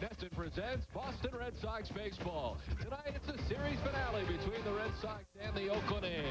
NESN presents Boston Red Sox baseball. Tonight it's a series finale between the Red Sox and the Oakland A's.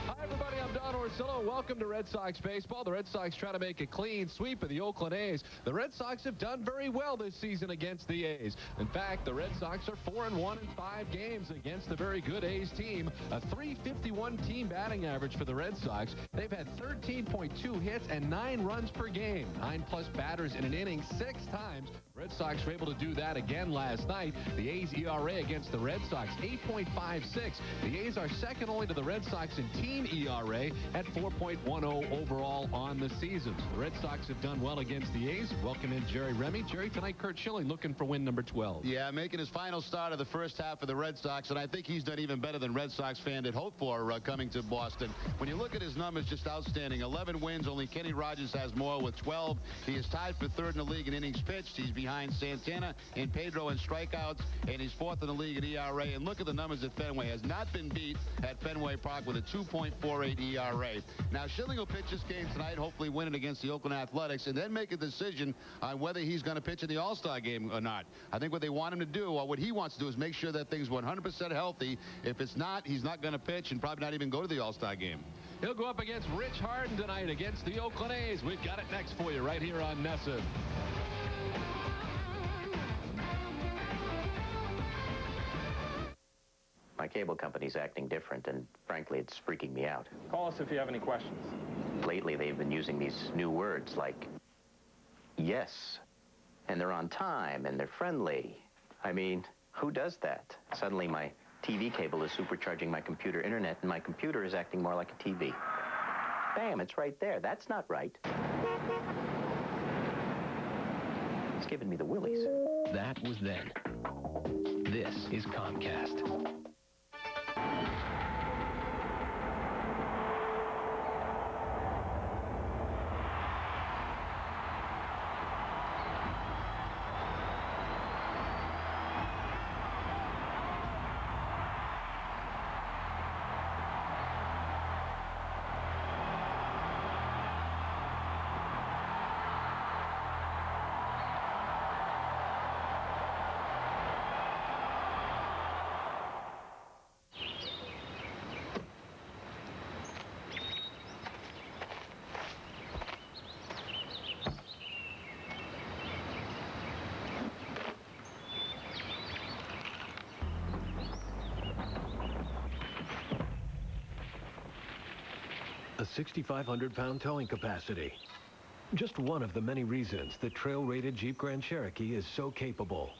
Hi, everybody. I'm Don Orsillo. Welcome to Red Sox baseball. The Red Sox try to make a clean sweep of the Oakland A's. The Red Sox have done very well this season against the A's. In fact, the Red Sox are 4-1 in 5 games against the very good A's team. A .351 team batting average for the Red Sox. They've had 13.2 hits and 9 runs per game. 9+ batters in an inning 6 times. Red Sox were able to do that again last night. The A's ERA against the Red Sox, 8.56. The A's are second only to the Red Sox in team ERA at 4.10 overall on the season. The Red Sox have done well against the A's. Welcome in Jerry Remy. Jerry, tonight Curt Schilling looking for win number 12. Yeah, making his final start of the first half for the Red Sox, and I think he's done even better than Red Sox fan had hoped for coming to Boston. When you look at his numbers, just outstanding. 11 wins, only Kenny Rogers has more with 12. He is tied for third in the league in innings pitched. He's behind Santana and Pedro in strikeouts, and he's fourth in the league in ERA. And look at the numbers at Fenway. Has not been beat at Fenway Park with a 2.48 ERA. Now, Schilling will pitch this game tonight, hopefully win it against the Oakland Athletics, and then make a decision on whether he's going to pitch in the All-Star game or not. I think what they want him to do, or what he wants to do, is make sure that thing's 100% healthy. If it's not, he's not going to pitch and probably not even go to the All-Star game. He'll go up against Rich Harden tonight against the Oakland A's. We've got it next for you right here on NESN. My cable company's acting different, and frankly, it's freaking me out. Call us if you have any questions. Lately, they've been using these new words like yes, and they're on time, and they're friendly. I mean, who does that? Suddenly, my TV cable is supercharging my computer internet, and my computer is acting more like a TV. Bam, it's right there. That's not right. It's giving me the willies. That was then. This is Comcast. A 6,500-pound towing capacity. Just one of the many reasons the trail-rated Jeep Grand Cherokee is so capable.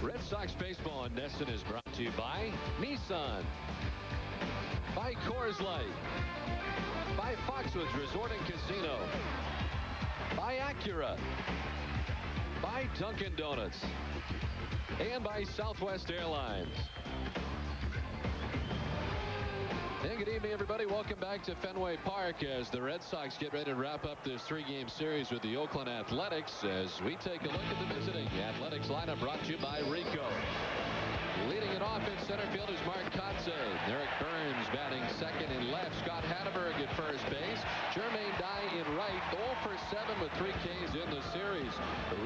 Red Sox baseball on NESN is brought to you by Nissan, by Coors Light, by Foxwoods Resort and Casino, by Acura, by Dunkin' Donuts, and by Southwest Airlines. And good evening, everybody. Welcome back to Fenway Park as the Red Sox get ready to wrap up this 3-game series with the Oakland Athletics as we take a look at the visiting Athletics lineup brought to you by Rico. Leading it off in center field is Mark Kotze. Eric Burns batting second and left. Scott Hatteberg at first base. Jermaine Dye in right. 0 for 7 with 3 Ks in the series.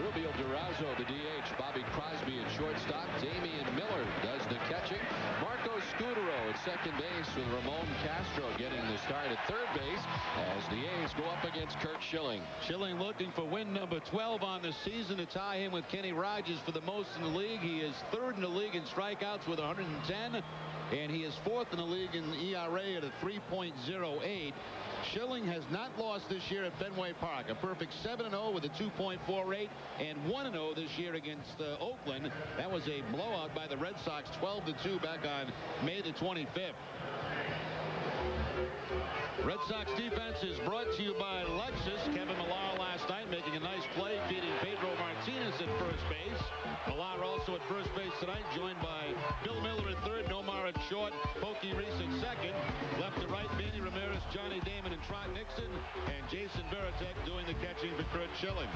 Rubio Durazo, the DH. Bobby Crosby at shortstop. Damian Mueller does the catching. Marco Scudero at second base with Ramon Castro getting the start at third base as the A's go up against Curt Schilling. Schilling looking for win number 12 on the season to tie him with Kenny Rogers for the most in the league. He is third in the league in strikeouts with 110, and he is fourth in the league in ERA at a 3.08. Schilling has not lost this year at Fenway Park. A perfect 7-0 with a 2.48 and 1-0 this year against Oakland. That was a blowout by the Red Sox, 12-2 back on May the 25th. Red Sox defense is brought to you by Lexus. Kevin Millar last night making a nice play, feeding Pedro Martinez at first base. Millar also at first base tonight, joined by Bill Mueller at third, Nomar at short, Pokey Reese at second. Left to right, Manny Ramirez, Johnny Damon, and Trot Nixon, and Jason Veritek doing the catching for Curt Schilling.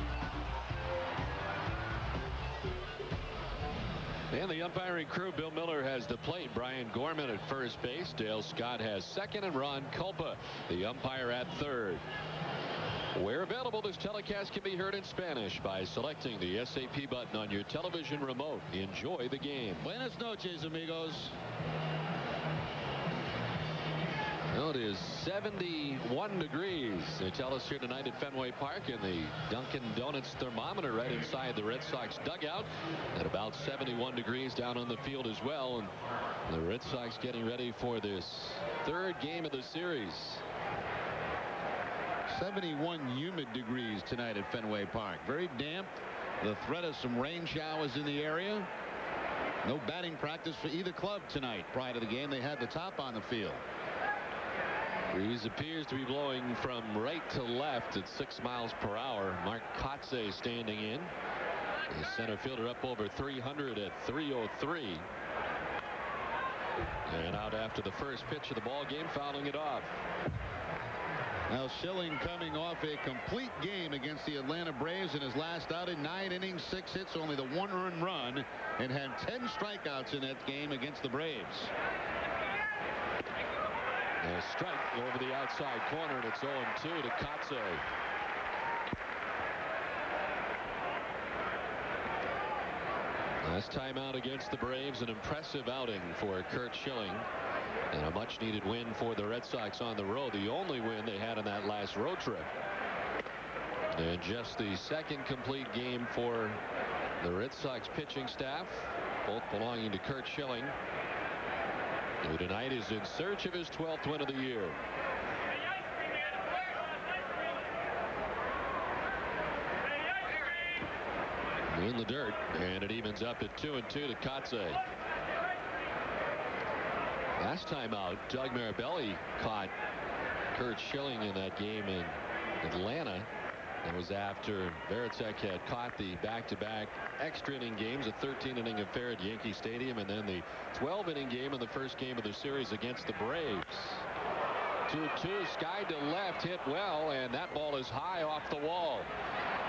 And the umpiring crew, Bill Mueller has the plate. Brian Gorman at first base. Dale Scott has second, and Ron Culpa, the umpire, at third. Where available, this telecast can be heard in Spanish by selecting the SAP button on your television remote. Enjoy the game. Buenas noches, amigos. Well, it is 71 degrees. They tell us here tonight at Fenway Park, and the Dunkin' Donuts thermometer right inside the Red Sox dugout at about 71 degrees down on the field as well. And the Red Sox getting ready for this third game of the series. 71 humid degrees tonight at Fenway Park. Very damp. The threat of some rain showers in the area. No batting practice for either club tonight. Prior to the game, they had the top on the field. Breeze appears to be blowing from right to left at 6 miles per hour. Mark Kotze standing in. The center fielder up over 300 at 303. And out after the first pitch of the ball game, fouling it off. Now Schilling coming off a complete game against the Atlanta Braves in his last outing. 9 innings, 6 hits, only the 1 earned run, and had 10 strikeouts in that game against the Braves. A strike over the outside corner, and it's 0-2 to Kotze. Last time out against the Braves, an impressive outing for Curt Schilling, and a much-needed win for the Red Sox on the road. The only win they had in that last road trip. And just the second complete game for the Red Sox pitching staff, both belonging to Curt Schilling, who tonight is in search of his 12th win of the year. In the dirt, and it evens up at 2-2 to Kotze. Last time out, Doug Mirabelli caught Curt Schilling in that game in Atlanta. That was after Veritek had caught the back-to-back extra inning games, a 13-inning affair at Yankee Stadium, and then the 12-inning game in the first game of the series against the Braves. 2-2, sky to left, hit well, and that ball is high off the wall.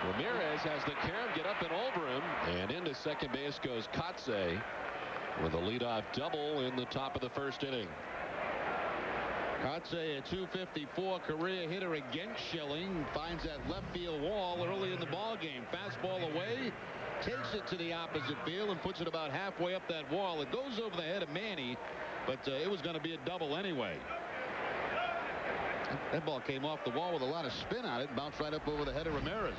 Ramirez has the carom get up and over him, and into second base goes Kotze with a leadoff double in the top of the first inning. Kotze, a .254 career hitter against Schilling, finds that left field wall early in the ball game. Fastball away, takes it to the opposite field and puts it about halfway up that wall. It goes over the head of Manny, but it was going to be a double anyway. That ball came off the wall with a lot of spin on it and bounced right up over the head of Ramirez.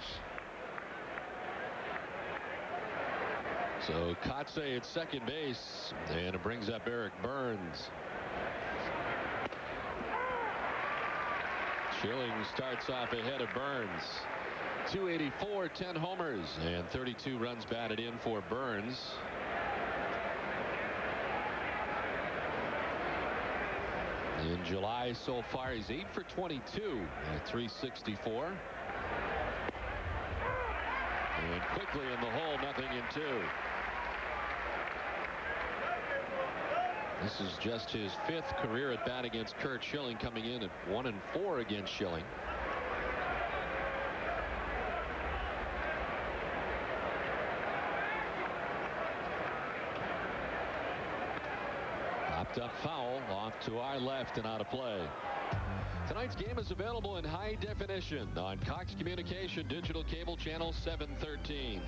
So Kotze at second base, and it brings up Eric Burns. Schilling starts off ahead of Burns. 284, 10 homers, and 32 runs batted in for Burns. In July so far, he's 8 for 22 at 364. And quickly in the hole, 0-2. This is just his 5th career at bat against Curt Schilling, coming in at 1-4 against Schilling. Popped up foul off to our left and out of play. Tonight's game is available in high definition on Cox Communication Digital Cable Channel 713.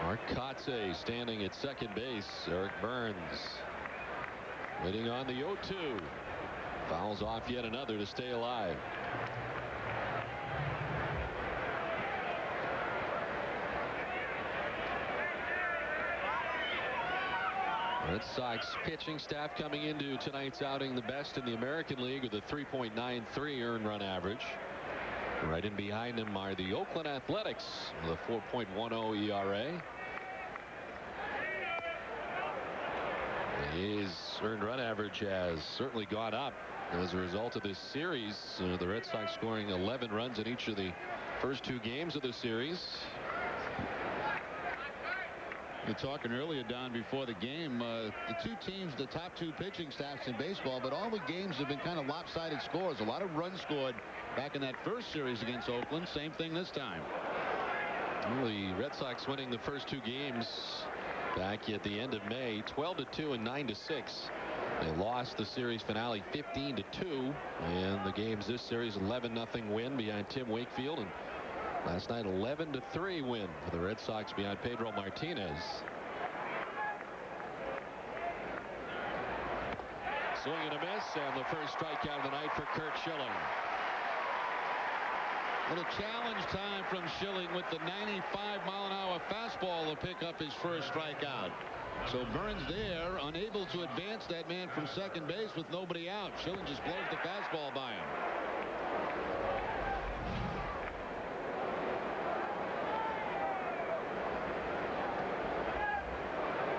Mark Kotze standing at second base. Eric Burns waiting on the 0-2. Fouls off yet another to stay alive. Red Sox pitching staff coming into tonight's outing the best in the American League with a 3.93 earned run average. Right in behind them are the Oakland Athletics with a 4.10 ERA. His earned run average has certainly gone up as a result of this series. The Red Sox scoring 11 runs in each of the first 2 games of the series. You're talking earlier, Don, before the game, the two teams, the top two pitching staffs in baseball, but all the games have been kind of lopsided scores. A lot of runs scored back in that first series against Oakland. Same thing this time. Well, the Red Sox winning the first two games back at the end of May, 12-2 and 9-6. They lost the series finale 15-2, and the games this series 11-0 win behind Tim Wakefield, and last night 11-3 win for the Red Sox behind Pedro Martinez. Swing and a miss, and the first strikeout of the night for Curt Schilling. Little challenge time from Schilling with the 95-mile-an-hour fastball to pick up his first strikeout. So Burns there, unable to advance that man from second base with nobody out. Schilling just blows the fastball by him.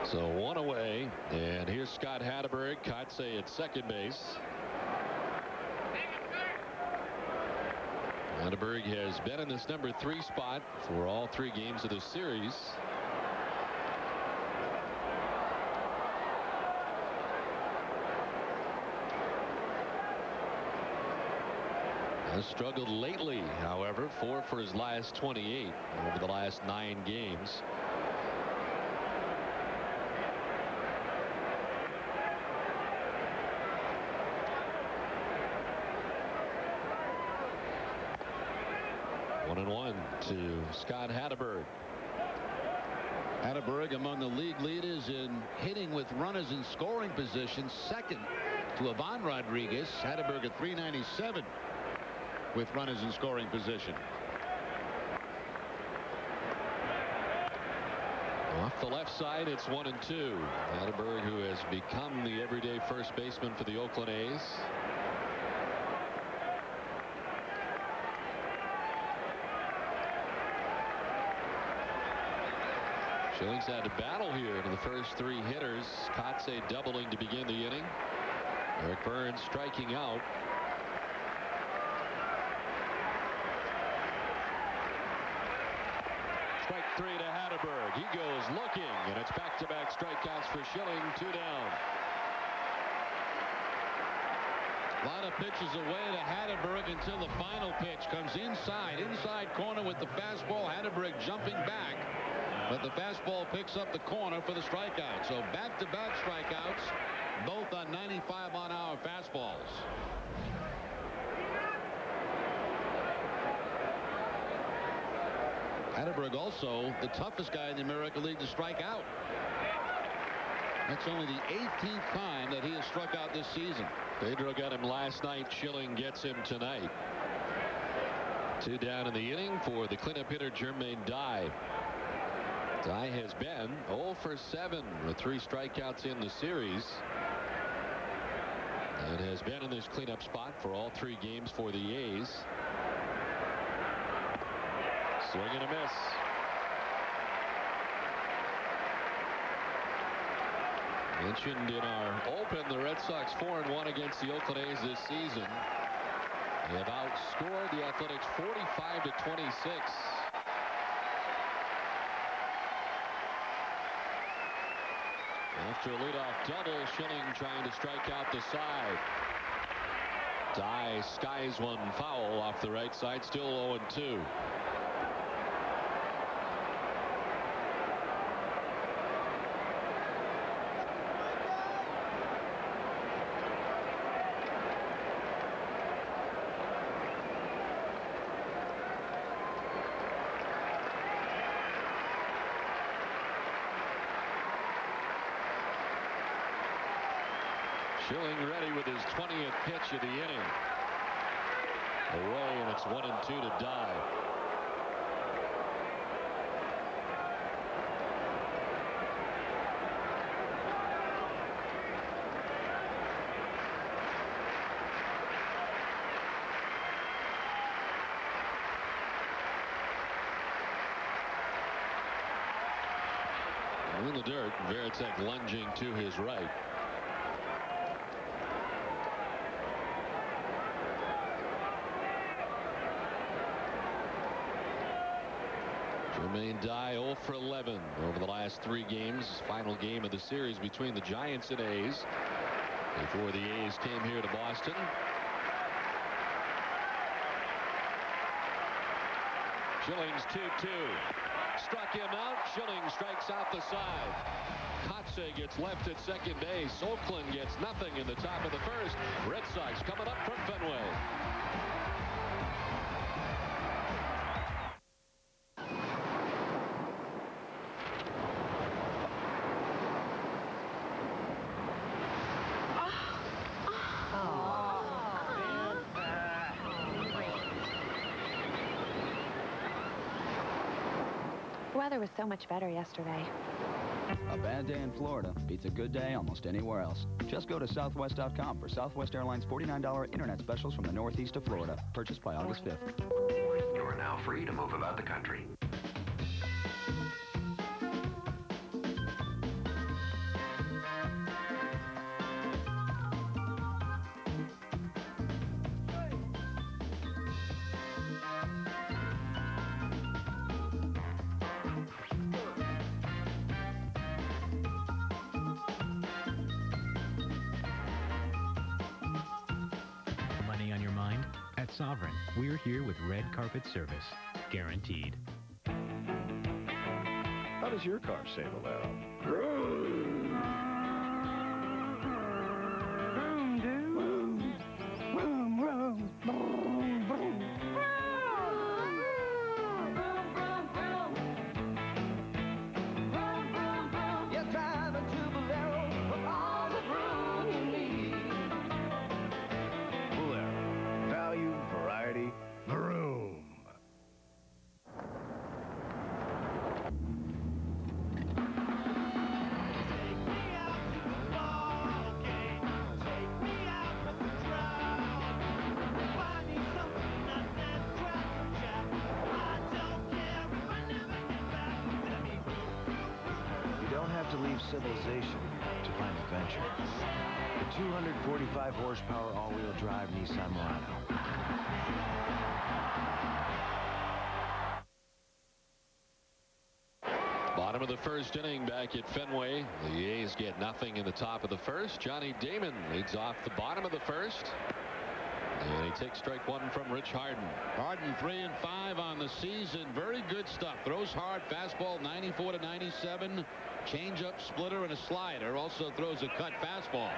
So one away, and here's Scott Hatteberg, Kotsay at second base. Hatteberg has been in this number 3 spot for all 3 games of this series. Has struggled lately, however, 4 for his last 28 over the last 9 games. One to Scott Hatteberg. Hatteberg among the league leaders in hitting with runners in scoring position, second to Ivan Rodriguez. Hatteberg at .397 with runners in scoring position. Off the left side, it's 1-2. Hatteberg, who has become the everyday first baseman for the Oakland A's. Schilling's had to battle here to the first 3 hitters. Kotsay doubling to begin the inning. Eric Burns striking out. Strike 3 to Hatteberg. He goes looking, and it's back-to-back strikeouts for Schilling. 2 down. A lot of pitches away to Hatteberg until the final pitch comes inside corner with the fastball. Hatteberg jumping back, but the fastball picks up the corner for the strikeout. So back-to-back strikeouts, both on 95-mile-an-hour fastballs. Hatteberg also the toughest guy in the American League to strike out. That's only the 18th time that he has struck out this season. Pedro got him last night. Schilling gets him tonight. 2 down in the inning for the cleanup hitter Jermaine Dye. Dye has been 0 for 7 with 3 strikeouts in the series, and has been in this cleanup spot for all 3 games for the A's. Swing and a miss. Mentioned in our open, the Red Sox 4-1 against the Oakland A's this season. They have outscored the Athletics 45-26. After a leadoff double, Schilling trying to strike out the side. Dye skies one foul off the right side, still 0-2. Schilling ready with his 20th pitch of the inning. Away, and it's 1-2 to Dye. In the dirt, Varitek lunging to his right. Jermaine Dye 0 for 11 over the last 3 games. Final game of the series between the Giants and A's before the A's came here to Boston. Schilling's 2-2. Struck him out. Schilling strikes out the side. Kotze gets left at second base. Oakland gets nothing in the top of the first. Red Sox coming up from Fenway. The weather was so much better yesterday. A bad day in Florida beats a good day almost anywhere else. Just go to Southwest.com for Southwest Airlines $49 internet specials from the northeast of Florida. Purchased by August 5th. You are now free to move about the country. Sovereign, we're here with red carpet service, guaranteed. How does your car say Valero? Vroom, dude. Vroom, vroom, vroom, vroom. You're driving to Valero with all the room you need. Valero. Value, variety, vroom. You don't have to leave civilization to find adventure. The 245 horsepower all-wheel drive Nissan Murano. Bottom of the first inning back at Fenway. The A's get nothing in the top of the first. Johnny Damon leads off the bottom of the first. And he takes strike 1 from Rich Harden. Harden 3-5 on the season. Very good stuff. Throws hard. Fastball 94 to 97. Changeup, splitter, and a slider. Also throws a cut fastball.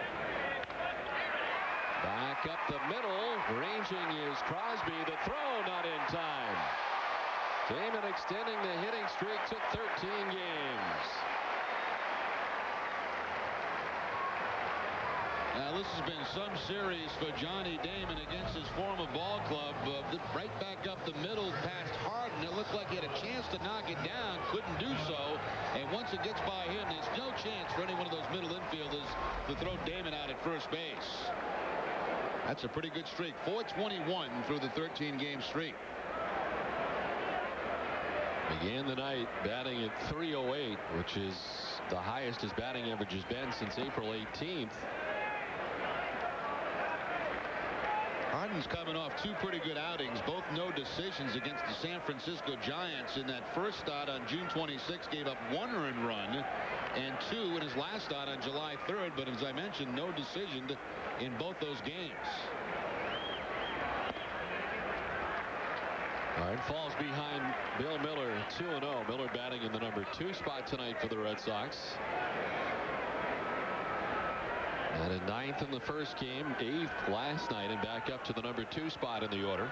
Back up the middle. Ranging is Crosby. The throw not in time. Damon extending the hitting streak to 13 games. Now this has been some series for Johnny Damon against his former ball club. Right back up the middle past Harden. It looked like he had a chance to knock it down. Couldn't do so. And once it gets by him, there's no chance for any one of those middle infielders to throw Damon out at first base. That's a pretty good streak. 421 through the 13-game streak. Began the night batting at .308, which is the highest his batting average has been since April 18th. Harden's coming off 2 pretty good outings, both no decisions against the San Francisco Giants. In that first start on June 26th, gave up 1 earned run and 2 in his last start on July 3rd. But as I mentioned, no decision in both those games. Harden falls behind Bill Mueller 2-0. Mueller batting in the number 2 spot tonight for the Red Sox. And a 9th in the first game, 8th last night, and back up to the number 2 spot in the order.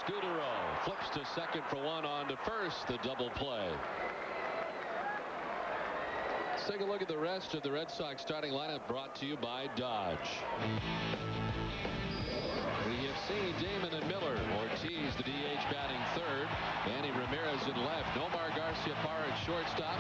Scudero flips to second for 1 on to first. The double play. Let's take a look at the rest of the Red Sox starting lineup, brought to you by Dodge. We have seen Damon and Miller. Ortiz, the DH, batting third. Manny Ramirez in left. Nomar Garciaparra at shortstop.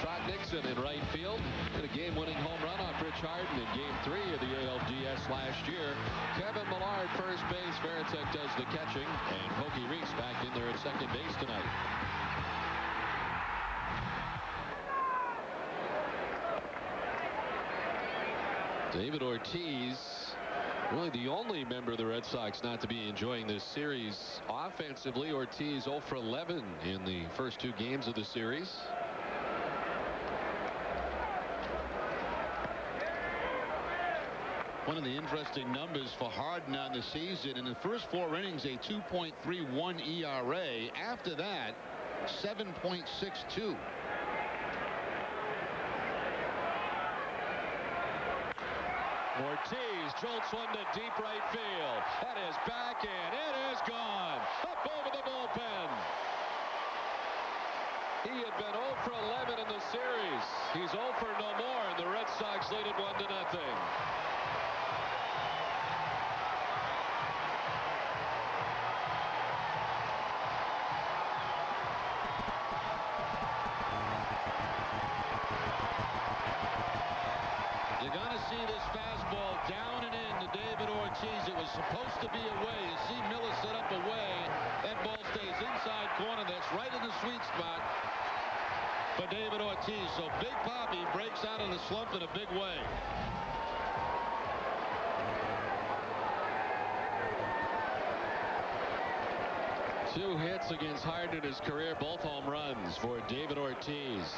Trot Nixon in right field. And a game-winning home run off Rich Harden in Game 3 of the ALDS last year. Kevin Millard, first base. Veritek does the catching. And Pokey Reese back in there at second base tonight. David Ortiz Really the only member of the Red Sox not to be enjoying this series offensively. Ortiz 0 for 11 in the first 2 games of the series. One of the interesting numbers for Harden on the season, in the first 4 innings, a 2.31 ERA. After that, 7.62. Ortiz jolts one to deep right field. That is back and it is gone. Up over the bullpen. He had been 0 for 11 in the series. He's 0 for no more, and the Red Sox lead it 1-0. You're going to see this fastball down and in to David Ortiz. It was supposed to be away. You see Mueller set up away. That ball stays inside corner. That's right in the sweet spot for David Ortiz. So Big Papi breaks out of the slump in a big way. Two hits against Harden in his career, both home runs for David Ortiz.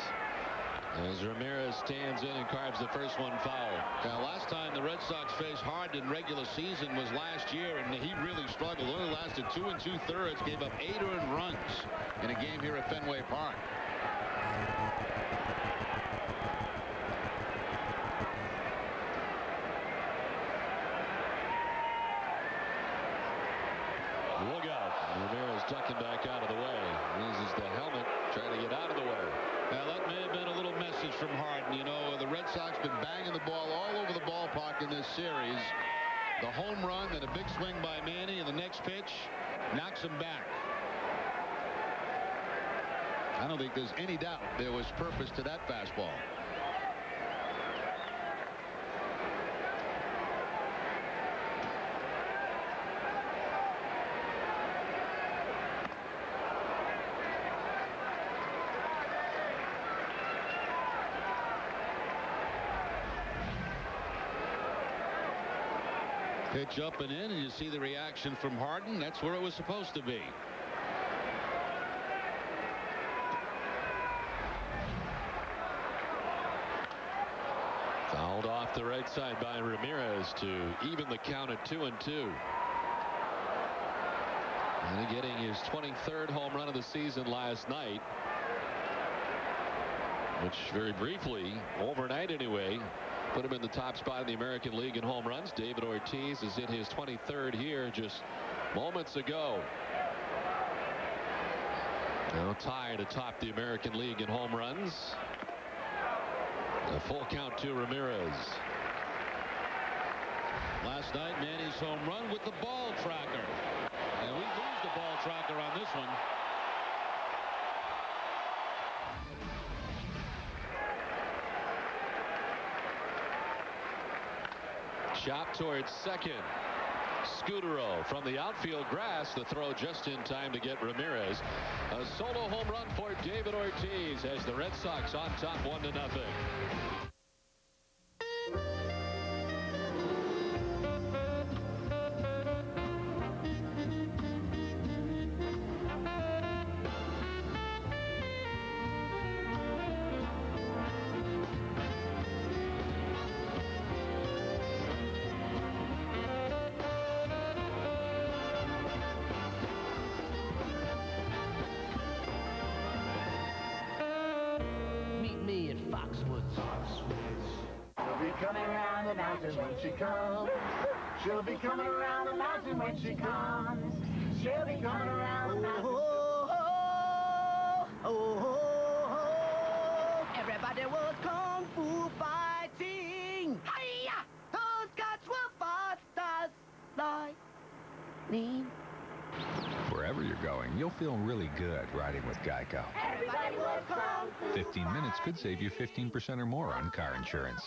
As Ramirez stands in and carves the first one foul. Now, last time the Red Sox faced Harden in regular season was last year, and he really struggled. Only lasted 2 2/3, gave up 8 earned runs in a game here at Fenway Park. Look out. Ramirez ducking back out of the way. Uses the helmet, trying to get out of the way. Now, that may have been a little message from Harden. You know, the Red Sox been banging the ball all over the ballpark in this series. The home run, then a big swing by Manny, and the next pitch knocks him back. I don't think there's any doubt there was purpose to that fastball. Pitch up and in, and you see the reaction from Harden. That's where it was supposed to be. Fouled off the right side by Ramirez to even the count at 2-2. And getting his 23rd home run of the season last night, which very briefly, overnight anyway, put him in the top spot in the American League in home runs. David Ortiz is in his 23rd here just moments ago. Now tied atop the American League in home runs. A full count to Ramirez. Last night, Manny's home run with the ball tracker. And we lose the ball tracker on this one. Chop towards second. Scudero from the outfield grass. The throw just in time to get Ramirez. A solo home run for David Ortiz as the Red Sox on top 1-0. She'll be coming around the mountain when she comes. She'll be coming around the mountain. Everybody was kung fu fighting. Hiya! Those guys were fast as lightning. Wherever you're going, you'll feel really good riding with Geico. Everybody was kung fu 15 minutes could save you 15% or more on car insurance.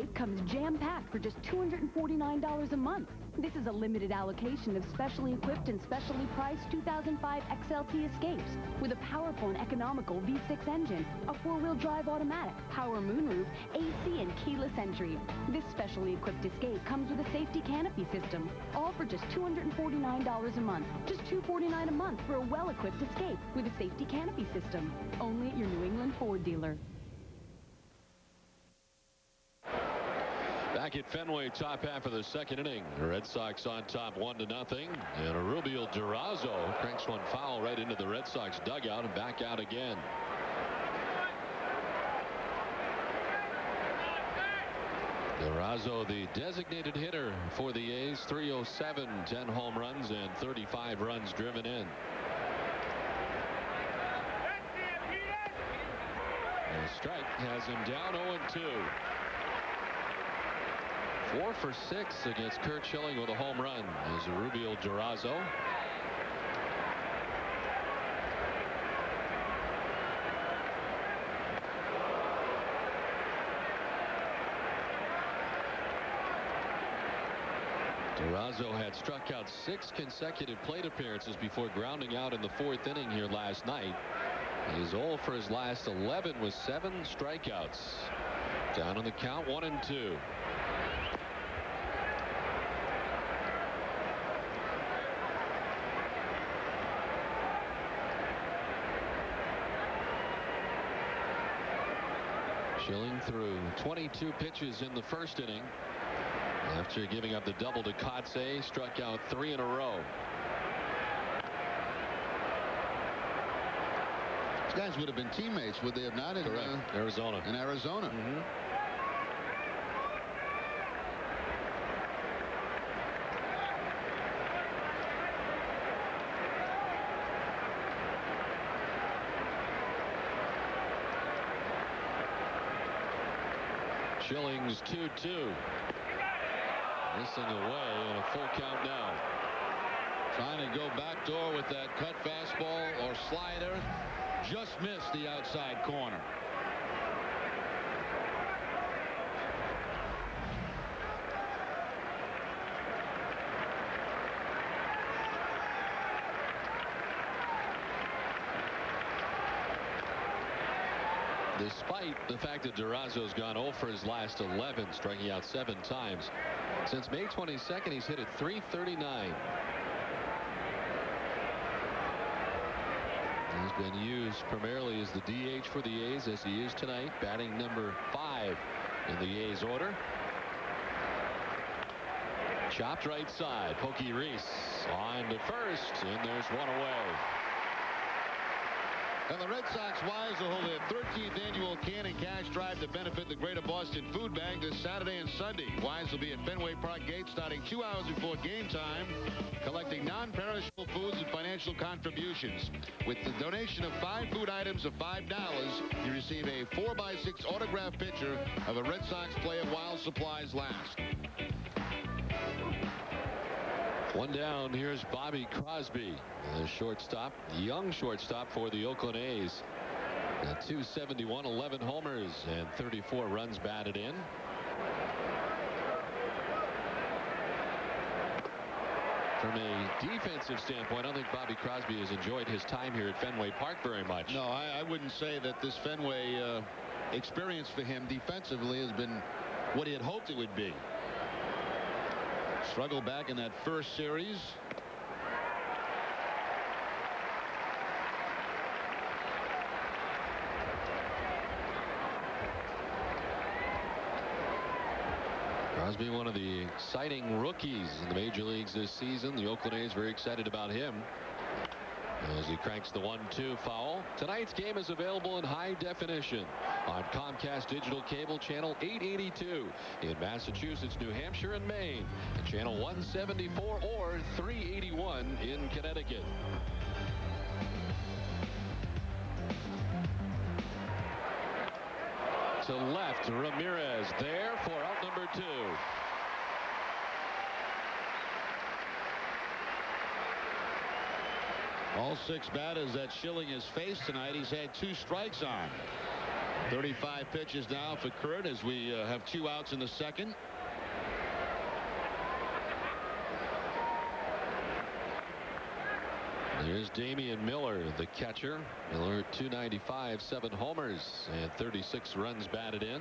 Escape comes jam-packed for just $249 a month. This is a limited allocation of specially equipped and specially priced 2005 XLT Escapes with a powerful and economical V6 engine, a four-wheel drive automatic, power moonroof, AC, and keyless entry. This specially equipped Escape comes with a safety canopy system, all for just $249 a month. Just $249 a month for a well-equipped Escape with a safety canopy system. Only at your New England Ford dealer. Back at Fenway, top half of the second inning. The Red Sox on top 1-0. And Rubio Durazo cranks one foul right into the Red Sox dugout and back out again. Durazo, the designated hitter for the A's, 307, 10 home runs and 35 runs driven in. The strike has him down 0-2. 4 for 6 against Curt Schilling with a home run is Rubio Durazo. Durazo had struck out 6 consecutive plate appearances before grounding out in the 4th inning here last night. He's 0 for his last 11 with 7 strikeouts. Down on the count, 1-2. Schilling threw 22 pitches in the first inning. After giving up the double to Kotze, struck out 3 in a row. These guys would have been teammates, would they have not? In Arizona. In Arizona. Mm-hmm. Schilling's 2-2. Missing away and a full count now. Trying to go backdoor with that cut fastball or slider. Just missed the outside corner. Despite the fact that Durazo's gone 0 for his last 11, striking out 7 times. Since May 22nd, he's hit at .339. He's been used primarily as the DH for the A's, as he is tonight, batting number 5 in the A's order. Chopped right side. Pokey Reese on to first, and there's one away. And the Red Sox Wise will hold their 13th annual can and cash drive to benefit the Greater Boston Food Bank this Saturday and Sunday. Wise will be at Fenway Park Gate starting 2 hours before game time, collecting non-perishable foods and financial contributions. With the donation of 5 food items of $5, you receive a 4x6 autographed picture of a Red Sox player while supplies last. One down. Here's Bobby Crosby, the shortstop, young shortstop for the Oakland A's. At .271, 11 homers and 34 runs batted in. From a defensive standpoint, I don't think Bobby Crosby has enjoyed his time here at Fenway Park very much. No, I wouldn't say that this Fenway experience for him defensively has been what he had hoped it would be. Struggled back in that first series. Crosby, one of the exciting rookies in the major leagues this season. The Oakland A's very excited about him as he cranks the 1-2 foul. Tonight's game is available in high definition on Comcast Digital Cable Channel 882 in Massachusetts, New Hampshire, and Maine, and Channel 174 or 381 in Connecticut. To left, Ramirez there for out number 2. All 6 batters that Schilling has faced tonight, he's had 2 strikes on. 35 pitches now for Curt as we have 2 outs in the second. There's Damian Mueller, the catcher. Mueller, 295, 7 homers, and 36 runs batted in.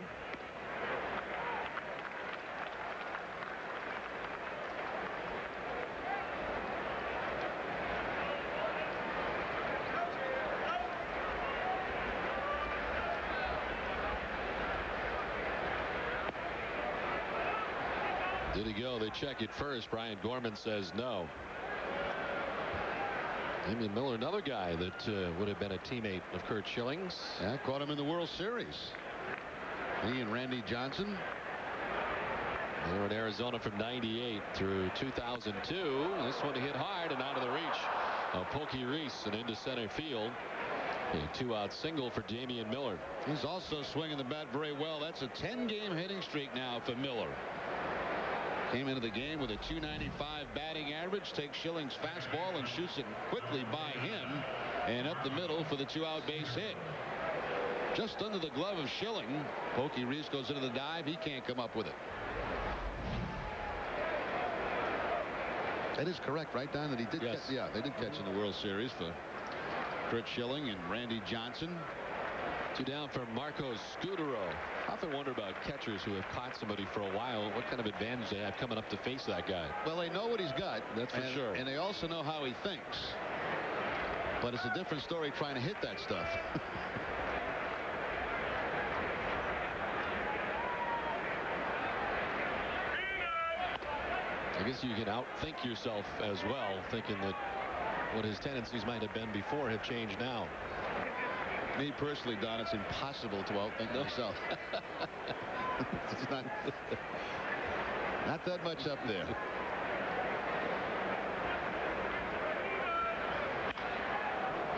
Did he go? They check it first. Brian Gorman says no. Damian Mueller, another guy that would have been a teammate of Curt Schilling's. Yeah, caught him in the World Series. He and Randy Johnson. They were in Arizona from 98 through 2002. This one hit hard and out of the reach of Pokey Reese and into center field. A 2-out single for Damian Mueller. He's also swinging the bat very well. That's a 10-game hitting streak now for Mueller. Came into the game with a .295 batting average. Takes Schilling's fastball and shoots it quickly by him and up the middle for the 2-out base hit. Just under the glove of Schilling. Pokey Reese goes into the dive. He can't come up with it. That is correct, right, Don? That he did. Yes. Yeah, they did catch in the World Series for Curt Schilling and Randy Johnson. 2 down for Marco Scudero. I often wonder about catchers who have caught somebody for a while. What kind of advantage they have coming up to face that guy? Well, they know what he's got. That's for sure. And they also know how he thinks. But it's a different story trying to hit that stuff. I guess you can outthink yourself as well, thinking that what his tendencies might have been before have changed now. Me personally, Don, it's impossible to outthink myself. It's not that much up there.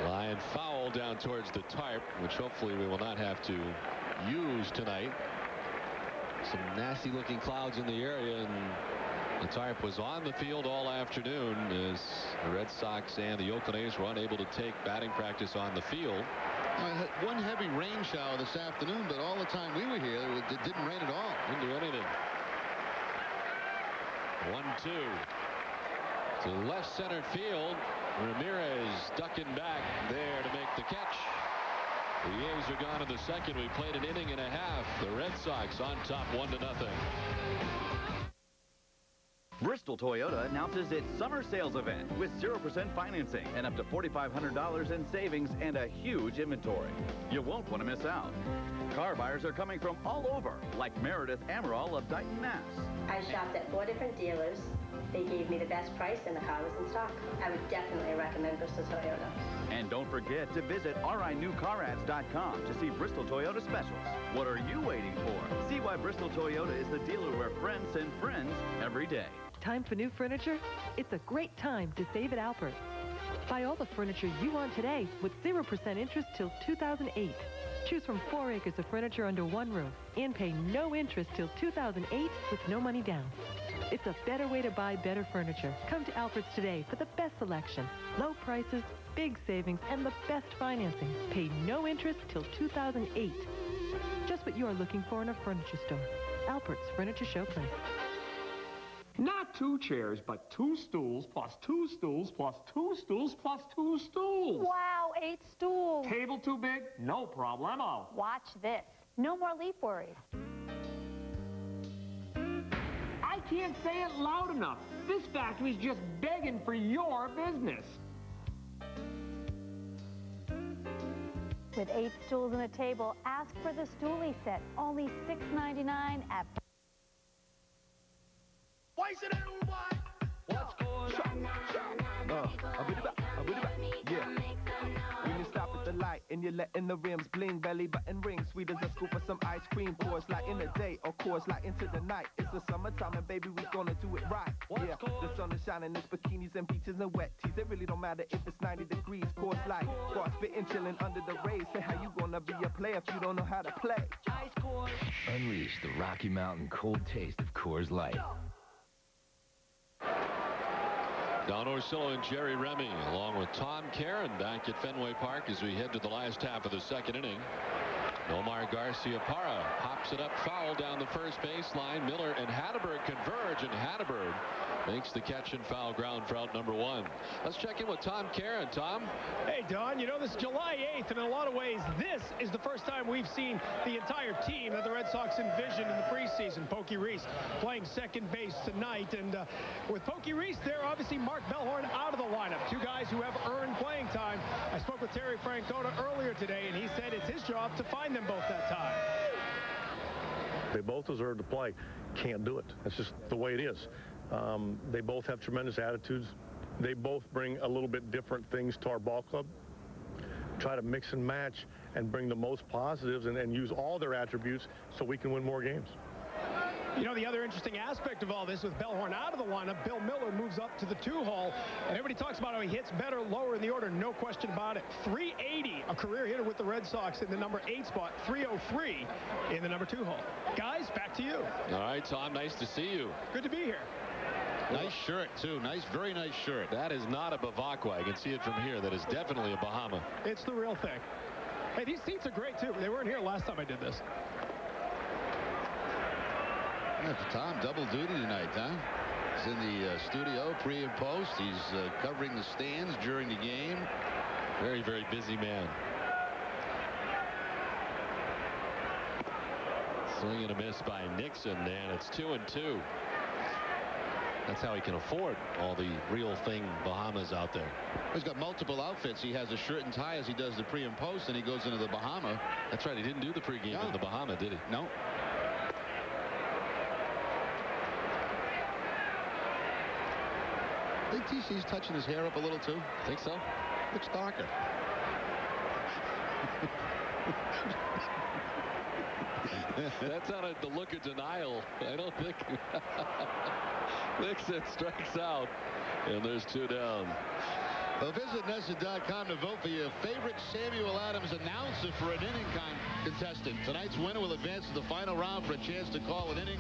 Line foul down towards the tarp, which hopefully we will not have to use tonight. Some nasty looking clouds in the area, and the tarp was on the field all afternoon as the Red Sox and the Oakland A's were unable to take batting practice on the field. One heavy rain shower this afternoon, but all the time we were here, it didn't rain at all. Didn't do anything. 1-2 to left center field. Ramirez ducking back there to make the catch. The A's are gone in the second. We played an inning and a half. The Red Sox on top 1-0. Bristol Toyota announces its summer sales event with 0% financing and up to $4,500 in savings and a huge inventory. You won't want to miss out. Car buyers are coming from all over, like Meredith Amaral of Dighton, Mass. I shopped at 4 different dealers. They gave me the best price and the car was in stock. I would definitely recommend Bristol Toyota. And don't forget to visit RINewCarAds.com to see Bristol Toyota specials. What are you waiting for? See why Bristol Toyota is the dealer where friends send friends every day. Time for new furniture? It's a great time to save at Alpert. Buy all the furniture you want today with 0% interest till 2008. Choose from 4 acres of furniture under one roof and pay no interest till 2008 with no money down. It's a better way to buy better furniture. Come to Alpert's today for the best selection, low prices, big savings, and the best financing. Pay no interest till 2008. Just what you are looking for in a furniture store. Alpert's Furniture Showplace. Not 2 chairs, but 2 stools, plus 2 stools, plus 2 stools, plus 2 stools. Wow, 8 stools. Table too big? No problemo. Watch this. No more leaf worries. I can't say it loud enough. This factory's just begging for your business. With 8 stools and a table, ask for the Stoolie set. Only $6.99 at... Yeah. When you stop at the light and you're letting the rims bling, belly button ring, sweet as a scoop of some ice cream. Course light in the day, or course light into the night. It's the summertime and baby, we gonna do it right. Yeah, the sun is shining, there's bikinis and beaches and wet tees. It really don't matter if it's 90 degrees. Course light, frostbitten, chilling under the rays. Say how you gonna be a player if you don't know how to play. Unleash the Rocky Mountain cold taste of Coors Light. Don Orsillo and Jerry Remy, along with Tom Caron, back at Fenway Park as we head to the last half of the second inning. Omar Garcia-Parra pops it up foul down the first baseline. Mueller and Hatterberg converge, and Hatterberg makes the catch and foul ground for out number 1. Let's check in with Tom Caron. Tom? Hey, Don, you know, this is July 8th, and in a lot of ways, this is the first time we've seen the entire team that the Red Sox envisioned in the preseason. Pokey Reese playing second base tonight, and with Pokey Reese there, obviously Mark Bellhorn out of the lineup. Two guys who have earned playing time. I spoke with Terry Francona earlier today, and he said it's his job to find them both that time. They both deserve to play. Can't do it. That's just the way it is. They both have tremendous attitudes. They both bring a little bit different things to our ball club. Try to mix and match and bring the most positives and use all their attributes so we can win more games. You know, the other interesting aspect of all this, with Bellhorn out of the lineup, Bill Mueller moves up to the 2 hole, and everybody talks about how he hits better lower in the order. No question about it. 380, a career hitter with the Red Sox in the number 8 spot. 303 in the number 2 hole. Guys, back to you. All right, Tom, nice to see you. Good to be here. Nice shirt, too. Nice, very nice shirt. That is not a Bavacqua. I can see it from here. That is definitely a Bahama. It's the real thing. Hey, these seats are great, too. They weren't here last time I did this. Yeah, Tom, double duty tonight, huh? He's in the studio pre and post. He's covering the stands during the game. Very, very busy man. Swing and a miss by Nixon, and it's 2-2. That's how he can afford all the real thing Bahamas out there. He's got multiple outfits. He has a shirt and tie as he does the pre and post, and he goes into the Bahama. That's right. He didn't do the pregame in the Bahama, did he? No. I think TC's touching his hair up a little too. Think so? Looks darker. That's not the look of denial. I don't think. Nixon strikes out, and there's 2 down. Well, visit NESN.com to vote for your favorite Samuel Adams announcer for an inning contestant. Tonight's winner will advance to the final round for a chance to call an inning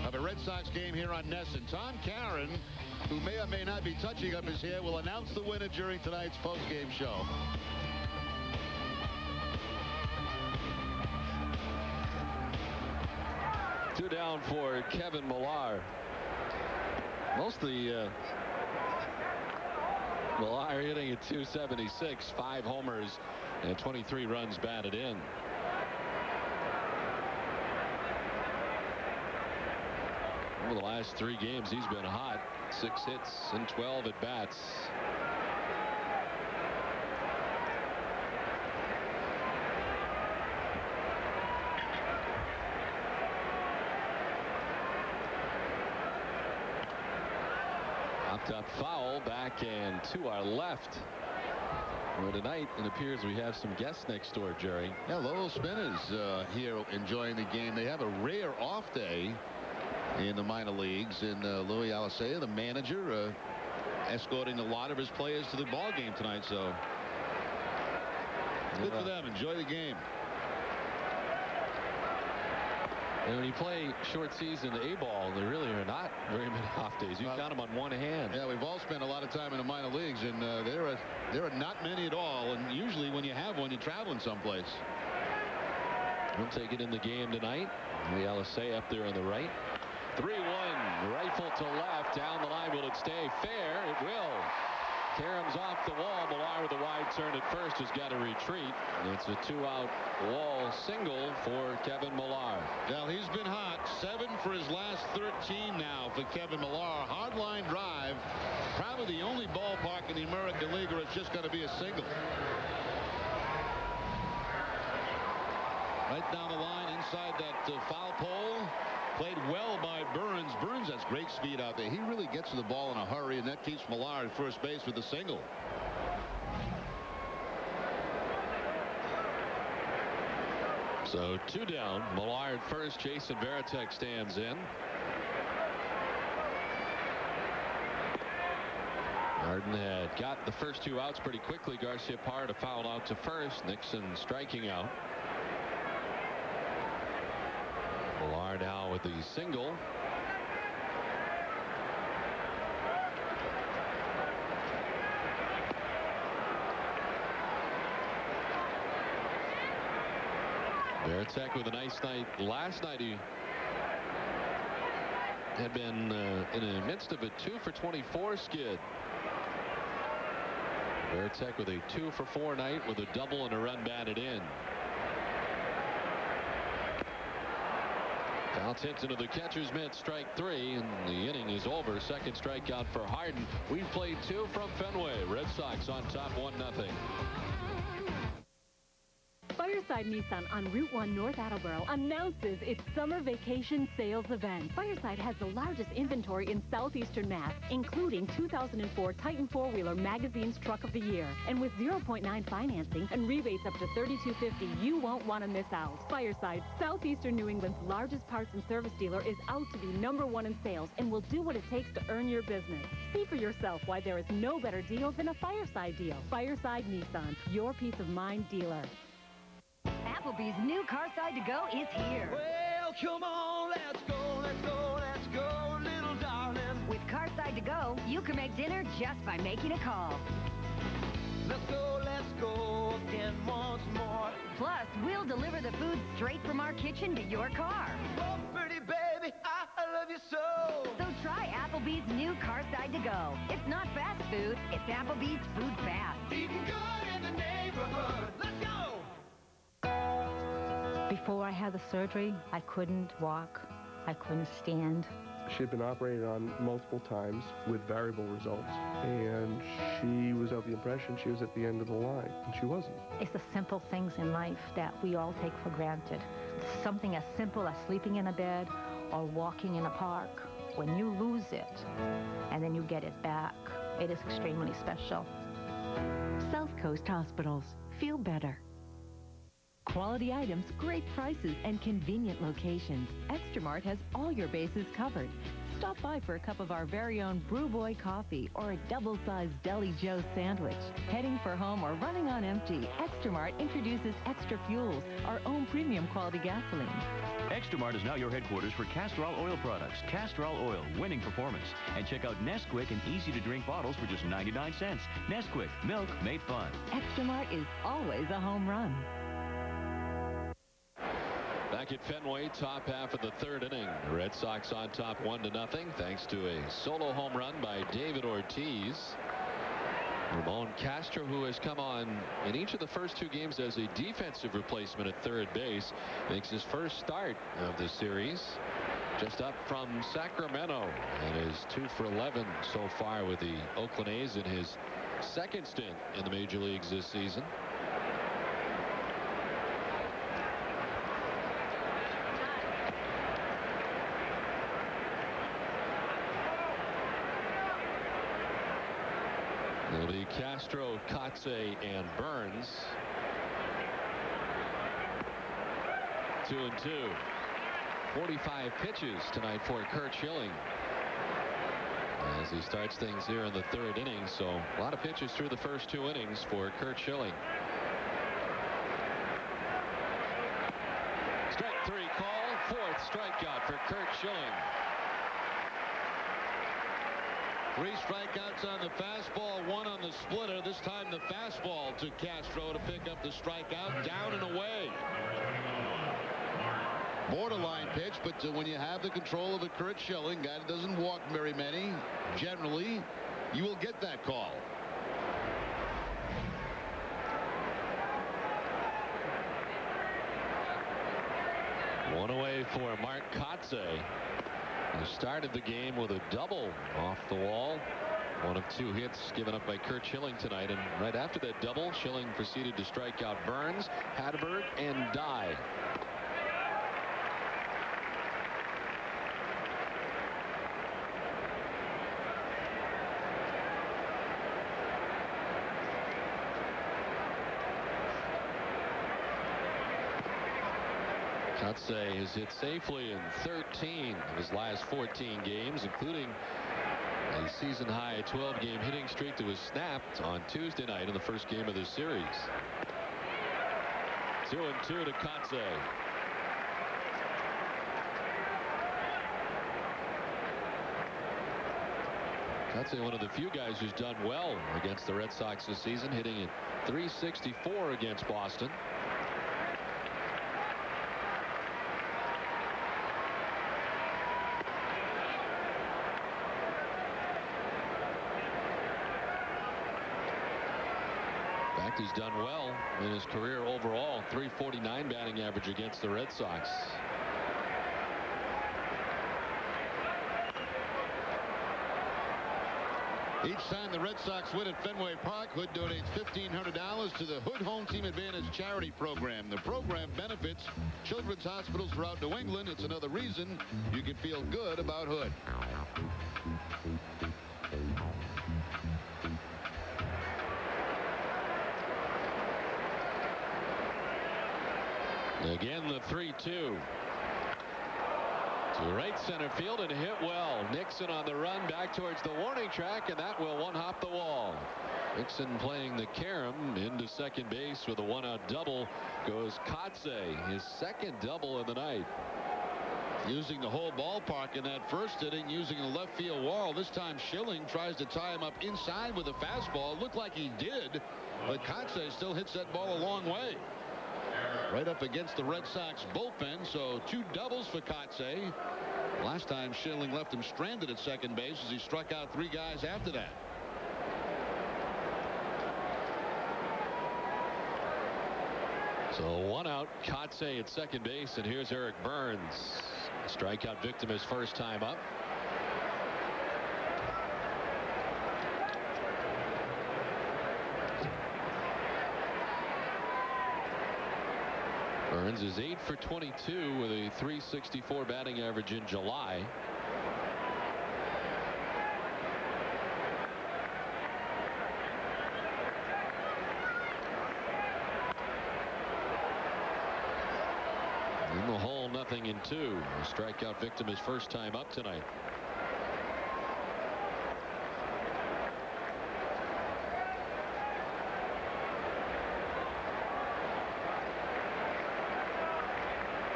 of a Red Sox game here on NESN. Tom Caron, who may or may not be touching up his hair, will announce the winner during tonight's postgame show. Two down for Kevin Millar. Mostly Millar hitting at 276, 5 homers and 23 runs batted in. Over the last 3 games, he's been hot. 6 hits and 12 at bats. Popped up foul back and to our left. Well, tonight it appears we have some guests next door, Jerry. Yeah, Lowell Spinners here enjoying the game. They have a rare off day in the minor leagues, and Louis Alicea, the manager, escorting a lot of his players to the ball game tonight. So good for them. Enjoy the game. And when you play short season A-ball, there really are not very many off days. You count them on one hand. Yeah, we've all spent a lot of time in the minor leagues, and there are not many at all. And usually when you have one, you're traveling someplace. We'll take it in the game tonight. The Alicea up there on the right. 3-1, rifle to left, down the line. Will it stay fair? It will. Karam's off the wall. Millar with a wide turn at first has got to retreat. And it's a 2-out wall single for Kevin Millar. Well, he's been hot. 7 for his last 13 now for Kevin Millar. Hardline drive. Probably the only ballpark in the American League where it's just going to be a single. Right down the line inside that foul pole. Played well by Burns. Burns has great speed out there. He really gets to the ball in a hurry, and that keeps Millar at first base with a single. So 2 down. Millar at first. Jason Varitek stands in. Harden had got the first 2 outs pretty quickly. Garcia-Parra fouled out to first. Nixon striking out. Millar now with the single. Varitek with a nice night. Last night he had been in the midst of a 2-for-24 skid. Varitek with a 2-for-4 night with a double and a run batted in. Bounce hits into the catcher's mitt, strike 3, and the inning is over. Second strikeout for Harden. We've played 2 from Fenway. Red Sox on top 1-0. Fireside Nissan on Route 1 North Attleboro announces its summer vacation sales event. Fireside has the largest inventory in southeastern Mass, including 2004 Titan 4-wheeler Magazine's Truck of the Year. And with 0.9 financing and rebates up to $3,250, you won't want to miss out. Fireside, southeastern New England's largest parts and service dealer, is out to be #1 in sales and will do what it takes to earn your business. See for yourself why there is no better deal than a Fireside deal. Fireside Nissan, your peace of mind dealer. Applebee's new Carside to Go is here. Well, come on, let's go, let's go, let's go, little darling. With Carside to Go, you can make dinner just by making a call. Let's go again once more. Plus, we'll deliver the food straight from our kitchen to your car. Oh, pretty baby, I love you so. So try Applebee's new Carside to Go. It's not fast food, it's Applebee's Food Fast. Eating good in the neighborhood. Let's go. Before I had the surgery, I couldn't walk. I couldn't stand. She had been operated on multiple times with variable results, and she was of the impression she was at the end of the line, and she wasn't. It's the simple things in life that we all take for granted. Something as simple as sleeping in a bed or walking in a park. When you lose it and then you get it back, it is extremely special. South Coast Hospitals. Feel better. Quality items, great prices, and convenient locations. Extra Mart has all your bases covered. Stop by for a cup of our very own Brew Boy coffee or a double-sized Deli Joe sandwich. Heading for home or running on empty, Extra Mart introduces Extra Fuels, our own premium quality gasoline. Extra Mart is now your headquarters for Castrol oil products. Castrol oil, winning performance. And check out Nesquik in easy-to-drink bottles for just 99 cents. Nesquik, milk made fun. Extra Mart is always a home run. Back at Fenway, top half of the 3rd inning. The Red Sox on top 1-0 thanks to a solo home run by David Ortiz. Ramon Castro, who has come on in each of the first 2 games as a defensive replacement at third base, makes his first start of the series. Just up from Sacramento and is 2 for 11 so far with the Oakland A's in his second stint in the major leagues this season. It'll be Castro, Kotze, and Burns. 2-2. 45 pitches tonight for Curt Schilling as he starts things here in the 3rd inning. So a lot of pitches through the first 2 innings for Curt Schilling. Strike 3 call. 4th strikeout for Curt Schilling. 3 strikeouts on the fastball, 1 on the splitter. This time the fastball to Castro to pick up the strikeout. Down and away. Borderline pitch, but when you have the control of the Curt Schilling, guy that doesn't walk very many, generally, you will get that call. One away for Mark Kotze. He started the game with a double off the wall. 1 of 2 hits given up by Curt Schilling tonight. And right after that double, Schilling proceeded to strike out Burns, Hatterberg, and Dye. Kotze has hit safely in 13 of his last 14 games, including a season-high 12-game hitting streak that was snapped on Tuesday night in the first game of the series. 2-2 to Kotze. Kotze, one of the few guys who's done well against the Red Sox this season, hitting at .364 against Boston. He's done well in his career overall. .349 batting average against the Red Sox. Each time the Red Sox win at Fenway Park, Hood donates $1,500 to the Hood Home Team Advantage charity program. The program benefits children's hospitals throughout New England. It's another reason you can feel good about Hood. Again, the 3-2. To right center field and hit well. Nixon on the run back towards the warning track, and that will one-hop the wall. Nixon playing the carom into second base with a one-out double. Goes Kotze, his second double of the night. Using the whole ballpark in that first inning, using the left field wall. This time Schilling tries to tie him up inside with a fastball. Looked like he did, but Kotze still hits that ball a long way. Right up against the Red Sox bullpen, so 2 doubles for Kotze. Last time Schilling left him stranded at second base as he struck out 3 guys after that. So 1 out, Kotze at second base, and here's Eric Burns. Strikeout victim his first time up. Burns is 8 for 22 with a .364 batting average in July. In the hole, 0-2. A strikeout victim his first time up tonight.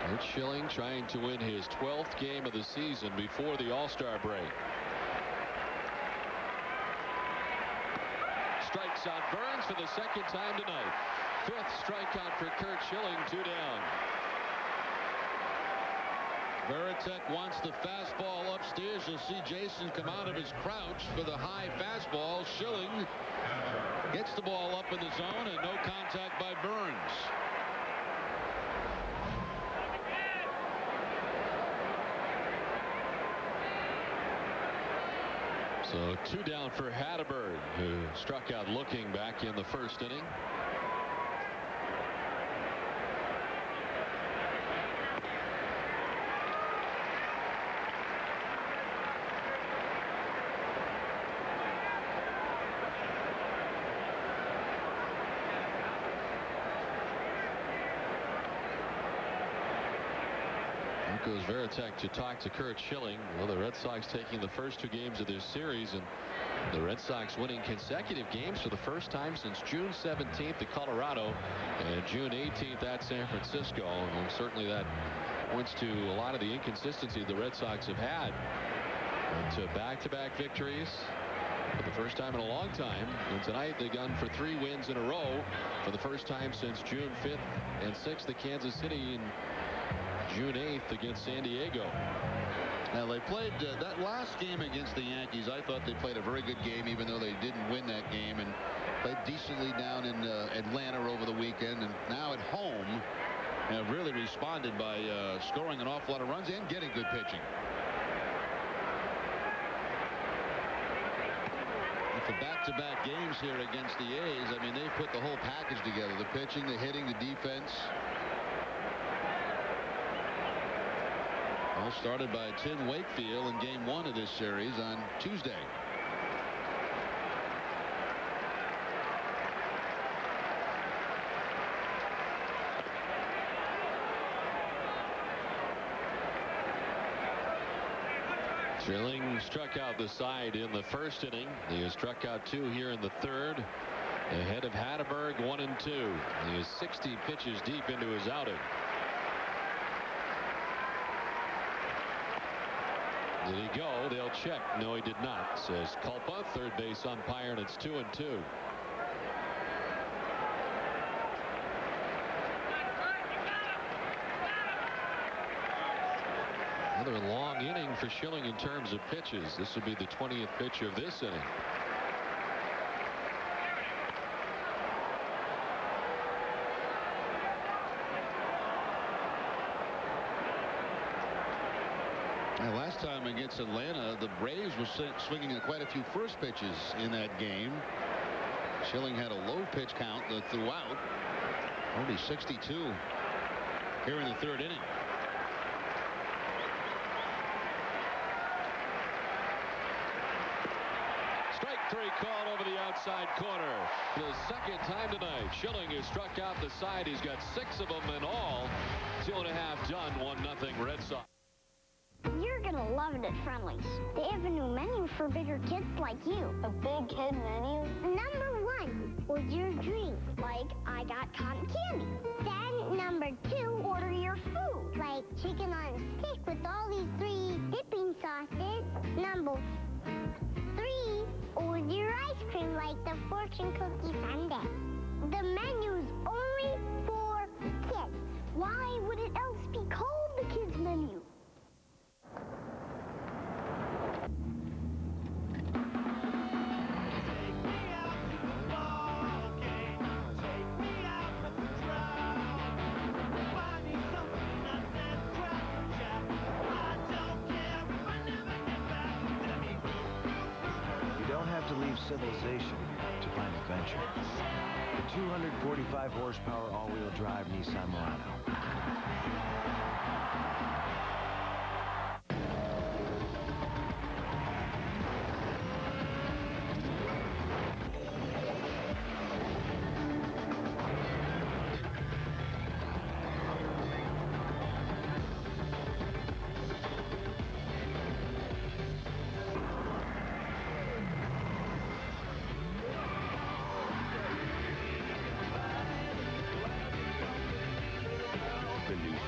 Curt Schilling trying to win his 12th game of the season before the All-Star break. Strikes out Burns for the second time tonight. 5th strikeout for Curt Schilling, 2 down. Veritek wants the fastball upstairs. You'll see Jason come out of his crouch for the high fastball. Schilling gets the ball up in the zone and no contact by Burns. So 2 down for Hatteberg, who struck out looking back in the first inning. Goes Veritek to talk to Curt Schilling. Well, the Red Sox taking the first 2 games of this series, and the Red Sox winning consecutive games for the first time since June 17th at Colorado and June 18th at San Francisco. And certainly that points to a lot of the inconsistency the Red Sox have had. And to back-to-back victories for the first time in a long time. And tonight they've gone for 3 wins in a row for the first time since June 5th and 6th at Kansas City and June 8th against San Diego. Now they played that last game against the Yankees. I thought they played a very good game, even though they didn't win that game, and played decently down in Atlanta over the weekend. And now at home have really responded by scoring an awful lot of runs and getting good pitching. And for back-to-back games here against the A's, I mean, they put the whole package together: the pitching, the hitting, the defense. All started by Tim Wakefield in game 1 of this series on Tuesday. Schilling struck out the side in the first inning. He has struck out 2 here in the third. Ahead of Hatteberg, 1-2. He is 60 pitches deep into his outing. Did he go? They'll check. No, he did not, says Culpa, third base umpire, and it's 2-2. Another long inning for Schilling in terms of pitches. This would be the 20th pitch of this inning. Now, last time against Atlanta, the Braves were swinging at quite a few first pitches in that game. Schilling had a low pitch count throughout. Only 62 here in the third inning. Strike three called over the outside corner. The second time tonight. Schilling has struck out the side. He's got 6 of them in all. 2.5 done. 1-0 Red Sox. You're gonna love it at Friendly's. They have a new menu for bigger kids like you. A big kid menu? Number 1, order your drink, like I got cotton candy. Then number 2, order your food, like chicken on a stick with all these 3 dipping sauces. Number 3, order your ice cream, like the fortune cookie sundae. The menu's only for kids. Why would it else be called the kids menu? To leave civilization to find adventure. The 245 horsepower all-wheel drive Nissan Murano.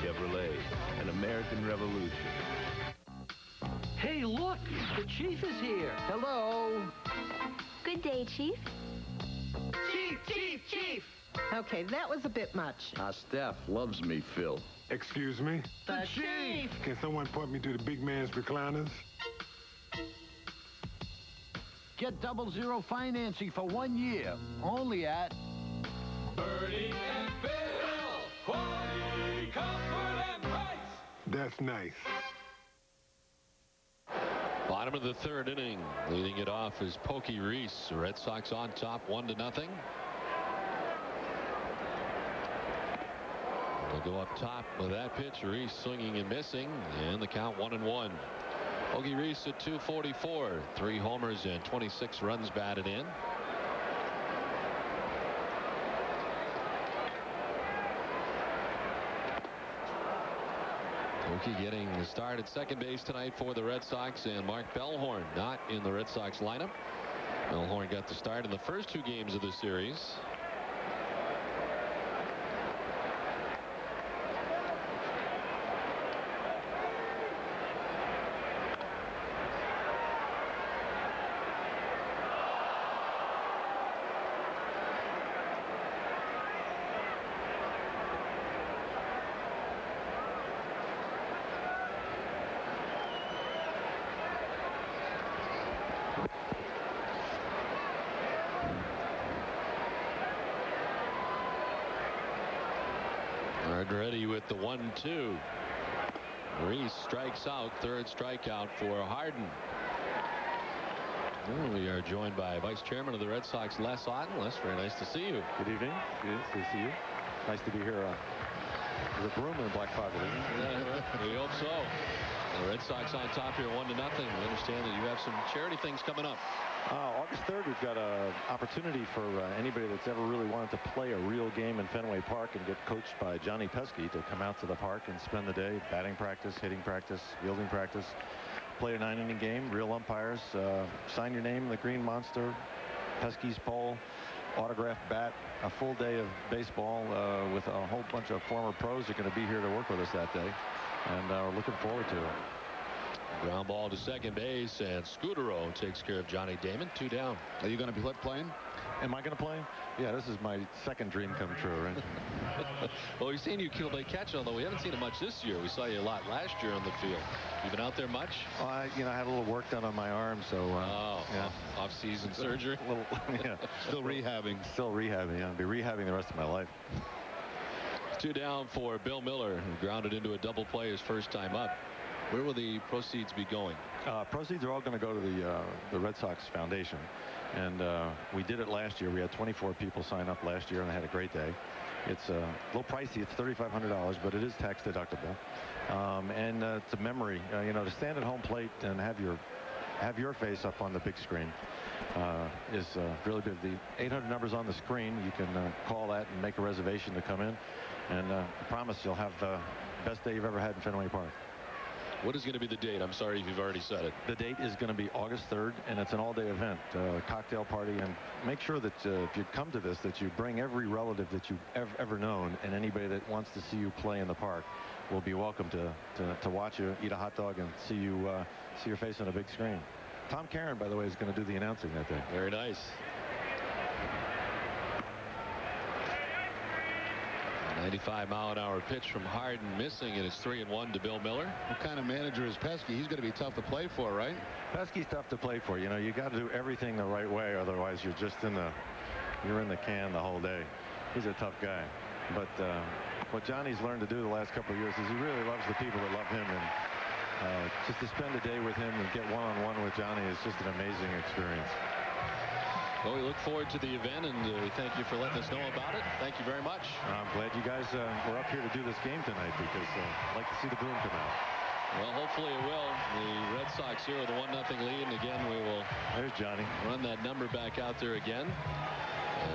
Chevrolet, an American Revolution. Hey, look! The Chief is here. Hello. Good day, Chief. Chief, Chief, Chief! Okay, that was a bit much. Our staff loves me, Phil. Excuse me? The Chief! Can someone point me to the big man's recliners? Get 00 financing for 1 year. Only at Bertie and Phil. Quality, comfort, and price. That's nice. Bottom of the third inning. Leading it off is Pokey Reese. The Red Sox on top 1-0. They'll go up top with that pitch. Reese swinging and missing, and the count 1-1. Pokey Reese at 244. 3 homers and 26 runs batted in. Pokey getting the start at second base tonight for the Red Sox, and Mark Bellhorn not in the Red Sox lineup. Bellhorn got the start in the first 2 games of the series. Ready with the 1-2. Reese strikes out. Third strikeout for Harden. We are joined by Vice Chairman of the Red Sox, Les Otten. Les, very nice to see you. Good evening. Good to see you. Nice to be here. There's a broom in the Black Closet, isn't it? We hope so. The Red Sox on top here 1-0. We understand that you have some charity things coming up. August 3rd, we've got an opportunity for anybody that's ever really wanted to play a real game in Fenway Park and get coached by Johnny Pesky to come out to the park and spend the day. Batting practice, hitting practice, fielding practice, play a 9-inning game, real umpires, sign your name in the Green Monster, Pesky's pole, autographed bat, a full day of baseball with a whole bunch of former pros are going to be here to work with us that day, and we're looking forward to it. Ground ball to second base, and Scudero takes care of Johnny Damon. 2 down. Are you going to be playing? Am I going to play? Yeah, this is my second dream come true, right? Well, we've seen you play catch, although we haven't seen it much this year. We saw you a lot last year on the field. You been out there much? I had a little work done on my arm, so yeah. Off-season surgery. Yeah. Still rehabbing. Still rehabbing. I'll be rehabbing the rest of my life. 2 down for Bill Mueller, who grounded into a double play his first time up. Where will the proceeds be going? Proceeds are all going to go to the Red Sox Foundation. And we did it last year. We had 24 people sign up last year, and they had a great day. It's a little pricey. It's $3,500, but it is tax deductible. And it's a memory, you know, to stand at home plate and have your face up on the big screen is really good. The 800 numbers on the screen. You can call that and make a reservation to come in. And I promise you'll have the best day you've ever had in Fenway Park. What is going to be the date? I'm sorry if you've already said it. The date is going to be August 3rd, and it's an all-day event, cocktail party. And make sure that if you come to this, that you bring every relative that you've ever known, and anybody that wants to see you play in the park will be welcome to watch you eat a hot dog and see your face on a big screen. Tom Caron, by the way, is going to do the announcing that day. Very nice. 95-mile-an-hour pitch from Harden, missing, and it's 3-1 to Bill Mueller. What kind of manager is Pesky? He's going to be tough to play for, right? Pesky's tough to play for. You know, you got to do everything the right way, otherwise you're just in the can the whole day. He's a tough guy. But what Johnny's learned to do the last couple of years is he really loves the people that love him, and just to spend a day with him and get one-on-one with Johnny is just an amazing experience. Well, we look forward to the event, and we thank you for letting us know about it. Thank you very much. I'm glad you guys were up here to do this game tonight, because I'd like to see the boom come out. Well, hopefully it will. The Red Sox here with a 1-0 lead, and again we will. There's Johnny. Run that number back out there again.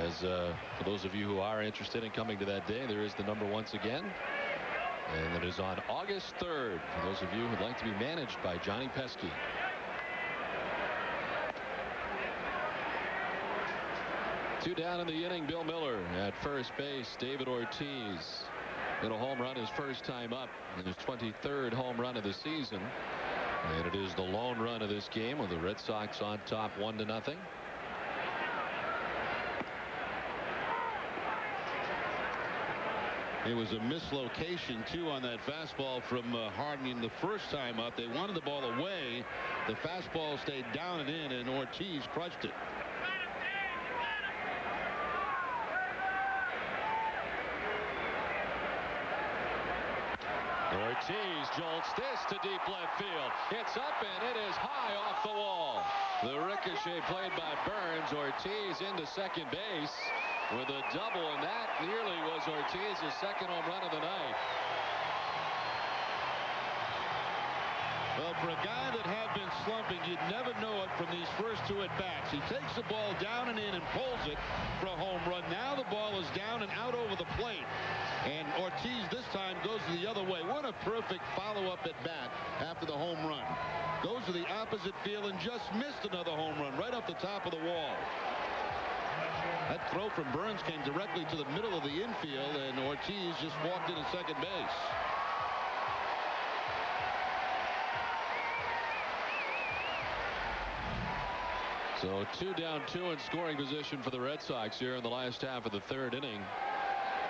As for those of you who are interested in coming to that day, there is the number once again. And it is on August 3rd for those of you who'd like to be managed by Johnny Pesky. Two down in the inning. Bill Mueller at first base. David Ortiz hit a home run his first time up, in his 23rd home run of the season. And it is the lone run of this game with the Red Sox on top 1-0. It was a mislocation, too, on that fastball from Harden the first time up. They wanted the ball away. The fastball stayed down and in, and Ortiz crushed it. Ortiz jolts this to deep left field. It's up, and it is high off the wall. The ricochet played by Burns. Ortiz into second base with a double, and that nearly was Ortiz's second home run of the night. Well, for a guy that had been slumping, you'd never know it from these first two at-bats. He takes the ball down and in and pulls it for a home run. Now the ball is down and out over the plate. And Ortiz this time goes the other way. What a perfect follow-up at bat after the home run. Goes to the opposite field and just missed another home run right up the top of the wall. That throw from Burns came directly to the middle of the infield, and Ortiz just walked into second base. So 2 down, 2 in scoring position for the Red Sox here in the last half of the third inning.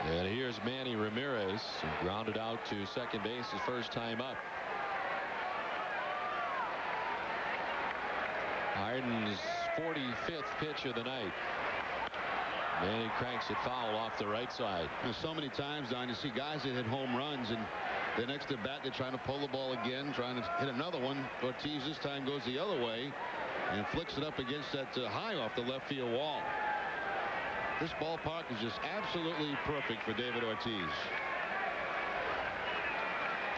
And here's Manny Ramirez, grounded out to second base his first time up. Harden's 45th pitch of the night. Manny cranks it foul off the right side. And so many times, Don, you see guys that hit home runs, and the next at bat they're trying to pull the ball again, trying to hit another one. Ortiz this time goes the other way and flicks it up against that high off the left field wall. This ballpark is just absolutely perfect for David Ortiz.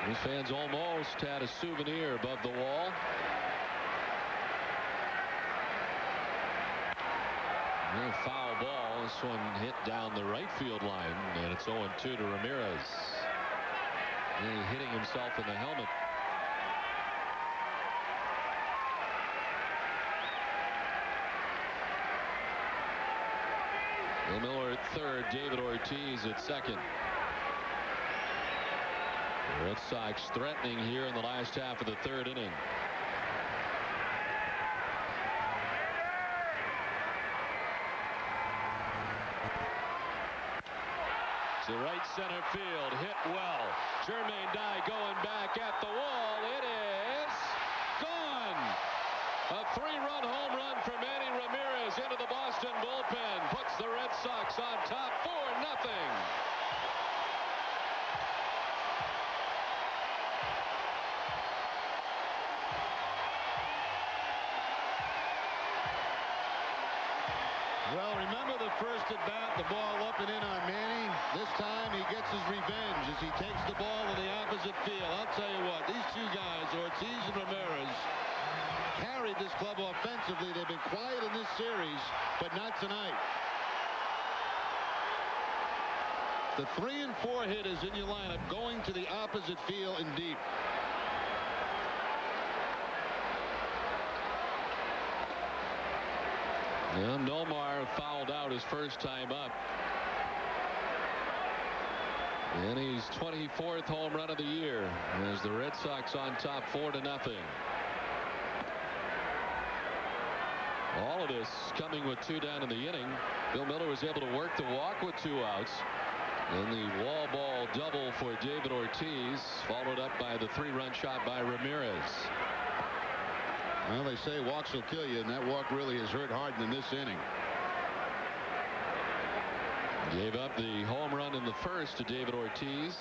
His fans almost had a souvenir above the wall. A foul ball. This one hit down the right field line, and it's 0-2 to Ramirez. Really hitting himself in the helmet. Bill Mueller at third, David Ortiz at second. The Red Sox threatening here in the last half of the third inning. To right center field, hit well. Jermaine Dye going back at the wall. It is gone. A 3-run home run from Manny Ramirez into the Boston bullpen puts the Red Sox on top 4-0. Well, remember the first at bat, the ball up and in on Manny. This time he gets his revenge as he takes the ball to the opposite field. I'll tell you what, these two guys, Ortiz and Ramirez, carried this club offensively. They've been quiet in this series, but not tonight. The 3 and 4 hitters in your lineup going to the opposite field and deep. And Nomar fouled out his first time up. And he's 24th home run of the year as the Red Sox on top 4-0. All of this coming with 2 down in the inning. Bill Mueller was able to work the walk with 2 outs. And the wall ball double for David Ortiz, followed up by the 3-run shot by Ramirez. Well, they say walks will kill you, and that walk really has hurt Harden in this inning. Gave up the home run in the first to David Ortiz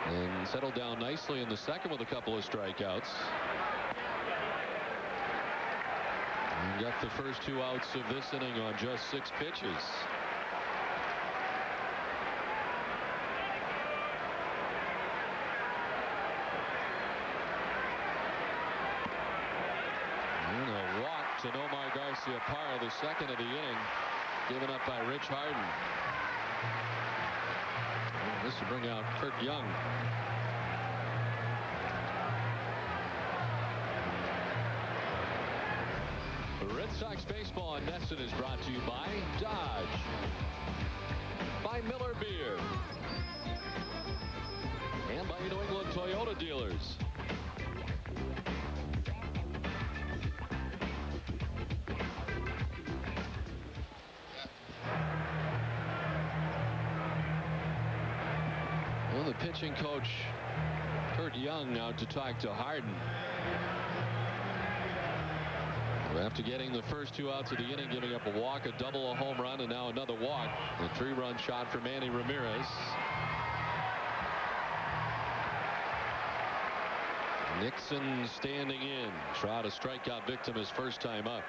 and settled down nicely in the second with a couple of strikeouts. And got the first 2 outs of this inning on just 6 pitches. And a walk to Nomar Garcia-Parra, the second of the inning, given up by Rich Harden. And this will bring out Curt Young. Red Sox baseball on Nesson is brought to you by Dodge, by Miller Beer, and by New England Toyota dealers. Well, the pitching coach Curt Young now to talk to Harden. After getting the first 2 outs of the inning, giving up a walk, a double, a home run, and now another walk. A 3-run shot for Manny Ramirez. Nixon standing in. Trot a strikeout victim his first time up.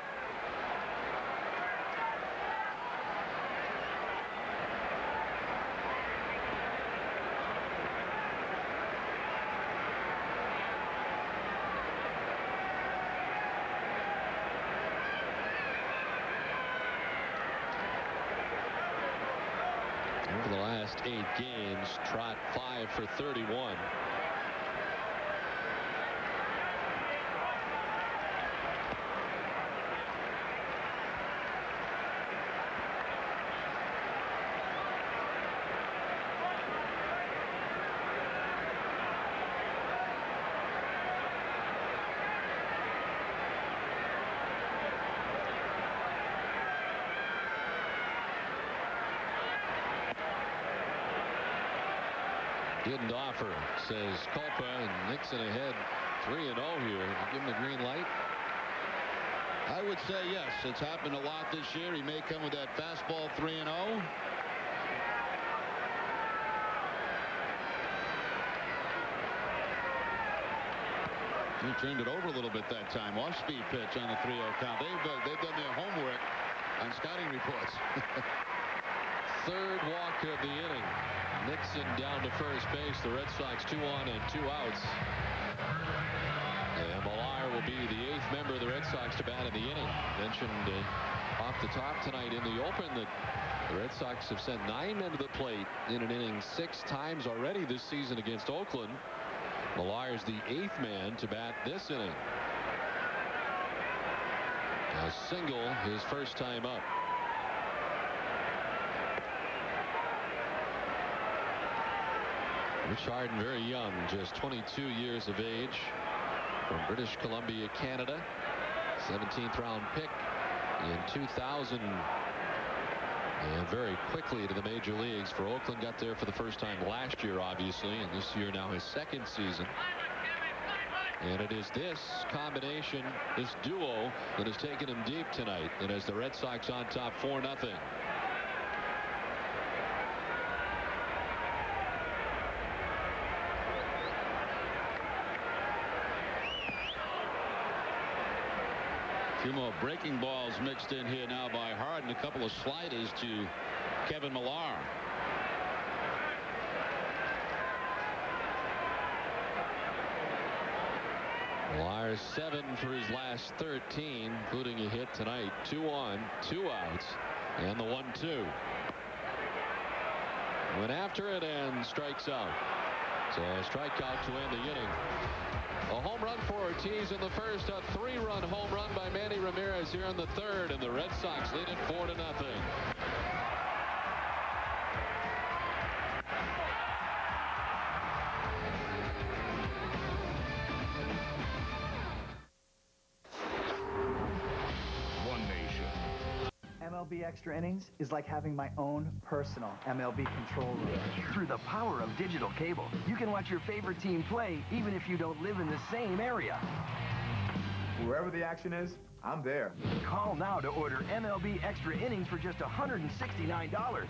Over the last 8 games, Trot 5 for 31. Didn't offer, says Culpa, and Nixon ahead 3-0 here. Give him the green light. I would say yes. It's happened a lot this year. He may come with that fastball 3-0. He turned it over a little bit that time. Off-speed pitch on the 3-0 count. They've done their homework on scouting reports. Third walk of the inning. Nixon down to first base. The Red Sox 2 on and 2 outs. And Mueller will be the 8th member of the Red Sox to bat in the inning. Mentioned off the top tonight in the open that the Red Sox have sent 9 men to the plate in an inning 6 times already this season against Oakland. Mueller is the 8th man to bat this inning. A single his first time up. Rich Harden, very young, just 22 years of age, from British Columbia, Canada. 17th round pick in 2000. And very quickly to the major leagues for Oakland. Got there for the first time last year, obviously, and this year now his 2nd season. And it is this combination, this duo, that has taken him deep tonight. And as the Red Sox on top 4-0. A few more breaking balls mixed in here now by Harden. A couple of sliders to Kevin Mueller. Mueller 7 for his last 13, including a hit tonight. 2 on, 2 outs, and the 1-2. Went after it and strikes out. So a strikeout to end the inning. A home run for Ortiz in the first. A 3-run home run by Manny Ramirez here in the third, and the Red Sox lead it 4-0. MLB Extra Innings is like having my own personal MLB control room. Through the power of digital cable, you can watch your favorite team play even if you don't live in the same area. Wherever the action is, I'm there. Call now to order MLB Extra Innings for just $169.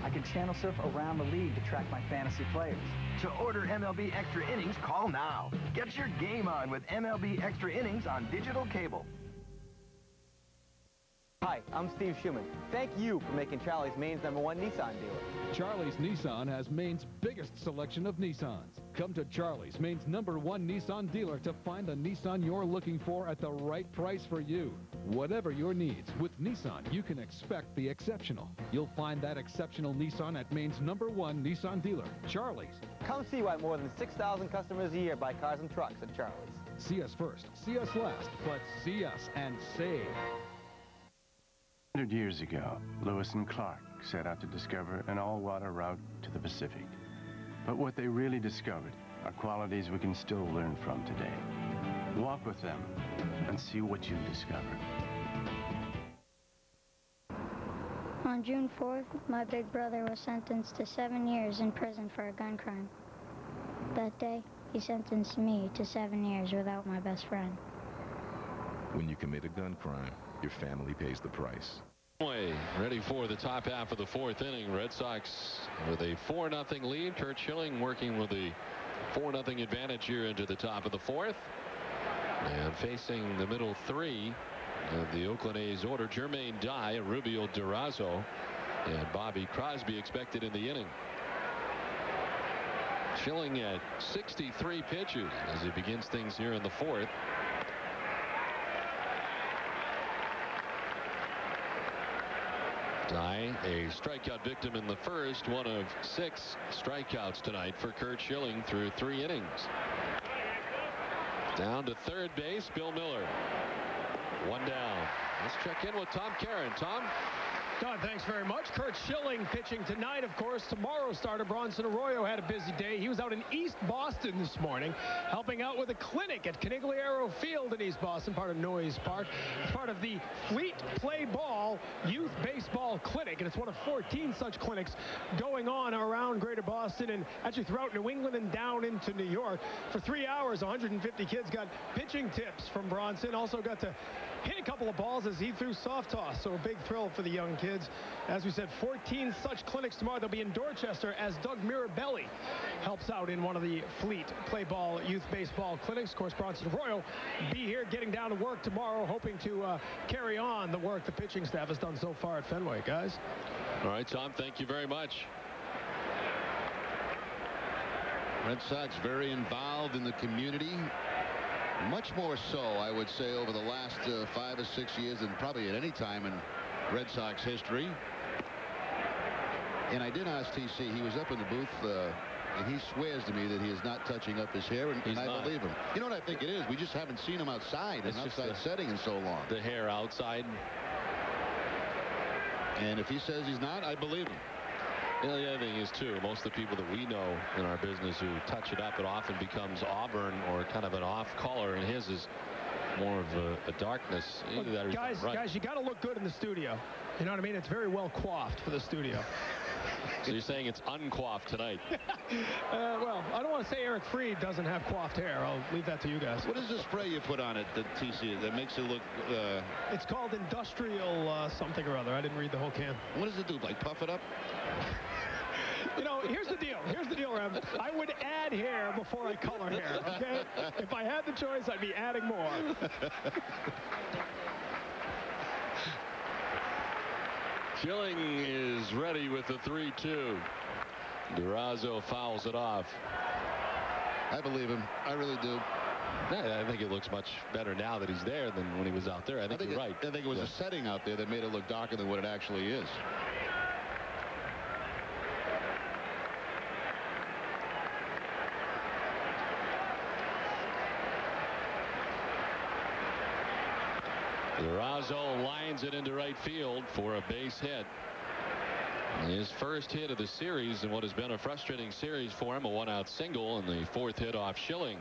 I can channel surf around the league to track my fantasy players. To order MLB Extra Innings, call now. Get your game on with MLB Extra Innings on digital cable. Hi, I'm Steve Schumann. Thank you for making Charlie's Maine's #1 Nissan dealer. Charlie's Nissan has Maine's biggest selection of Nissans. Come to Charlie's, Maine's #1 Nissan dealer to find the Nissan you're looking for at the right price for you. Whatever your needs, with Nissan, you can expect the exceptional. You'll find that exceptional Nissan at Maine's #1 Nissan dealer, Charlie's. Come see why more than 6,000 customers a year buy cars and trucks at Charlie's. See us first, see us last, but see us and save. 100 years ago, Lewis and Clark set out to discover an all-water route to the Pacific. But what they really discovered are qualities we can still learn from today. Walk with them and see what you discover. On June 4th, my big brother was sentenced to 7 years in prison for a gun crime. That day, he sentenced me to 7 years without my best friend. When you commit a gun crime, your family pays the price. Ready for the top half of the 4th inning. Red Sox with a 4-0 lead. Curt Schilling working with a 4-0 advantage here into the top of the 4th. And facing the middle 3 of the Oakland A's order, Jermaine Dye, Rubio Durazo, and Bobby Crosby expected in the inning. Schilling at 63 pitches as he begins things here in the 4th. Dye, a strikeout victim in the first, one of 6 strikeouts tonight for Curt Schilling through 3 innings. Down to third base, Bill Mueller. 1 down. Let's check in with Tom Caron. Tom? Don, thanks very much. Curt Schilling pitching tonight, of course. Tomorrow starter Bronson Arroyo had a busy day. He was out in East Boston this morning, helping out with a clinic at Canigliaro Field in East Boston, part of Noyes Park. It's part of the Fleet Play Ball Youth Baseball Clinic, and it's one of 14 such clinics going on around Greater Boston and actually throughout New England and down into New York. For 3 hours, 150 kids got pitching tips from Bronson. Also got to hit a couple of balls as he threw soft toss, so a big thrill for the young kids. As we said, 14 such clinics tomorrow. They'll be in Dorchester as Doug Mirabelli helps out in one of the Fleet Play Ball Youth Baseball clinics. Of course, Bronson Arroyo be here getting down to work tomorrow, hoping to carry on the work the pitching staff has done so far at Fenway. Guys? All right, Tom, thank you very much. Red Sox very involved in the community. Much more so, I would say, over the last 5 or 6 years than probably at any time in Red Sox history. And I did ask TC, he was up in the booth, and he swears to me that he is not touching up his hair, and I believe him. You know what I think it is? We just haven't seen him outside, in an outside setting in so long. The hair outside. And if he says he's not, I believe him. You know, the other thing is, too, most of the people that we know in our business who touch it up, it often becomes auburn or kind of an off color, and his is more of a darkness. Look, guys, you got to look good in the studio. You know what I mean? It's very well coiffed for the studio. So you're saying it's uncoiffed tonight? Well, I don't want to say Eric Fried doesn't have coiffed hair. I'll leave that to you guys. What is the spray you put on it, the TC, that makes it look... It's called industrial something or other. I didn't read the whole can. What does it do? Like puff it up? You know, here's the deal. Here's the deal, Rev. I would add hair before I color hair, okay? If I had the choice, I'd be adding more. Schilling is ready with the 3-2. Durazo fouls it off. I believe him. I really do. I think it looks much better now that he's there than when he was out there. I think you're right. I think it was a setting out there that made it look darker than what it actually is. Durazo lines it into right field for a base hit. His first hit of the series in what has been a frustrating series for him, a one-out single, and the fourth hit off Schilling.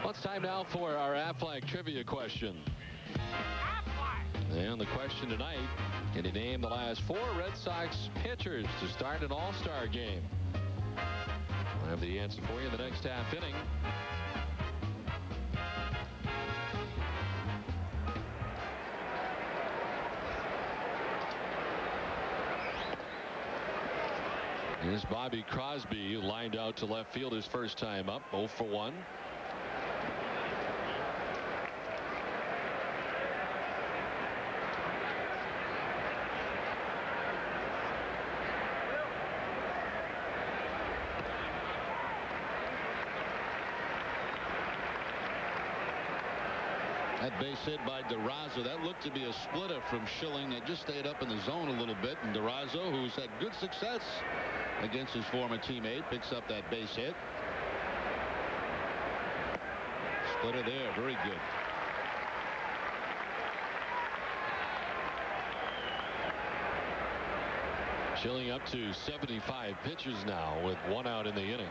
Well, it's time now for our Aflac trivia question. And the question tonight, can you name the last 4 Red Sox pitchers to start an all-star game? I'll have the answer for you in the next half inning. Here's Bobby Crosby, who lined out to left field his first time up, 0 for 1. That base hit by Durazo, that looked to be a splitter from Schilling that just stayed up in the zone a little bit, and Durazo, who's had good success against his former teammate, picks up that base hit. Splitter there, very good. Schilling up to 75 pitches now with 1 out in the inning.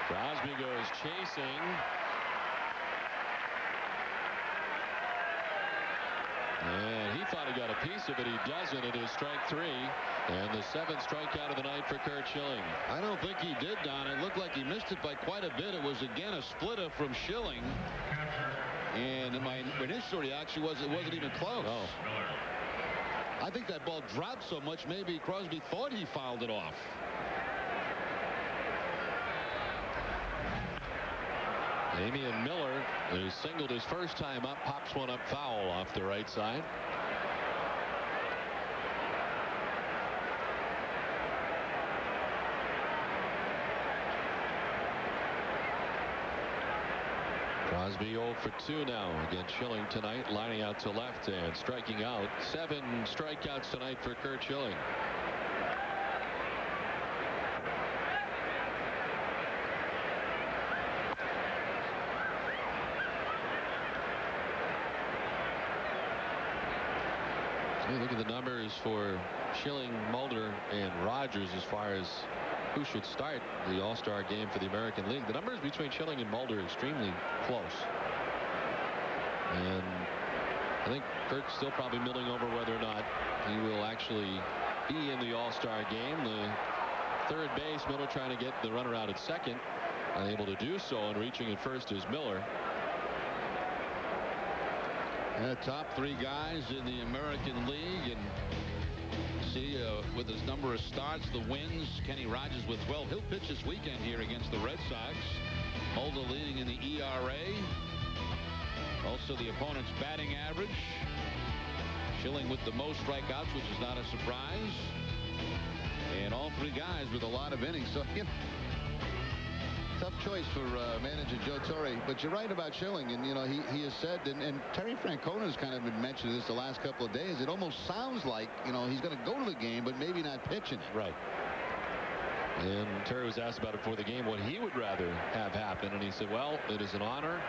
Crosby goes chasing. And he thought he got a piece of it. He doesn't. It is strike 3. And the 7th strikeout of the night for Curt Schilling. I don't think he did, Don. It looked like he missed it by quite a bit. It was again a splitter from Schilling. And my initial reaction was it wasn't even close. Oh. I think that ball dropped so much maybe Crosby thought he fouled it off. Damian Mueller, who singled his first time up, pops one up foul off the right side. Crosby 0 for 2 now against Schilling tonight, lining out to left and striking out. 7 strikeouts tonight for Curt Schilling. Look at the numbers for Schilling, Mulder, and Rogers as far as who should start the All-Star game for the American League. The numbers between Schilling and Mulder are extremely close. And I think Curt's still probably milling over whether or not he will actually be in the All-Star game. The third base, Miller trying to get the runner out at second. Unable to do so, and reaching at first is Miller. The top 3 guys in the American League, and see with his number of starts, the wins, Kenny Rogers with 12. He'll pitch this weekend here against the Red Sox. Mulder leading in the ERA. Also the opponent's batting average. Schilling with the most strikeouts, which is not a surprise. And all 3 guys with a lot of innings. So, you know, tough choice for manager Joe Torre, but you're right about Schilling, and you know he has said, and Terry Francona's kind of been mentioning this the last couple of days. It almost sounds like he's going to go to the game, but maybe not pitching it. Right. And Terry was asked about it before the game, what he would rather have happen, and he said, well, it is an honor,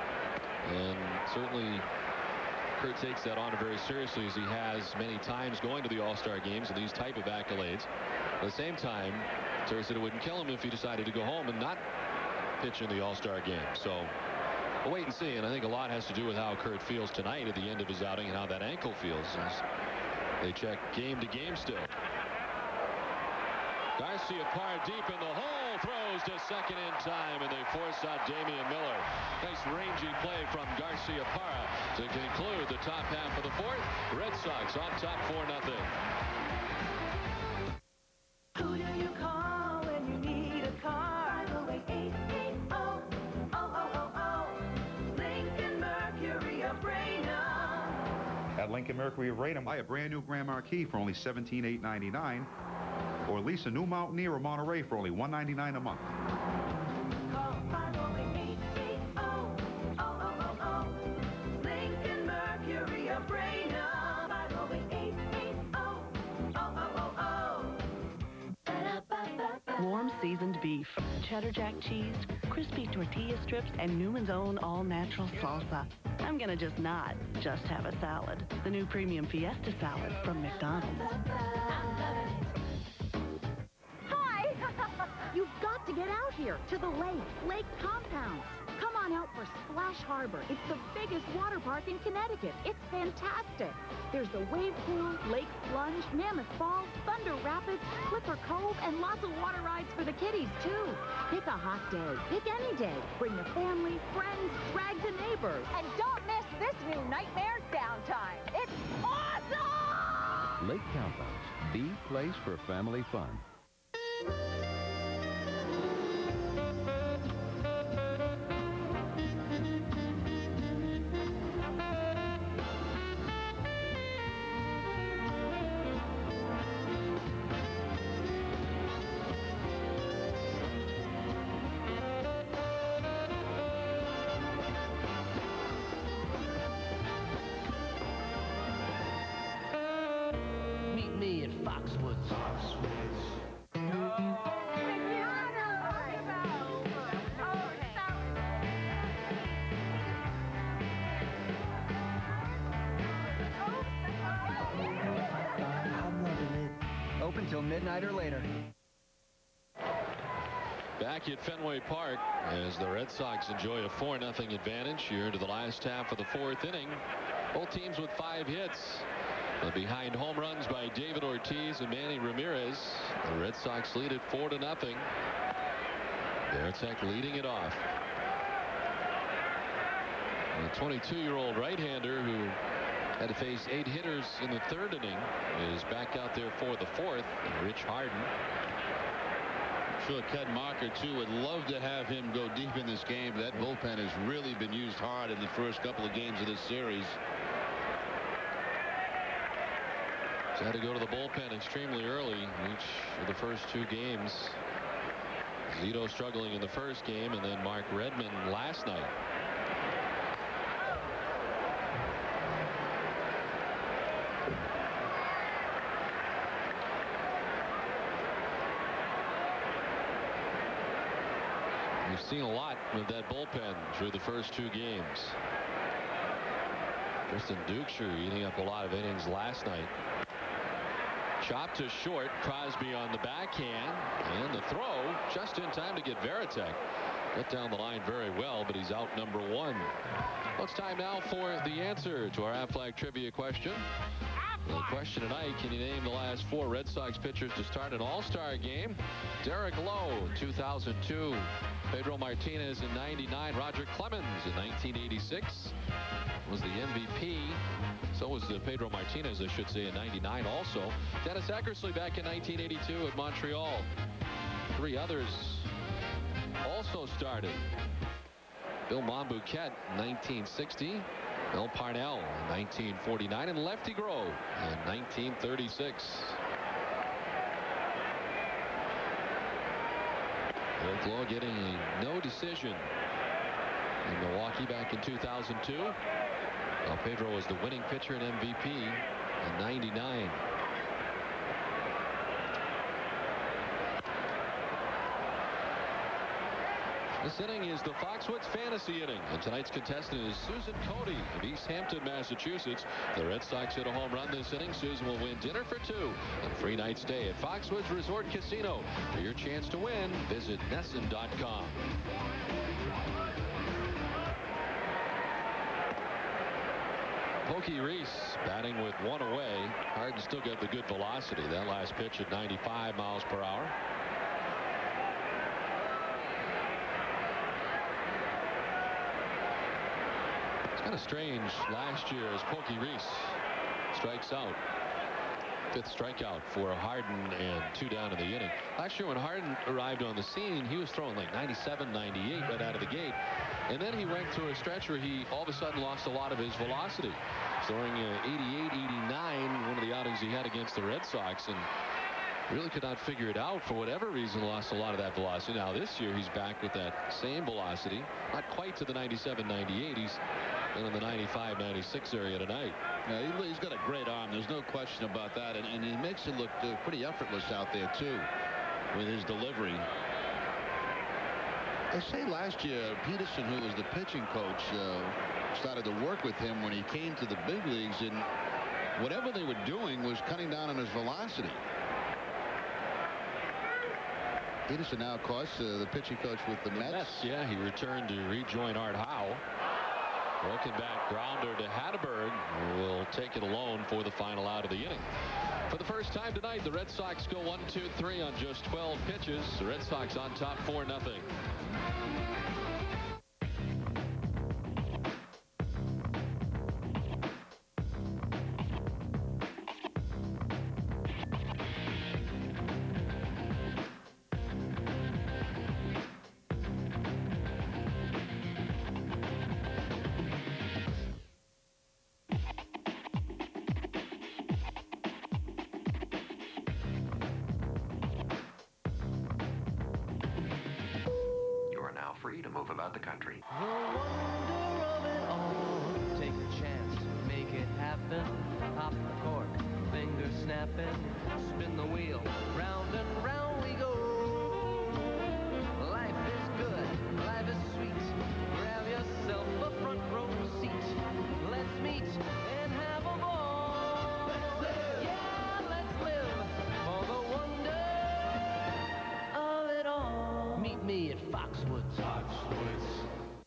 and certainly Curt takes that honor very seriously, as he has many times going to the All-Star games and these type of accolades. At the same time, Terry said it wouldn't kill him if he decided to go home and not pitch in the All-Star game. So we'll wait and see, and I think a lot has to do with how Curt feels tonight at the end of his outing and how that ankle feels as they check game to game still. Garcia-Parra deep in the hole, throws to second in time, and they force out Damian Mueller. Nice rangy play from Garcia-Parra to conclude the top half of the fourth. Red Sox on top 4-0. Who do you call when you need a car? 508-880-0000. Lincoln Mercury of Raynham. At Lincoln Mercury of Raynham, buy a brand new Grand Marquis for only $17,899, or lease a new Mountaineer or Monterey for only $199 a month. Call 508-880-0000. Lincoln Mercury of Raynham. 508-880-0000. Warm seasoned beef, cheddar jack cheese, crispy tortilla strips, and Newman's Own all-natural salsa. I'm gonna just not just have a salad. The new premium Fiesta salad from McDonald's. Hi! You've got to get out here to the lake compounds. Come on out for Splash Harbor. It's the biggest water park in Connecticut. It's fantastic. There's the wave pool, lake plunge, Mammoth Falls, Thunder Rapids, Flipper Cove, and lots of water rides for the kiddies, too. Pick a hot day. Pick any day. Bring the family, friends, drag the neighbors. And don't miss this new Nightmare Downtime. It's awesome! Lake Compounds, the place for family fun. Meet me at Foxwoods. Open till midnight or later. Back at Fenway Park as the Red Sox enjoy a 4-0 advantage here into the last half of the fourth inning. Both teams with 5 hits. But behind home runs by David Ortiz and Manny Ramirez, the Red Sox lead it 4-0. Varitek leading it off. The 22-year-old right-hander who had to face 8 hitters in the third inning is back out there for the fourth. Rich Harden. I'm sure Ken Marker, too, would love to have him go deep in this game. That bullpen has really been used hard in the first couple of games of this series. He's had to go to the bullpen extremely early each of the first 2 games. Zito struggling in the first game, and then Mark Redmond last night. We've seen a lot of that bullpen through the first 2 games. Tristan Dukeshire eating up a lot of innings last night. Chop to short. Crosby on the backhand, and the throw just in time to get Varitek. Got down the line very well, but he's out number 1. Well, it's time now for the answer to our Aflac trivia question. The question tonight: can you name the last 4 Red Sox pitchers to start an all-star game? Derek Lowe, 2002. Pedro Martinez in 99. Roger Clemens in 1986 was the MVP. So was Pedro Martinez, I should say, in 99 also. Dennis Eckersley back in 1982 at Montreal. 3 others also started. Bill Monbouquet in 1960. Bill Parnell in 1949. And Lefty Grove in 1936. Eric Lowe getting a no decision in Milwaukee back in 2002. Well, Pedro was the winning pitcher and MVP in 99. This inning is the Foxwoods fantasy inning, and tonight's contestant is Susan Cody of East Hampton, Massachusetts. The Red Sox hit a home run this inning. Susan will win dinner for 2 and a free night stay at Foxwoods Resort Casino. For your chance to win, visit Nesson.com. Pokey Reese batting with one away. Harden still got the good velocity. That last pitch at 95 miles per hour. It's kind of strange last year as Pokey Reese strikes out. 5th strikeout for Harden and 2 down in the inning. Last year when Harden arrived on the scene, he was throwing like 97, 98 right out of the gate. And then he went through a stretch where he all of a sudden lost a lot of his velocity. Throwing 88, 89, one of the outings he had against the Red Sox, and really could not figure it out for whatever reason. Lost a lot of that velocity. Now this year he's back with that same velocity, not quite to the 97, 98. He's in the 95, 96 area tonight. Yeah, he's got a great arm. There's no question about that. And he makes it look pretty effortless out there, too, with his delivery. They say last year, Peterson, who was the pitching coach, started to work with him when he came to the big leagues. And whatever they were doing was cutting down on his velocity. Peterson now, of course, the pitching coach with the Mets. Yeah, he returned to rejoin Art Howe. Broken back grounder to Hatteberg, who will take it alone for the final out of the inning. For the first time tonight, the Red Sox go 1-2-3 on just 12 pitches. The Red Sox on top 4-0. Free to move about the country. The wonder of it all. Take a chance, make it happen. Pop the cork, fingers snapping. Spin the wheel, round and round we go. Life is good, life is sweet. Grab yourself a front row seat. Let's meet and have a ball. Let's live, yeah, let's live for the wonder of it all. Meet me at Foxwoods.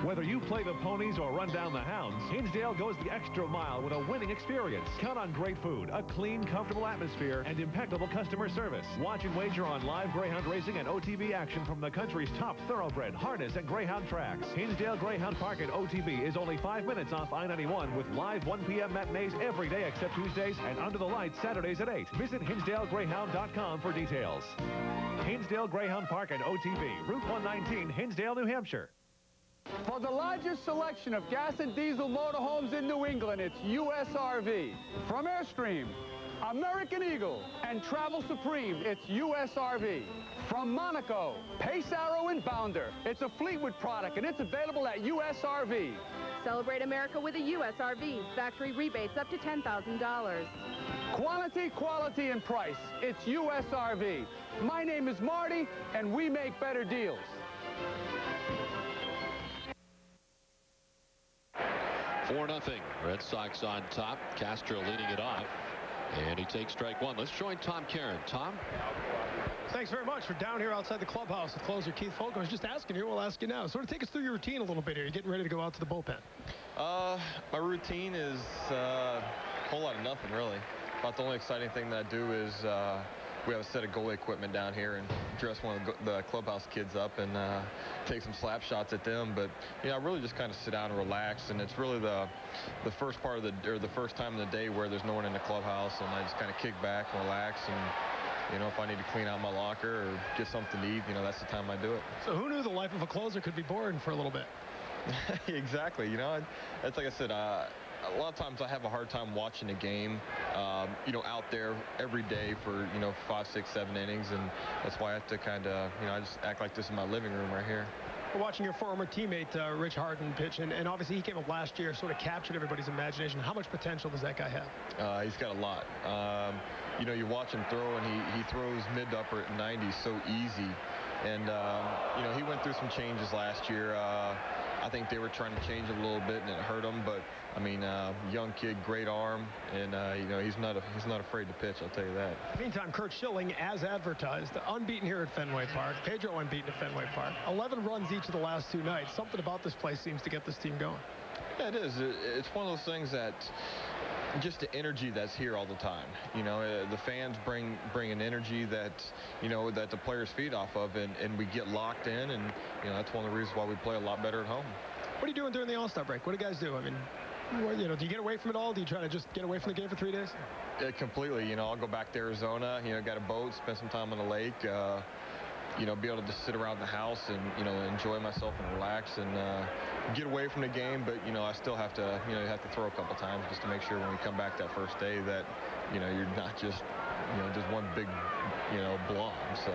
Whether you play the ponies or run down the hounds, Hinsdale goes the extra mile with a winning experience. Count on great food, a clean, comfortable atmosphere, and impeccable customer service. Watch and wager on live greyhound racing and OTB action from the country's top thoroughbred, harness, and greyhound tracks. Hinsdale Greyhound Park at OTB is only 5 minutes off I-91 with live 1 p.m. matinees every day except Tuesdays and under the lights Saturdays at 8. Visit HinsdaleGreyhound.com for details. Hinsdale Greyhound Park and OTB, Route 119, Hinsdale, New Hampshire. For the largest selection of gas and diesel motorhomes in New England, it's USRV. From Airstream, American Eagle, and Travel Supreme, it's USRV. From Monaco, Pace Arrow and Bounder, it's a Fleetwood product, and it's available at USRV. Celebrate America with a USRV. Factory rebates up to $10,000. Quantity, quality, and price. It's USRV. My name is Marty, and we make better deals. 4-0. Red Sox on top. Castro leading it off. And he takes strike one. Let's join Tom Caron. Tom? Thanks very much. We're down here outside the clubhouse with closer Keith Folk. I was just asking you. We'll ask you now. Sort of take us through your routine a little bit here. You're getting ready to go out to the bullpen. My routine is a whole lot of nothing, really. About the only exciting thing that I do is we have a set of goalie equipment down here and dress one of the clubhouse kids up and take some slap shots at them. But I really just kind of sit down and relax, and it's really the first part of the first time of the day where there's no one in the clubhouse, and I just kind of kick back and relax. And if I need to clean out my locker or get something to eat, that's the time I do it. So who knew the life of a closer could be boring for a little bit? Exactly. It's like I said. A lot of times I have a hard time watching a game, out there every day for, 5, 6, 7 innings. And that's why I have to kind of, I just act like this in my living room right here. We're watching your former teammate, Rich Harden, pitch. And obviously he came up last year, sort of captured everybody's imagination. How much potential does that guy have? He's got a lot. You watch him throw, and he throws mid to upper 90s so easy. And, he went through some changes last year. I think they were trying to change him a little bit, and it hurt him. But I mean, young kid, great arm, and he's not afraid to pitch. I'll tell you that. Meantime, Curt Schilling, as advertised, unbeaten here at Fenway Park. Pedro unbeaten at Fenway Park. 11 runs each of the last 2 nights. Something about this place seems to get this team going. Yeah, it is. It's one of those things that, just the energy that's here all the time. You know, the fans bring an energy that, you know, that the players feed off of, and we get locked in, and, you know, that's one of the reasons why we play a lot better at home. What are you doing during the All-Star break? What do guys do? I mean, you know, do you get away from it all? Do you try to just get away from the game for 3 days? Yeah, completely. You know, I'll go back to Arizona, you know, got a boat, spend some time on the lake, you know, be able to just sit around the house and, you know, enjoy myself and relax and get away from the game. But, you know, I still have to, you know, you have to throw a couple times just to make sure when we come back that first day that, you know, you're not just, you know, just one big, you know, blob. So.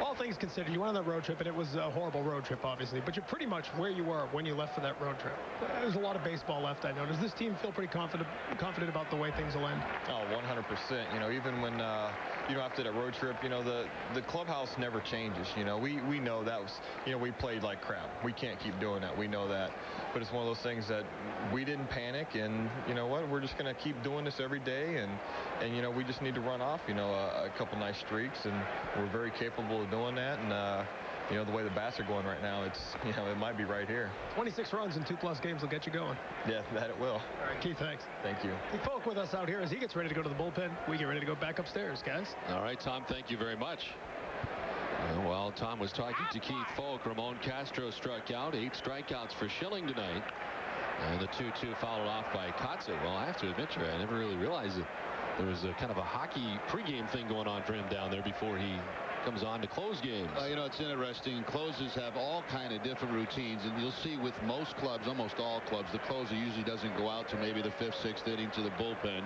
All things considered, you went on that road trip, and it was a horrible road trip, obviously, but you're pretty much where you were when you left for that road trip. There's a lot of baseball left, I know. Does this team feel pretty confident about the way things will end? Oh, 100%. You know, even when, you know, after that road trip, you know, the clubhouse never changes. You know, we know that was, you know, we played like crap. We can't keep doing that. We know that. But it's one of those things that we didn't panic, and, you know what, we're just going to keep doing this every day, and, you know, we just need to run off, you know, a couple nice streaks, and we're very capable of doing that. And, you know, the way the bats are going right now, it's, you know, it might be right here. 26 runs in 2+ games will get you going. Yeah, that it will. All right, Keith, thanks. Thank you. Keith Folk with us out here as he gets ready to go to the bullpen. We get ready to go back upstairs, guys. All right, Tom, thank you very much. While Tom was talking to Keith Folk, Ramon Castro struck out. 8 strikeouts for Schilling tonight. And the 2-2 followed off by Kotze. Well, I have to admit, I never really realized that there was a kind of a hockey pregame thing going on for him down there before he comes on to close games. You know, it's interesting. Closers have all kind of different routines, and you'll see with most clubs, almost all clubs, the closer usually doesn't go out to maybe the 5th, 6th inning to the bullpen.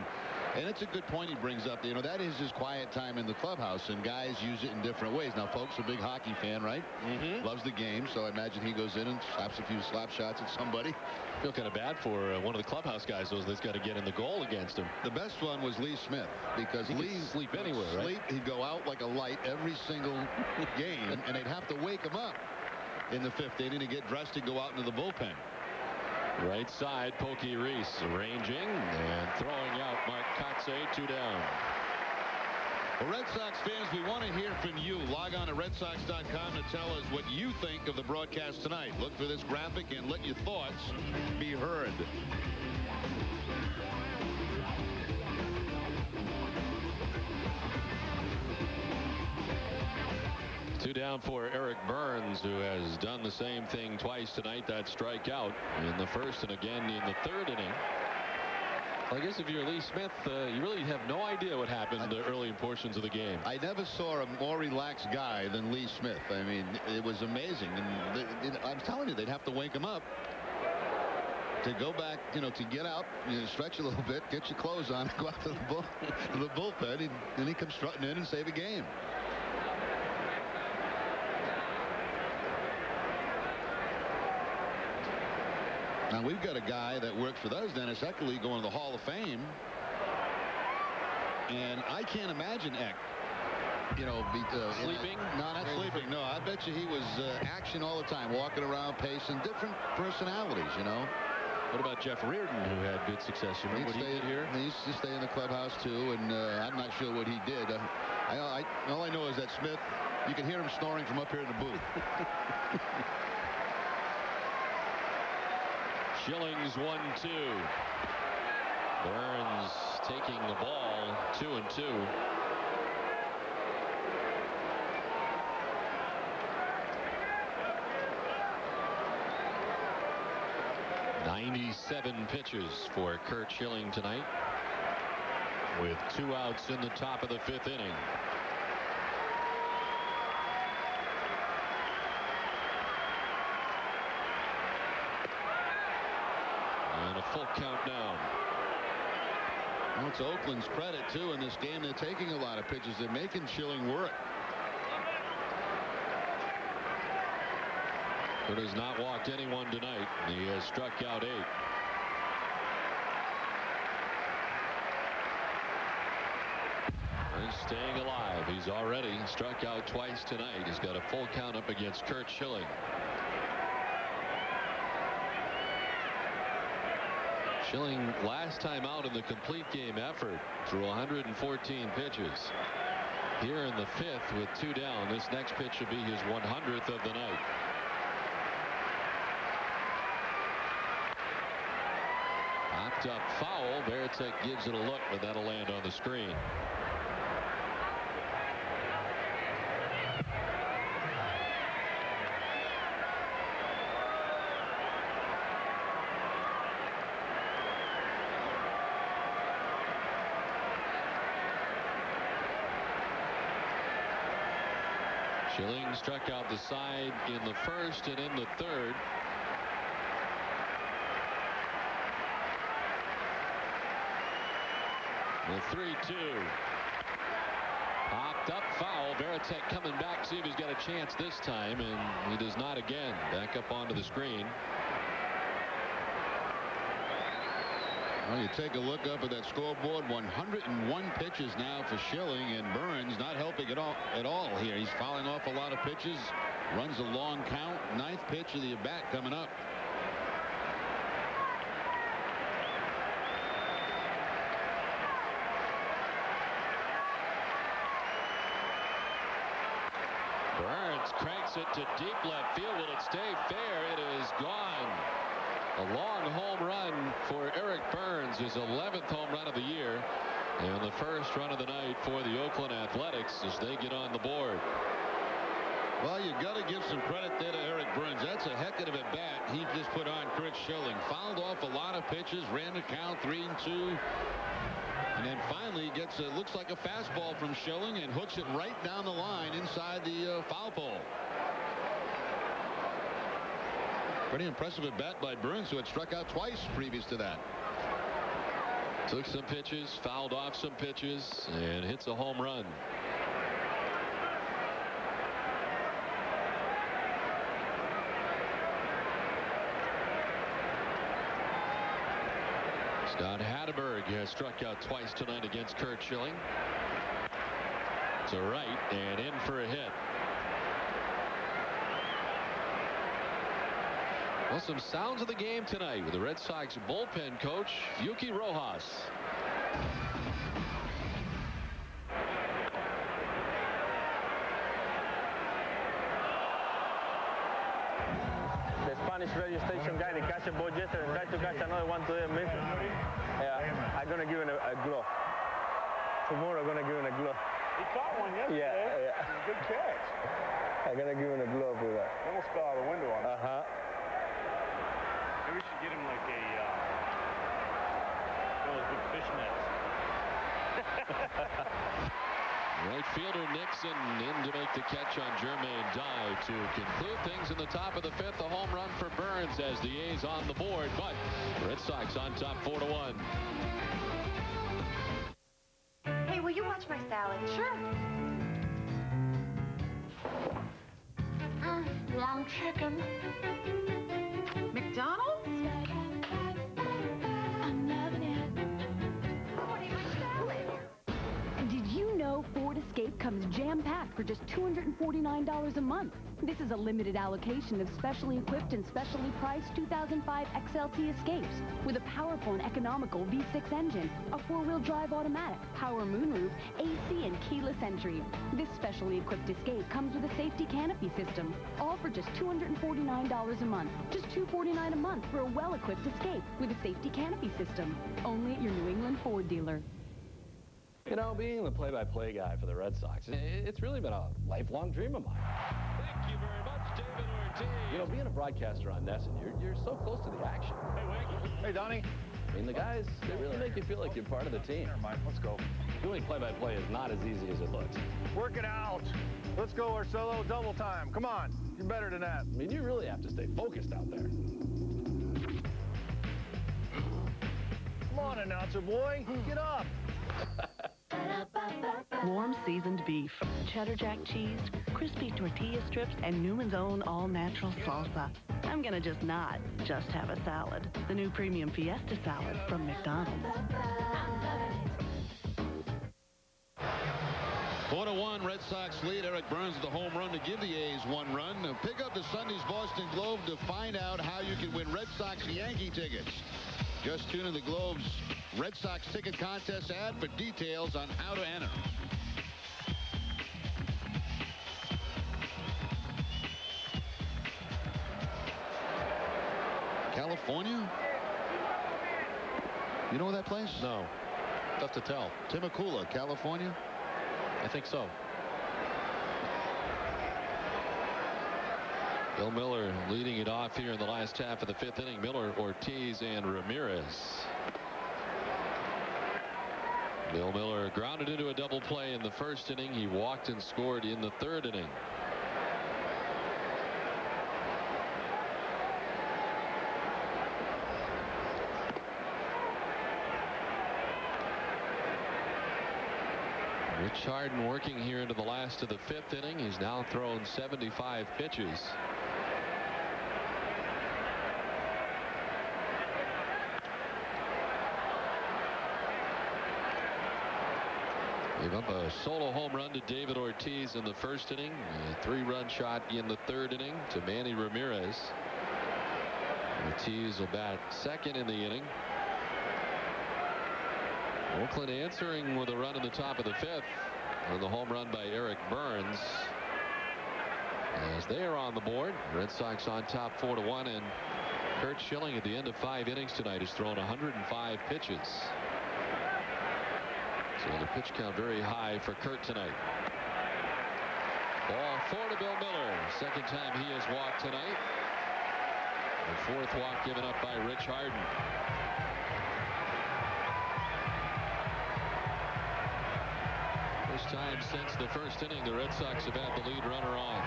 And it's a good point he brings up. You know, that is his quiet time in the clubhouse, and guys use it in different ways. Now, Folk's a big hockey fan, right? Loves the game, so I imagine he goes in and slaps a few slap shots at somebody. Feel kind of bad for one of the clubhouse guys, though, that's got to get in the goal against him. The best one was Lee Smith, because Lee sleep anywhere, right? He'd go out like a light every single game, and they'd have to wake him up in the 5th inning to get dressed and go out into the bullpen. Right side, Pokey Reese arranging and throwing out Mark Kotze, 2 down. Well, Red Sox fans, we want to hear from you. Log on to RedSox.com to tell us what you think of the broadcast tonight. Look for this graphic and let your thoughts be heard. Two down for Eric Burns, who has done the same thing twice tonight. That strikeout in the 1st and again in the 3rd inning. Well, I guess if you're Lee Smith, you really have no idea what happened early in portions of the game. I never saw a more relaxed guy than Lee Smith. I mean, it was amazing. And I'm telling you, they'd have to wake him up to go back, you know, to get out, you know, stretch a little bit, get your clothes on, go out to the bullpen, and then he comes strutting in and save a game. Now, we've got a guy that works for us, Dennis Eckerly, going to the Hall of Fame. And I can't imagine Eck, you know, sleeping? No, not sleeping. No, I bet you he was action all the time, walking around, pacing, different personalities, you know. What about Jeff Reardon, who had good success? You remember what he did here? He used to stay in the clubhouse, too, and I'm not sure what he did. All I know is that Smith, you can hear him snoring from up here in the booth. Schilling's 1-2. Burns taking the ball, 2-2. "97 pitches for Curt Schilling tonight, with 2 outs in the top of the 5th inning. And a full count down. Well, it's Oakland's credit, too, in this game. They're taking a lot of pitches. They're making Schilling work. Curt has not walked anyone tonight. He has struck out 8. He's staying alive. He's already struck out twice tonight. He's got a full count up against Curt Schilling. Schilling, last time out in the complete game effort, threw 114 pitches. Here in the 5th with 2 down, this next pitch should be his 100th of the night. Popped up foul. Veritek gives it a look, but that'll land on the screen. Schilling struck out the side in the first and in the third. The 3-2. Popped up foul. Veritek coming back, see if he's got a chance this time, and he does not again. Back up onto the screen. Well, you take a look up at that scoreboard. 101 pitches now for Schilling, and Burns not helping at all here. He's fouling off a lot of pitches. Runs a long count. 9th pitch of the at-bat coming up. Burns cranks it to deep left field. Will it stay fair? It is gone. A long home run for Eric Burns, his 11th home run of the year, and the first run of the night for the Oakland Athletics as they get on the board. Well, you got to give some credit there to Eric Burns. That's a heck of a bat he just put on Curt Schilling. Fouled off a lot of pitches, ran the count 3-2. And then finally gets a, looks like a fastball from Schilling and hooks it right down the line inside the foul pole. Pretty impressive at bat by Burns, who had struck out twice previous to that. Took some pitches, fouled off some pitches, and hits a home run. Scott Hatteberg has struck out twice tonight against Curt Schilling. To right and in for a hit. Well, some sounds of the game tonight with the Red Sox bullpen coach, Yuki Rojas. The Spanish radio station guy that catch a ball yesterday and tried to catch another one today and missed it. Yeah, I'm going to give him a glove. Tomorrow I'm going to give him a glove. He caught one yesterday. Yeah. Good catch. I'm going to give him a glove for that. Almost fell out the window on it. Maybe we should get him like a one of those big fish nets. Right fielder Nixon in to make the catch on Jermaine Dye to conclude things in the top of the 5th. A home run for Burns as the A's on the board, but Red Sox on top 4-1. Hey, will you watch my salad? Sure. Long chicken. McDonald's? Did you know Ford Escape comes jam-packed for just $249 a month? This is a limited allocation of specially equipped and specially priced 2005 XLT Escapes with a powerful and economical V6 engine, a 4-wheel drive automatic, power moonroof, AC, and keyless entry. This specially equipped Escape comes with a safety canopy system, all for just $249 a month. Just $249 a month for a well-equipped Escape with a safety canopy system. Only at your New England Ford dealer. You know, being the play-by-play guy for the Red Sox, it's really been a lifelong dream of mine. Thank you very much, David Ortiz. You know, being a broadcaster on NESN, you're so close to the action. Hey, Wink. Hey, Donnie. I mean, the guys, they really make you feel like you're part of the team. Never mind. Let's go. Doing play-by-play is not as easy as it looks. Work it out. Let's go, Arcelo. Double time. Come on. You're better than that. I mean, you really have to stay focused out there. Come on, announcer boy. Get up. Warm seasoned beef, cheddar jack cheese, crispy tortilla strips, and Newman's own all-natural salsa. I'm gonna just not just have a salad. The new premium Fiesta salad from McDonald's. 4-1 Red Sox lead. Eric Burns with the home run to give the A's 1 run. Now pick up the Sunday's Boston Globe to find out how you can win Red Sox Yankee tickets. Just tune in the Globe's Red Sox ticket contest ad for details on how to enter. California. place? No. Tough to tell. Temecula, California? I think so. Bill Mueller leading it off here in the last half of the 5th inning. Mueller, Ortiz, and Ramirez. Bill Mueller grounded into a double play in the 1st inning. He walked and scored in the 3rd inning. Rich Harden working here into the last of the 5th inning. He's now thrown 75 pitches. Gave up a solo home run to David Ortiz in the 1st inning. A 3-run shot in the 3rd inning to Manny Ramirez. Ortiz will bat 2nd in the inning. Oakland answering with a run in the top of the 5th with a home run by Eric Burns. As they are on the board, Red Sox on top 4-1, and Curt Schilling at the end of 5 innings tonight has thrown 105 pitches. So the pitch count very high for Curt tonight. Ball 4 to Bill Mueller. 2nd time he has walked tonight. The 4th walk given up by Rich Harden. First time since the 1st inning the Red Sox have had the lead runner on.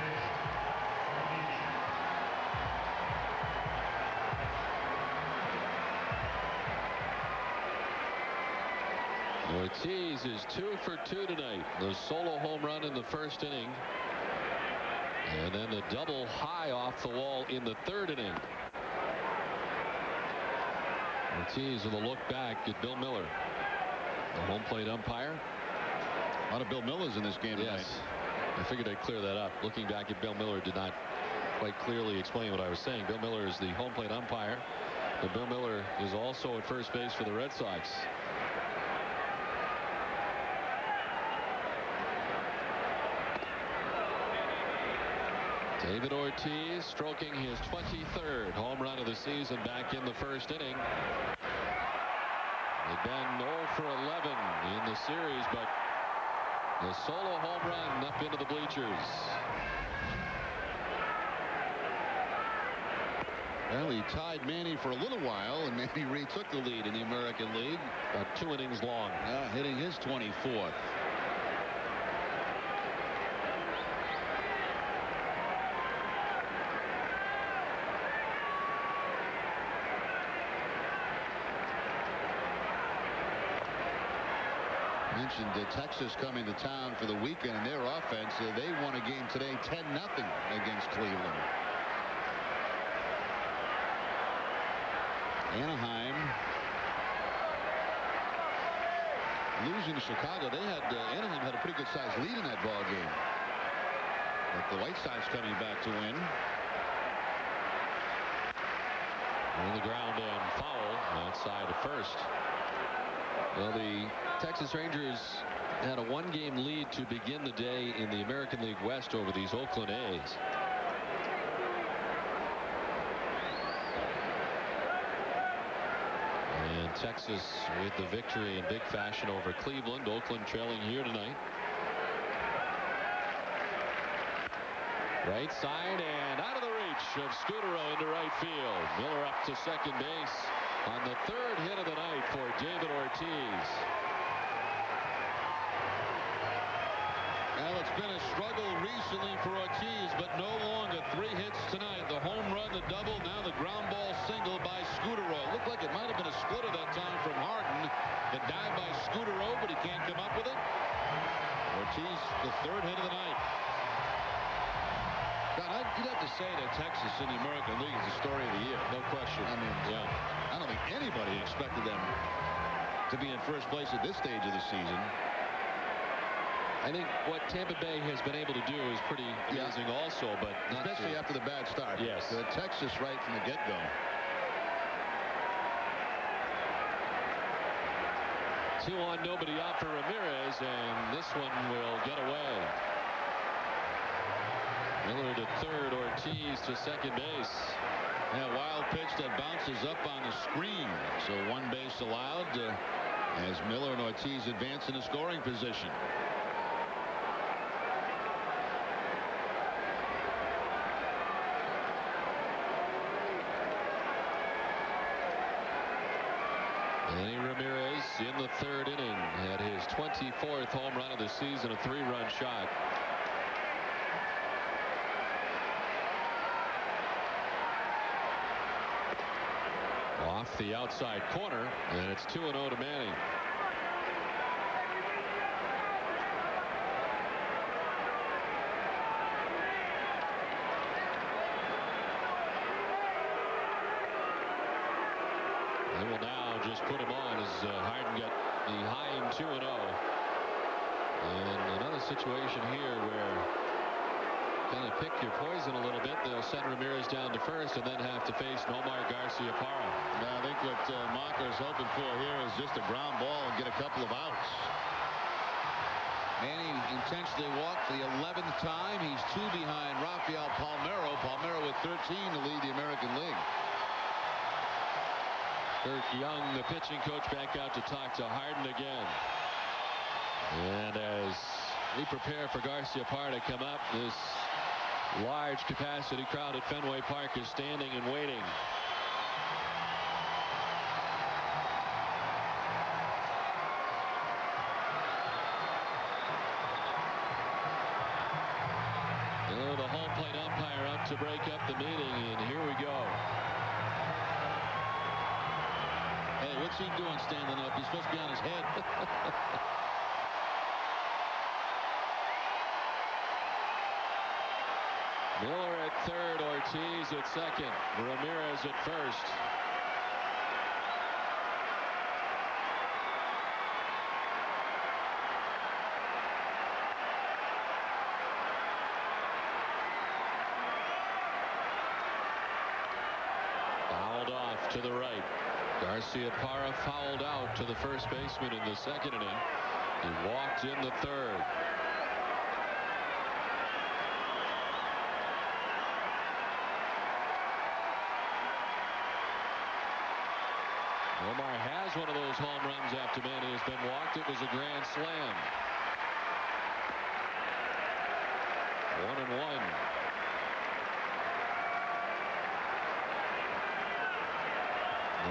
Ortiz is 2 for 2 tonight. The solo home run in the 1st inning. And then the double high off the wall in the 3rd inning. Ortiz with a look back at Bill Mueller. The home plate umpire. A lot of Bill Millers in this game tonight. Yes. I figured I'd clear that up. Looking back at Bill Mueller did not quite clearly explain what I was saying. Bill Mueller is the home plate umpire. But Bill Mueller is also at first base for the Red Sox. David Ortiz stroking his 23rd home run of the season back in the 1st inning. They've been 0 for 11 in the series, but the solo home run up into the bleachers. Well, he tied Manny for a little while, and Manny retook the lead in the American League. About 2 innings long. Hitting his 24th. Mentioned Texas coming to town for the weekend, and their offense, they won a game today 10-0 against Cleveland. Anaheim losing to Chicago. Anaheim had a pretty good sized lead in that ball game, but the White Sox coming back to win. On the ground and foul outside of first. Well, the Texas Rangers had a 1-game lead to begin the day in the American League West over these Oakland A's. And Texas with the victory in big fashion over Cleveland. Oakland trailing here tonight. Right side and out of the reach of Scudero into right field. Miller up to 2nd base on the 3rd hit of the night for David Ortiz. Well, it's been a struggle recently for Ortiz, but no longer. 3 hits tonight. The home run, the double, now the ground ball single by Scudero. Looked like it might have been a splitter that time from Harden. The dive by Scudero, but he can't come up with it. Ortiz, the 3rd hit of the night. God, you'd have to say that Texas in the American League is the story of the year. No question. I mean, yeah. I don't think anybody expected them to be in first place at this stage of the season. I think what Tampa Bay has been able to do is pretty amazing also, but not especially after the bad start. Yes. Texas right from the get-go. Two on, nobody out for Ramirez, and this one will get away. Miller to 3rd, Ortiz to 2nd base. Yeah, wild pitch that bounces up on the screen. So 1 base allowed as Mueller and Ortiz advance in the scoring position. Lenny Ramirez in the 3rd inning had his 24th home run of the season, a 3-run shot. Off the outside corner, and it's 2-0 to Manning. They will now just put him on as Harden got behind 2-0. And another situation here where kind of pick your poison a little bit. They'll send Ramirez down to first and then have to face Nomar Garciaparra. I think what Mocker is hoping for here is just a ground ball and get a couple of outs. Manning intentionally walked for the 11th time. He's 2 behind Rafael Palmeiro. Palmeiro with 13 to lead the American League. Curt Young, the pitching coach, back out to talk to Harden again. And as we prepare for Garciaparra to come up, this large capacity crowd at Fenway Park is standing and waiting. The home plate umpire up to break up the meeting, and here we go. Hey, what's he doing standing up? He's supposed to be on his head. Mueller at 3rd, Ortiz at 2nd, Ramirez at 1st. Fouled off to the right. Garciaparra fouled out to the first baseman in the 2nd inning. He walked in the 3rd. Omar has one of those home runs after Manny has been walked. It was a grand slam. 1-1.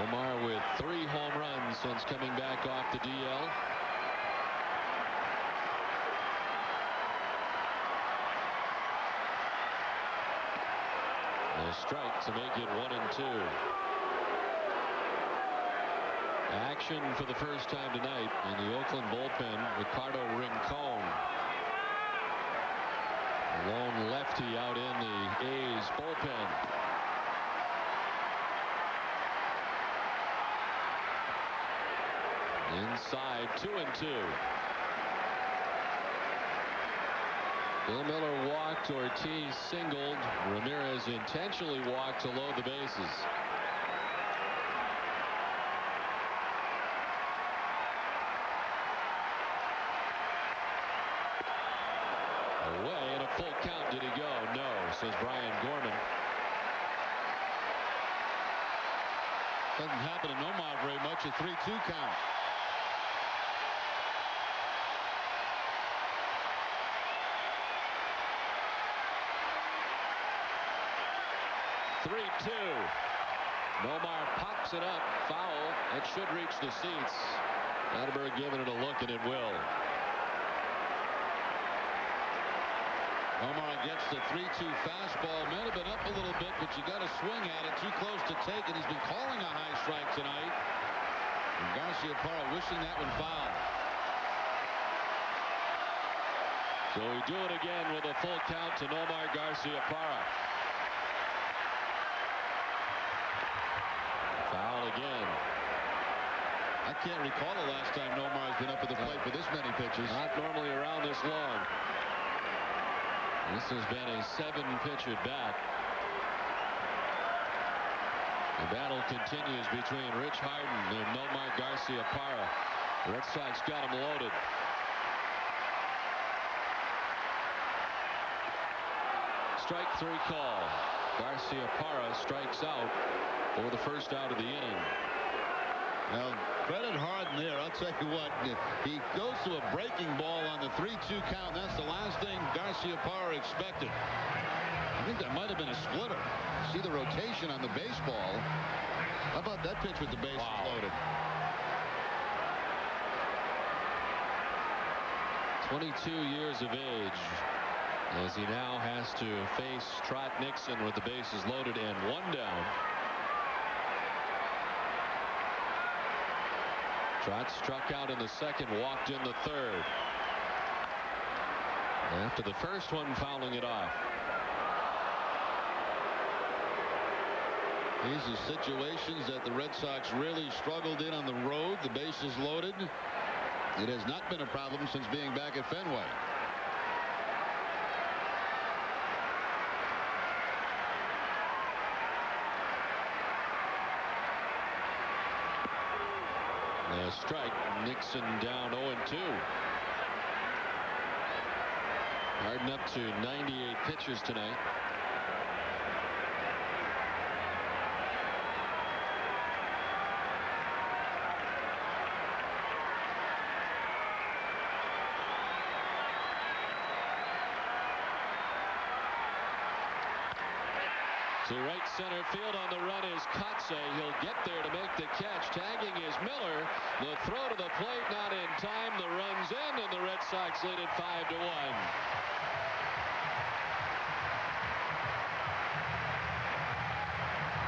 Omar with 3 home runs since coming back off the DL. A strike to make it 1-2. Action for the first time tonight in the Oakland bullpen. Ricardo Rincon, a lone lefty out in the A's bullpen. Inside, 2-2. Bill Mueller walked, Ortiz singled, Ramirez intentionally walked to load the bases. Away, and a full count. Did he go? No, says Brian Gorman. Doesn't happen to Nomar very much. A 3-2 count. Nomar pops it up. Foul. It should reach the seats. Atterberg giving it a look, and it will. Nomar gets the 3-2 fastball. Might have been up a little bit, but you got to swing at it. Too close to take it. He's been calling a high strike tonight. And Garciaparra wishing that one foul. So we do it again with a full count to Nomar Garciaparra. Foul again. I can't recall the last time Nomar's been up at the plate for this many pitches. Not normally around this long. This has been a 7-pitch at bat. The battle continues between Rich Harden and Nomar Garciaparra. The Red Sox got him loaded. Strike 3 call. Garciaparra strikes out for the first out of the inning. Well, credit Harden there. I'll tell you what, he goes to a breaking ball on the 3-2 count. That's the last thing Garciaparra expected. I think that might have been a splitter. See the rotation on the baseball. How about that pitch with the bases loaded? 22 years of age, as he now has to face Trot Nixon with the bases loaded and 1 down. Trot struck out in the second, walked in the third. After the first one, fouling it off. These are situations that the Red Sox really struggled in on the road. The bases loaded. It has not been a problem since being back at Fenway. A strike. Nixon down 0-2. Harden up to 98 pitchers tonight. To right center field on the run is Kotze. He'll get there to make the catch. Tagging is Mueller. The throw to the plate not in time. The run's in, and the Red Sox lead it 5-1.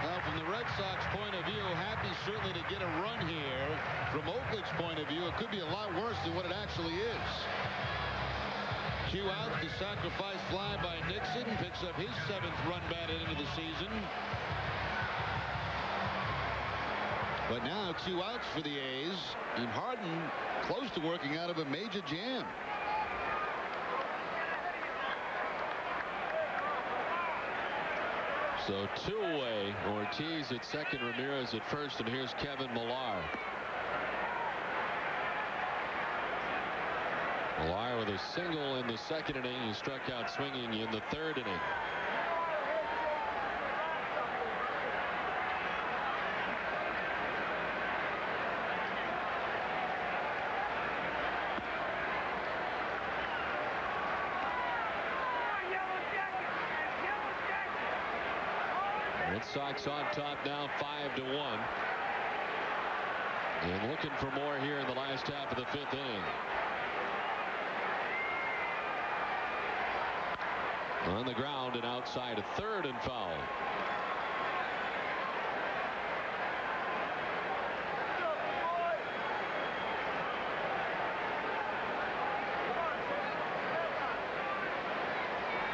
Now, from the Red Sox point of view, happy certainly to get a run here. From Oakland's point of view, it could be a lot worse than what it actually is. Q out, the sacrifice fly by Nixon, picks up his 7th run batted into the season. But now 2 outs for the A's, and Harden close to working out of a major jam. So 2 away. Ortiz at second, Ramirez at first, and here's Kevin Millar. Millar with a single in the second inning. He struck out swinging in the third inning. Red Sox on top now 5-1. And looking for more here in the last half of the 5th inning. On the ground and outside a third and foul.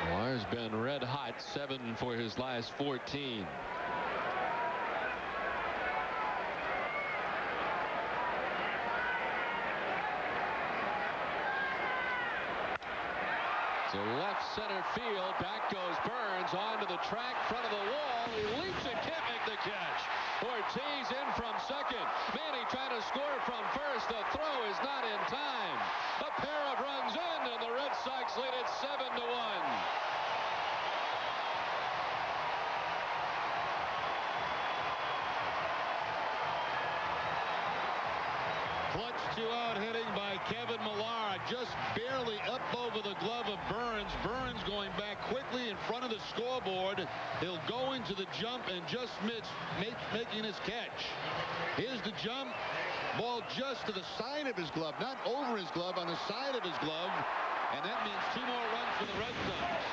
Millar's been red hot, 7 for his last 14. To left center field, back goes Burns onto the track, front of the wall. He leaps and can't make the catch. Ortiz in from second. Manny trying to score from first. The throw is not in time. A pair of runs in, and the Red Sox lead it 7-1. Clutch 2-out hitting by Kevin Millar, just barely up over the glove of Burns. Burns going back quickly in front of the scoreboard. He'll go into the jump and just making his catch. Here's the jump. Ball just to the side of his glove, not over his glove, on the side of his glove. And that means 2 more runs for the Red Sox.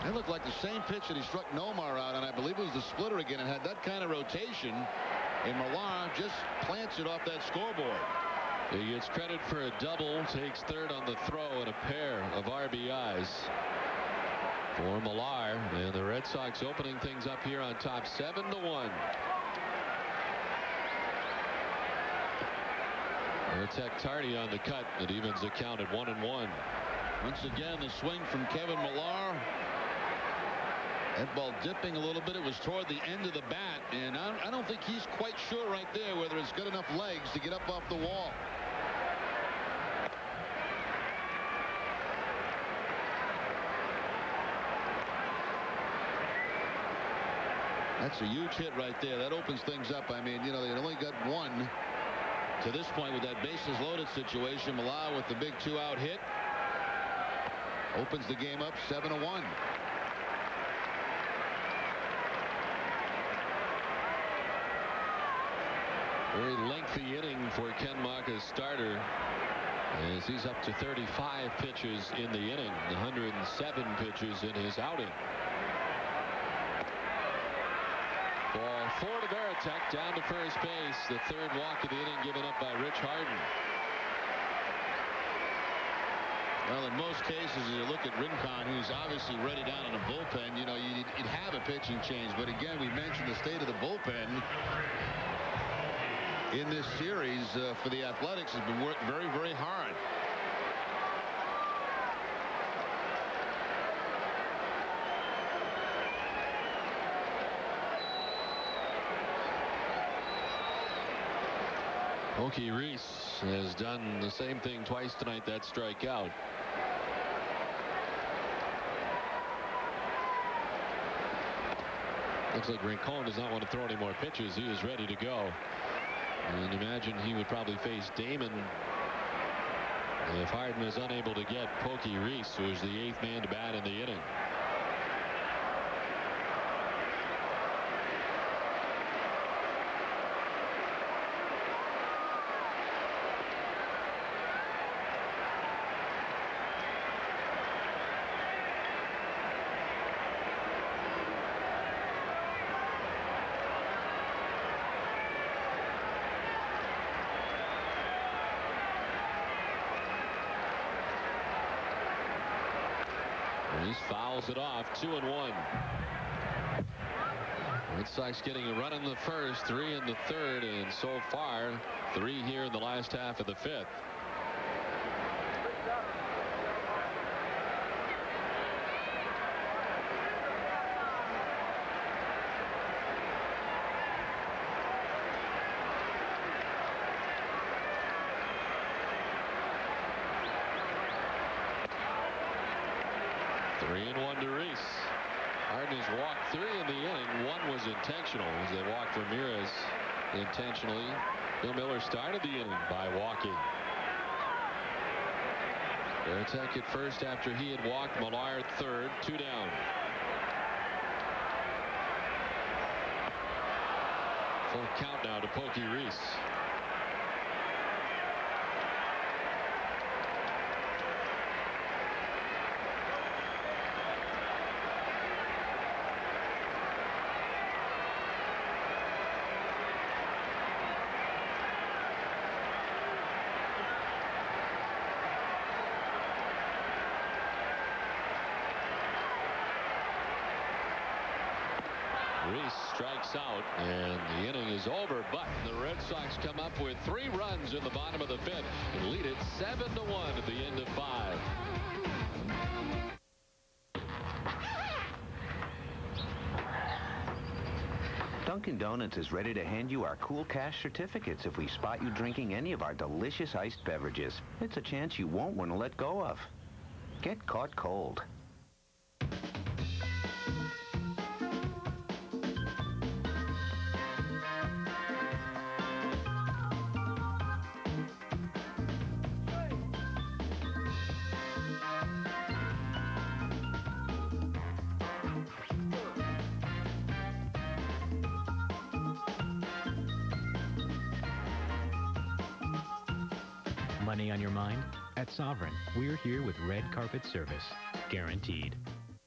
That looked like the same pitch that he struck Nomar out on. I believe it was the splitter again, and had that kind of rotation. And Millar just plants it off that scoreboard. He gets credit for a double, takes third on the throw, and a pair of RBIs for Millar. And the Red Sox opening things up here on top 7-1. Artek Tardy on the cut. It evens the count at 1-1. Once again, the swing from Kevin Millar. That ball dipping a little bit. It was toward the end of the bat, and I don't think he's quite sure right there whether it's got enough legs to get up off the wall. That's a huge hit right there. That opens things up. I mean, you know, they only got one to this point with that bases loaded situation. Mueller with the big 2-out hit opens the game up 7-1. Very lengthy inning for Ken Maka's starter, as he's up to 35 pitches in the inning, 107 pitches in his outing. Ball 4 to Veritek, down to first base. The third walk of the inning given up by Rich Harden. Well, in most cases, as you look at Rincon, who's obviously ready down in the bullpen, you know, you'd have a pitching change. But again, we mentioned the state of the bullpen in this series for the Athletics has been worked very, very hard. Pokey Reese has done the same thing twice tonight. That strikeout. Looks like Rincon does not want to throw any more pitches. He is ready to go. And imagine he would probably face Damon if Harden is unable to get Pokey Reese, who is the 8th man to bat in the inning. Reese fouls it off. 2-1. Red Sox getting a run in the first, 3 in the third, and so far 3 here in the last half of the 5th. Harden has walked 3 in the inning. 1 was intentional as they walked Ramirez intentionally. Bill Mueller started the inning by walking. Veritek at first after he had walked. Mueller at third. 2 down. Full count now to Pokey Reese. Reese strikes out, and the inning is over, but the Red Sox come up with 3 runs in the bottom of the 5th and lead it 7-1 at the end of 5. Dunkin' Donuts is ready to hand you our cool cash certificates if we spot you drinking any of our delicious iced beverages. It's a chance you won't want to let go of. Get caught cold. Money on your mind? At Sovereign, we're here with red carpet service. Guaranteed.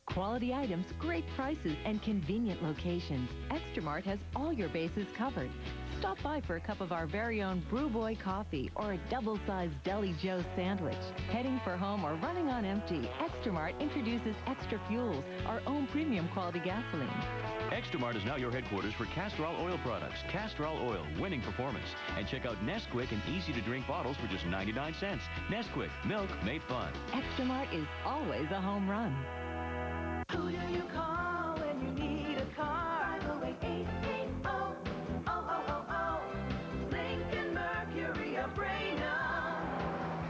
Quality items, great prices, and convenient locations. Extramart has all your bases covered. Stop by for a cup of our very own Brew Boy coffee or a double-sized Deli Joe sandwich. Heading for home or running on empty, Extramart introduces Extra Fuels, our own premium quality gasoline. Extramart is now your headquarters for Castrol oil products. Castrol oil, winning performance. And check out Nesquik and easy-to-drink bottles for just 99 cents. Nesquik, milk made fun. Extramart is always a home run. Who do you call when you need a car? Dial 880-000. Lincoln Mercury of Raynham.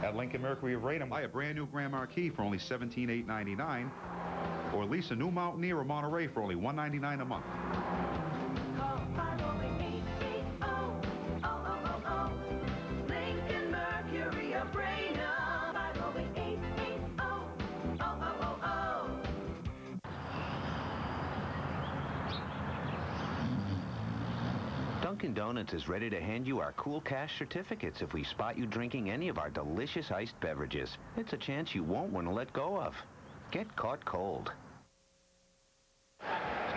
At Lincoln Mercury of Raynham, buy a brand new Grand Marquis for only $17,899, or lease a new Mountaineer or Monterey for only $199 a month. Dunkin' Donuts is ready to hand you our cool cash certificates if we spot you drinking any of our delicious iced beverages. It's a chance you won't want to let go of. Get caught cold.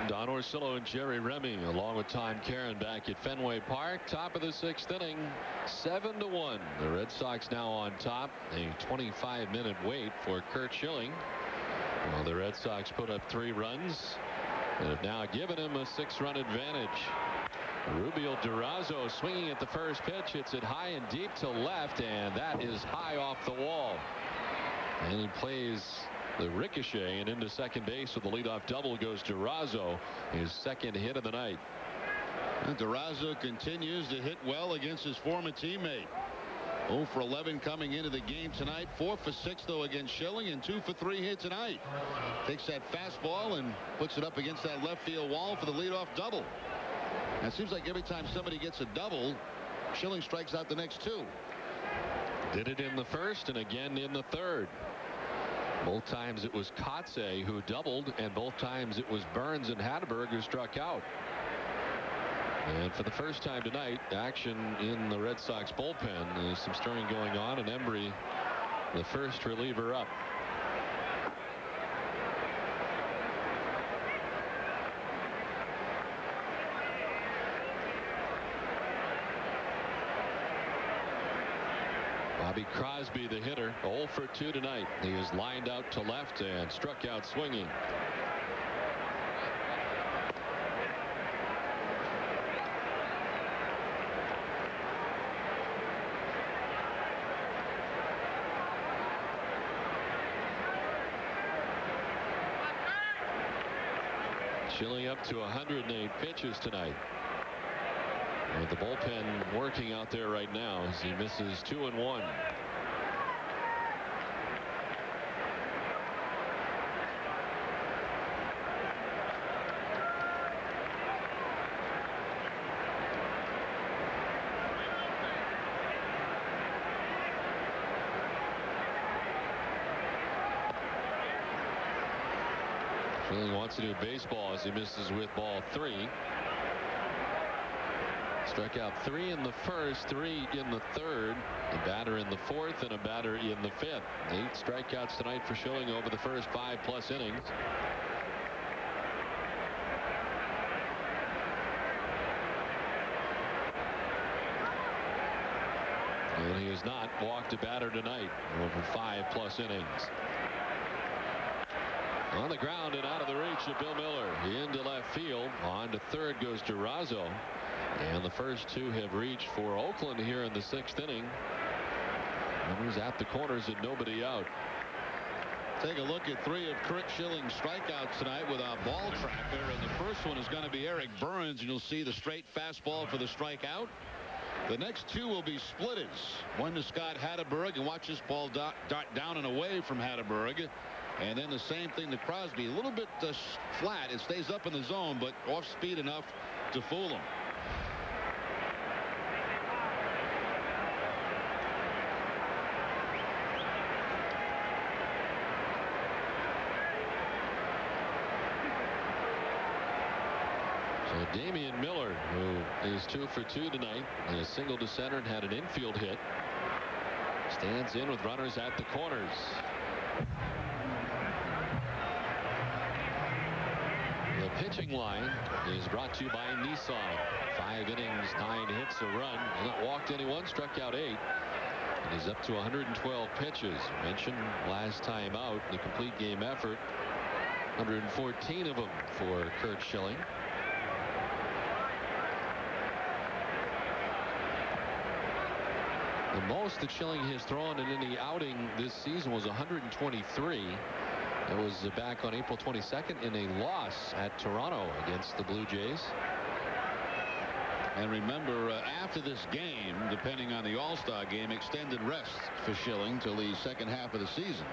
Don Orsillo and Jerry Remy along with Tom Caron back at Fenway Park. Top of the 6th inning, 7-1. The Red Sox now on top. A 25-minute wait for Curt Schilling. Well, the Red Sox put up 3 runs and have now given him a 6-run advantage. Rubio Durazo swinging at the first pitch. Hits it high and deep to left, and that is high off the wall. And he plays the ricochet, and into second base with the leadoff double goes Durazo, his 2nd hit of the night. And Durazo continues to hit well against his former teammate. 0 for 11 coming into the game tonight. 4 for 6 though against Schilling, and 2 for 3 here tonight. Takes that fastball and puts it up against that left field wall for the leadoff double. And it seems like every time somebody gets a double, Schilling strikes out the next 2. Did it in the 1st and again in the 3rd. Both times it was Kotze who doubled, and both times it was Burns and Hatteberg who struck out. And for the first time tonight, action in the Red Sox bullpen. There's some stirring going on, and Embry, the first reliever up. Bobby Crosby, the hitter, 0 for 2 tonight. He is lined out to left and struck out swinging. Schilling up to 108 pitches tonight. With the bullpen working out there right now as he misses 2 and 1. Schilling wants to do baseball as he misses with ball 3. Struck out 3 in the 1st, 3 in the 3rd, a batter in the 4th, and a batter in the 5th. 8 strikeouts tonight for Schilling over the first 5+ innings. And he has not walked a batter tonight over 5+ innings. On the ground and out of the reach of Bill Mueller. Into left field. On to 3rd goes Durazo. And the first 2 have reached for Oakland here in the 6th inning. Runners at the corners and nobody out. Take a look at 3 of Curt Schilling's strikeouts tonight with a ball tracker. And the first one is going to be Eric Burns. And you'll see the straight fastball for the strikeout. The next 2 will be splitters. One to Scott Hatteberg. And watch this ball dart down and away from Hatteberg. And then the same thing to Crosby. A little bit flat. It stays up in the zone, but off speed enough to fool him. So Damian Miller, who is 2 for 2 tonight, and a single to center and had an infield hit, stands in with runners at the corners. The pitching line is brought to you by Nissan. 5 innings, 9 hits, a run. Has not walked anyone, struck out 8. And he's up to 112 pitches. Mentioned last time out, the complete game effort, 114 of them for Curt Schilling. The most that Schilling has thrown in any outing this season was 123. That was back on April 22nd in a loss at Toronto against the Blue Jays. And remember, after this game, depending on the All-Star game, extended rest for Schilling till the second half of the season.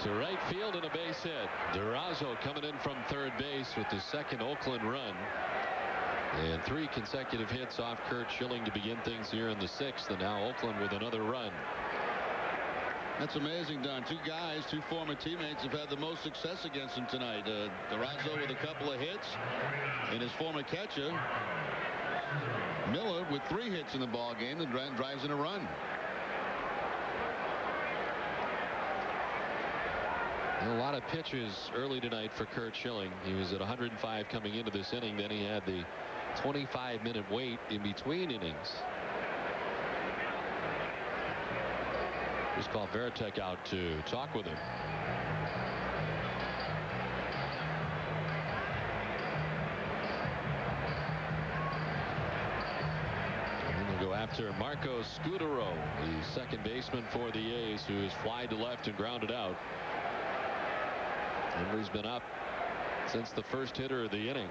To right field and a base hit. Durazo coming in from 3rd base with the 2nd Oakland run. And 3 consecutive hits off Curt Schilling to begin things here in the 6th. And now Oakland with another run. That's amazing, Don. Two guys, two former teammates have had the most success against him tonight. Durazo with a couple of hits, and his former catcher, Mueller, with 3 hits in the ball game that drives in a run. A lot of pitches early tonight for Curt Schilling. He was at 105 coming into this inning. Then he had the 25-minute wait in between innings. Just called Veritek out to talk with him. And then they'll go after Marco Scudero, the second baseman for the A's, who is fly to left and grounded out. Embry's been up since the first hitter of the inning.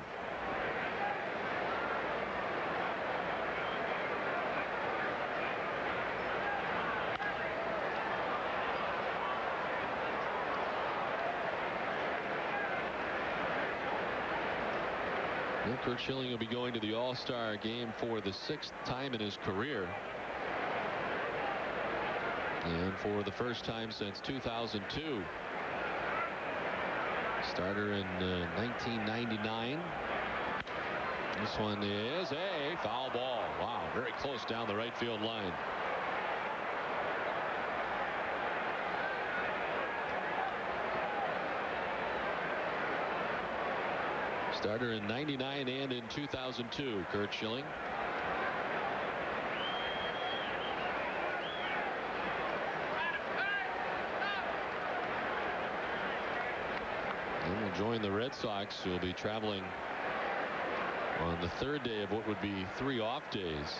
Curt Schilling will be going to the All-Star game for the 6th time in his career. And for the first time since 2002. Starter in 1999. This one is a foul ball. Wow, very close down the right field line. Starter in 99 and in 2002, Curt Schilling. And will join the Red Sox, who will be traveling on the 3rd day of what would be 3 off days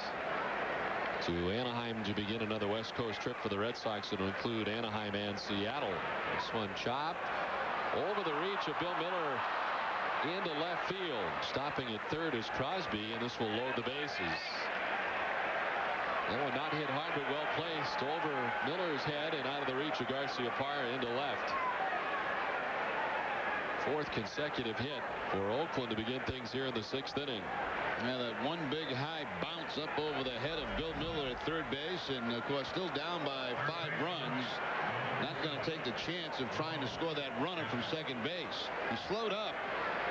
to Anaheim to begin another West Coast trip for the Red Sox. It'll include Anaheim and Seattle. This one chopped over the reach of Bill Mueller into left field. Stopping at third is Crosby, and this will load the bases. That one not hit hard, but well placed over Miller's head and out of the reach of Garciaparra into left. 4th consecutive hit for Oakland to begin things here in the 6th inning. Yeah, that one big high bounce up over the head of Bill Mueller at third base, and of course still down by 5 runs. Not going to take the chance of trying to score that runner from second base. He slowed up,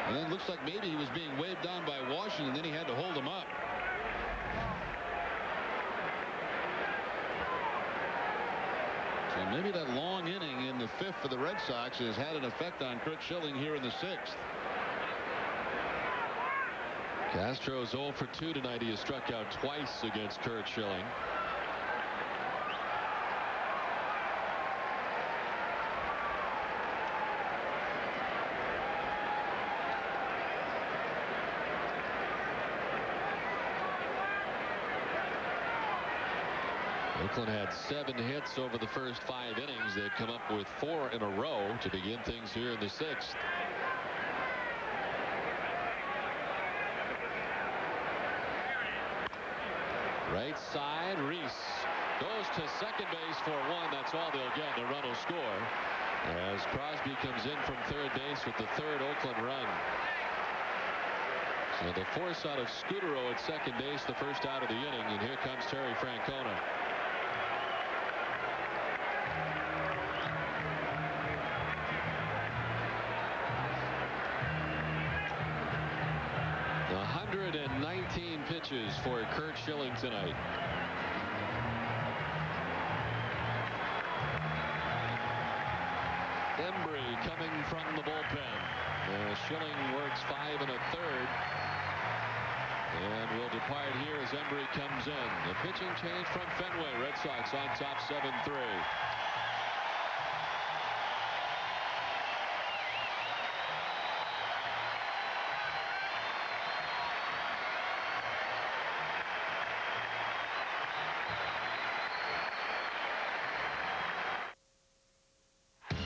and then it looks like maybe he was being waved down by Washington, then he had to hold him up. So maybe that long inning in the 5th for the Red Sox has had an effect on Curt Schilling here in the 6th. Castro's 0 for 2 tonight. He has struck out twice against Curt Schilling. Oakland had 7 hits over the first 5 innings. They've come up with 4 in a row to begin things here in the 6th. Right side, Reese goes to second base for 1. That's all they'll get. The run will score as Crosby comes in from third base with the 3rd Oakland run. So the force out of Scudero at second base, the first out of the inning, and here comes Terry Francona. The 119 pitches for Curt Schilling tonight. Embry coming from the bullpen. Schilling works 5 1/3. And will depart here as Embry comes in. The pitching change from Fenway. Red Sox on top 7-3.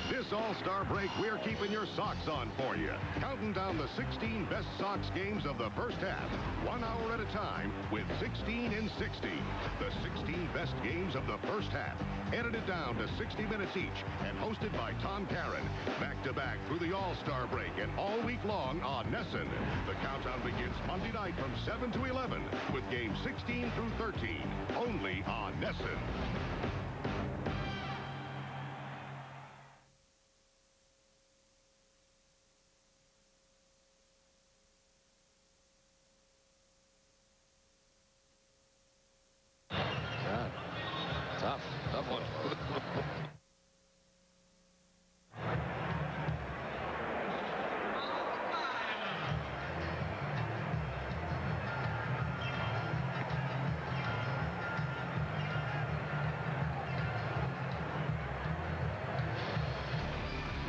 This All-Star break, we're keeping your socks on for you. Counting down the 16 best Sox games of the first half, 1 hour at a time with 16 in 60. The 16 best games of the first half, edited down to 60 minutes each and hosted by Tom Caron. Back-to-back through the All-Star break and all week long on NESN. The countdown begins Monday night from 7 to 11 with games 16 through 13, only on NESN.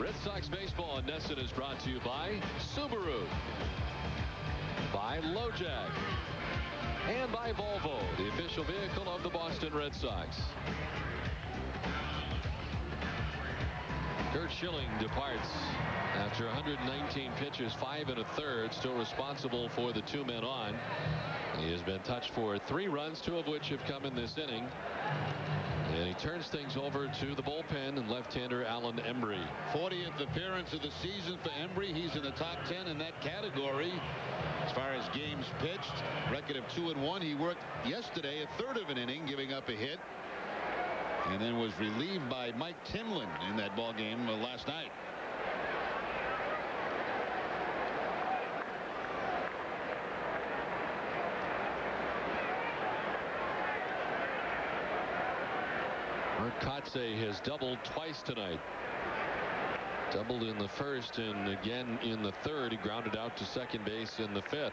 Red Sox baseball in Nesson is brought to you by Subaru, by LoJack, and by Volvo, the official vehicle of the Boston Red Sox. Curt Schilling departs after 119 pitches, 5 1/3, still responsible for the 2 men on. He has been touched for 3 runs, 2 of which have come in this inning. And he turns things over to the bullpen and left-hander Alan Embry. 40th appearance of the season for Embry. He's in the top 10 in that category. As far as games pitched, record of 2-1. He worked yesterday a third of an inning, giving up a hit, and then was relieved by Mike Timlin in that ball game last night. Katse has doubled twice tonight. Doubled in the first and again in the third. He grounded out to second base in the 5th.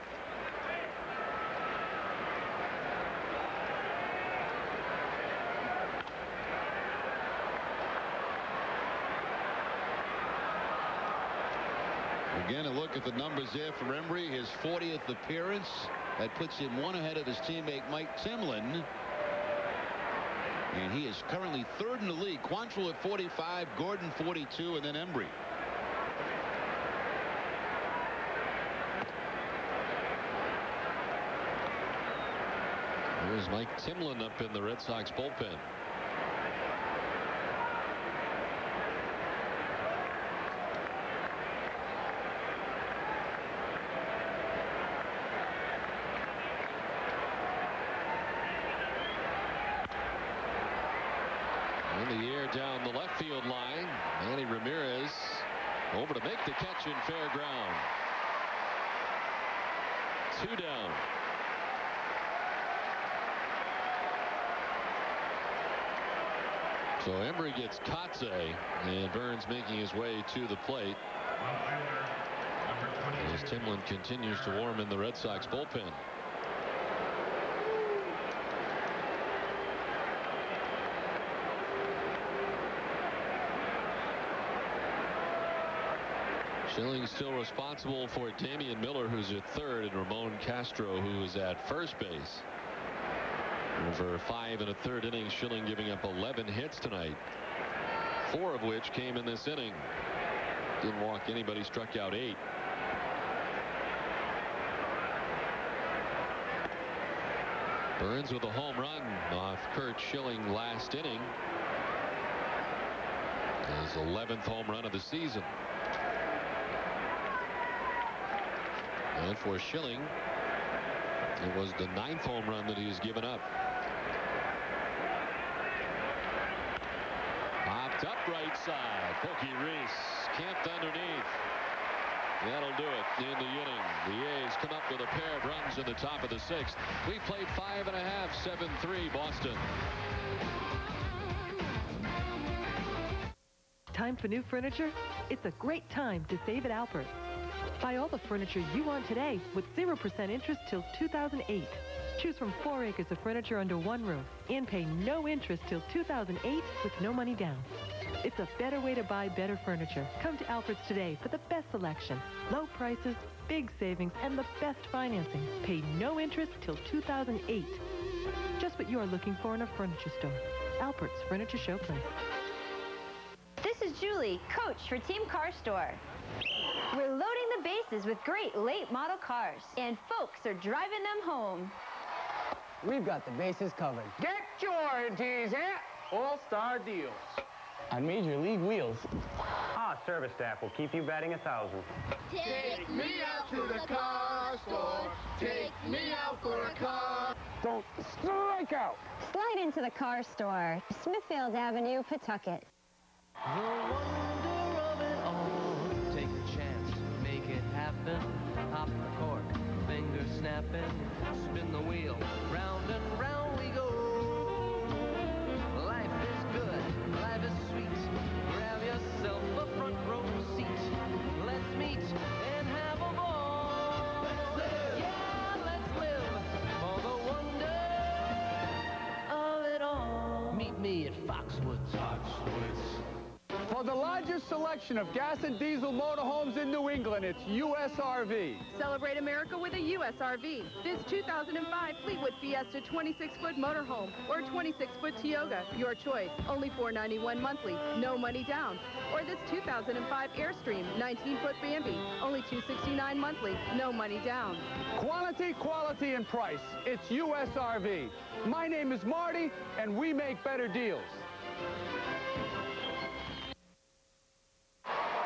Again, a look at the numbers there for Embry. His 40th appearance. That puts him 1 ahead of his teammate Mike Timlin. And he is currently 3rd in the league. Quantrill at 45, Gordon 42, and then Embry. There's Mike Timlin up in the Red Sox bullpen. In the air down the left field line, Manny Ramirez over to make the catch in fair ground. 2 down. So Embry gets Katse, and Burns making his way to the plate. As Timlin continues to warm in the Red Sox bullpen. Schilling still responsible for Damian Mueller, who's at 3rd, and Ramon Castro, who is at first base. Over 5 1/3 innings, Schilling giving up 11 hits tonight, 4 of which came in this inning. Didn't walk anybody, struck out 8. Burns with a home run off Curt Schilling last inning. His 11th home run of the season. And for Schilling, it was the 9th home run that he's given up. Popped up right side. Pokey Reese camped underneath. That'll do it in the inning. The A's come up with a pair of runs in the top of the 6th. We played 5 1/2, 7-3 Boston. Time for new furniture? It's a great time to save at Alpert. Buy all the furniture you want today with 0% interest till 2008. Choose from 4 acres of furniture under one roof and pay no interest till 2008 with no money down. It's a better way to buy better furniture. Come to Alpert's today for the best selection, low prices, big savings, and the best financing. Pay no interest till 2008. Just what you are looking for in a furniture store. Alpert's Furniture Showplace. This is Julie, coach for Team Car Store. We're loading the bases with great late model cars, and folks are driving them home. We've got the bases covered. Get Jordan's at All-Star Deals on Major League wheels. Our service staff will keep you batting 1,000. Take me out to the car store. Take me out for a car. Don't strike out. Slide into the car store. Smithfield Avenue, Pawtucket. The wonder of it all. Take a chance, make it happen. Hop the cork, finger snapping. Spin the wheel, round and round we go. Life is good, life is sweet. Grab yourself a front row seat. Let's meet and have a ball. Let's live. Yeah, let's live for the wonder of it all. Meet me at Foxwoods. For the largest selection of gas and diesel motorhomes in New England, it's USRV. Celebrate America with a USRV. This 2005 Fleetwood Fiesta 26-foot motorhome or 26-foot Tioga, your choice. Only $491 monthly, no money down. Or this 2005 Airstream 19-foot Bambi, only $269 monthly, no money down. Quality, quality, and price. It's USRV. My name is Marty, and we make better deals.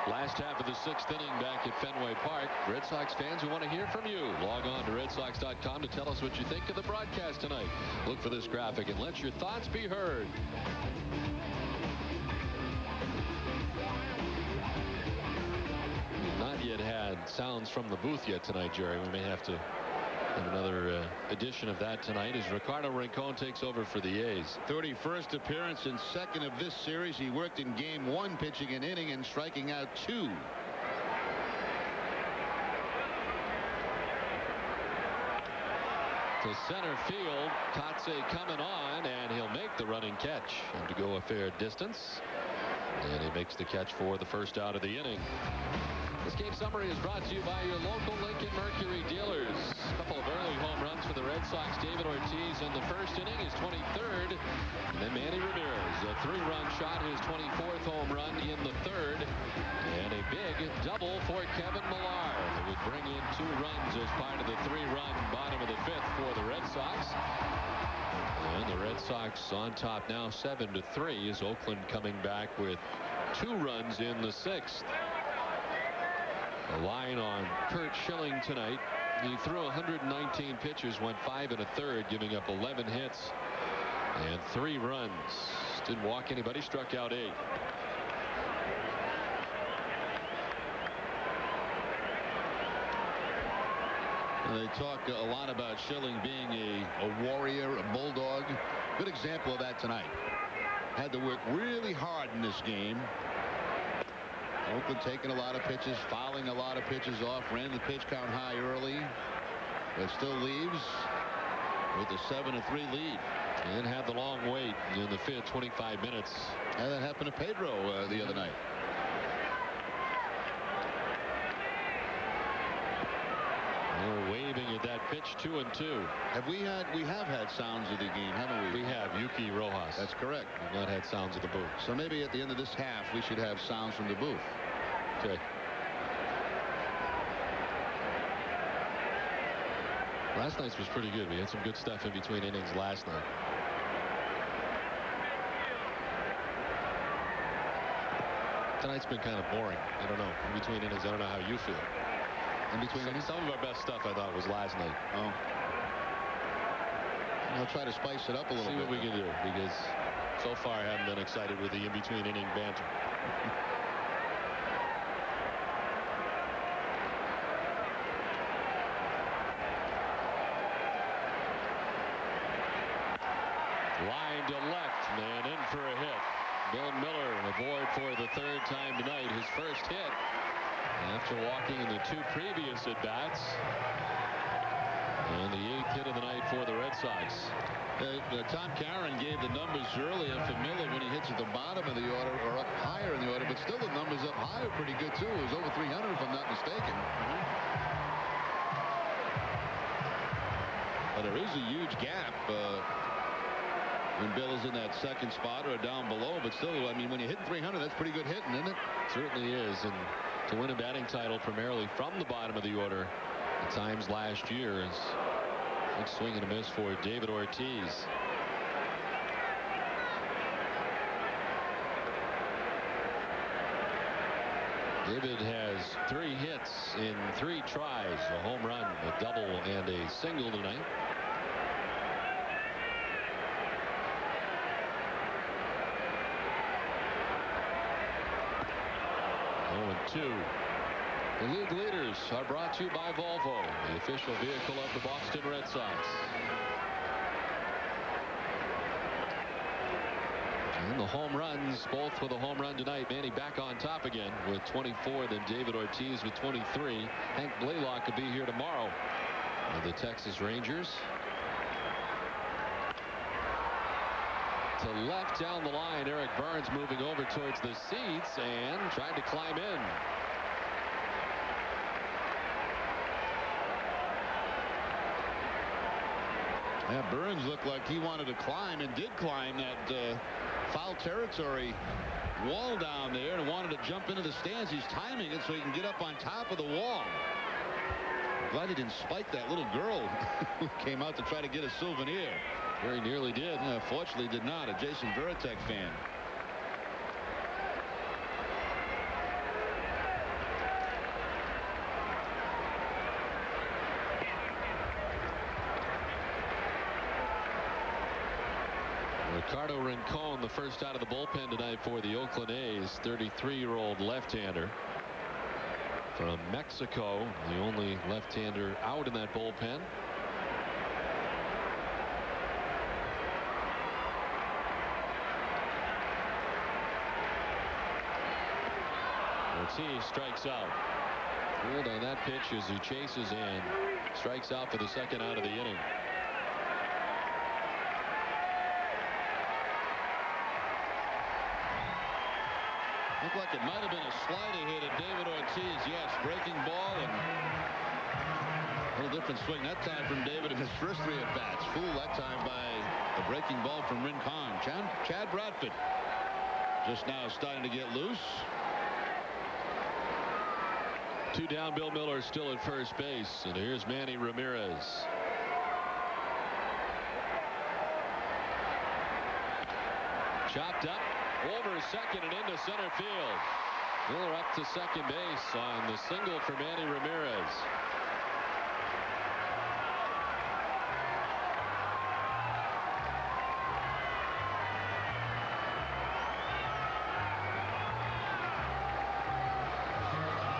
Last half of the 6th inning back at Fenway Park. Red Sox fans, we want to hear from you. Log on to redsox.com to tell us what you think of the broadcast tonight. Look for this graphic and let your thoughts be heard. We've not yet had sounds from the booth yet tonight, Jerry. We may have to have another edition of that tonight as Ricardo Rincon takes over for the A's. 31st appearance and second of this series. He worked in game 1, pitching an inning and striking out 2. To center field, Kotze coming on, and he'll make the running catch and to go a fair distance, and he makes the catch for the first out of the inning. This game summary is brought to you by your local Lincoln Mercury dealers. A couple of early home runs for the Red Sox. David Ortiz in the first inning, his 23rd. And then Manny Ramirez, a 3-run shot, his 24th home run in the 3rd. And a big double for Kevin Millar that would bring in 2 runs as part of the 3-run bottom of the 5th for the Red Sox. And the Red Sox on top now 7-3 as Oakland coming back with 2 runs in the 6th. A line on Curt Schilling tonight. He threw 119 pitches, went 5 1/3, giving up 11 hits and 3 runs. Didn't walk anybody, struck out 8. They talk a lot about Schilling being a warrior, a bulldog. Good example of that tonight. Had to work really hard in this game. Oakland taking a lot of pitches, fouling a lot of pitches off, ran the pitch count high early, but still leaves with a 7-3 lead. And had the long wait in the 5th, 25 minutes. And that happened to Pedro the other night. They're waving at that pitch, 2-2. We have had sounds of the game, haven't we? We have. Yuki Rojas. That's correct. We've not had sounds of the booth. So maybe at the end of this half we should have sounds from the booth. Okay. Last night's was pretty good. We had some good stuff in between innings last night. Tonight's been kind of boring. I don't know. In between innings, I don't know how you feel. In between innings? Some of our best stuff I thought was last night. Oh. I'll try to spice it up a little bit. See what we can do, because so far I haven't been excited with the in-between inning banter. Line to left, man in for a hit. Bill Mueller aboard for the 3rd time tonight. His first hit after walking in the 2 previous at-bats. And the 8th hit of the night for the Red Sox. Tom Caron gave the numbers earlier for Miller when he hits at the bottom of the order or up higher in the order, but still the numbers up high are pretty good too. It was over 300 if I'm not mistaken. But there is a huge gap when Bill is in that 2nd spot or down below, but still, I mean, when you're hitting 300, that's pretty good hitting, isn't it? Certainly is. And to win a batting title primarily from the bottom of the order at times last year is a big swing and a miss for David Ortiz. David has 3 hits in 3 tries, a home run, a double, and a single tonight. The league leaders are brought to you by Volvo, the official vehicle of the Boston Red Sox. And the home runs, both with a home run tonight. Manny back on top again with 24, then David Ortiz with 23. Hank Blaylock could be here tomorrow with the Texas Rangers. to left down the line. Eric Burns moving over towards the seats and tried to climb in. Yeah, Burns looked like he wanted to climb and did climb that foul territory wall down there and wanted to jump into the stands. He's timing it so he can get up on top of the wall. Glad he didn't spike that little girl who came out to try to get a souvenir. Very nearly did. Yeah, fortunately did not. A Jason Veritek fan. Ricardo Rincon, the first out of the bullpen tonight for the Oakland A's. 33-year-old left-hander from Mexico, the only left-hander out in that bullpen. Ortiz strikes out. Fooled on that pitch as he chases and strikes out for the second out of the inning. Looked like it might have been a slider hit at David Ortiz. Yes, breaking ball and a little different swing that time from David in his first 3 at-bats. Fooled that time by a breaking ball from Rincon. Chad Bradford just now starting to get loose. 2 down. Bill Mueller still at first base, and here's Manny Ramirez. Chopped up over second and into center field. Mueller up to second base on the single for Manny Ramirez.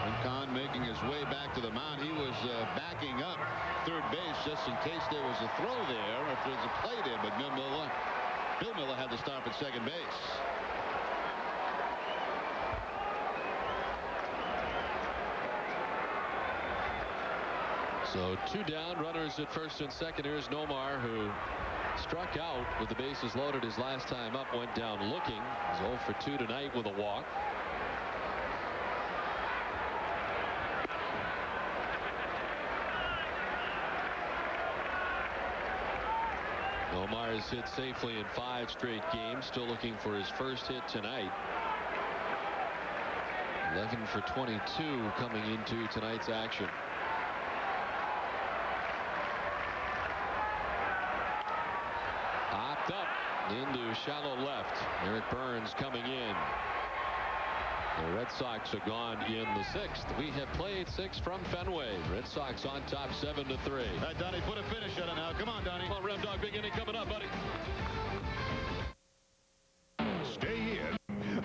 Rincon making his way back to the mound. He was backing up third base just in case there was a throw there or if there was a play there, but Bill Mueller had to stop at second base. So 2 down, runners at first and second. Here's Nomar, who struck out with the bases loaded his last time up, went down looking. He's 0 for 2 tonight with a walk. Nomar has hit safely in 5 straight games, still looking for his first hit tonight. 11 for 22 coming into tonight's action. Hopped up into shallow left. Eric Burns coming in. The Red Sox are gone in the 6th. We have played 6 from Fenway. Red Sox on top 7-3. Donnie, put a finish on it now. Come on, Donnie. Come on, Rev Dog. Big inning coming up, buddy. Stay in.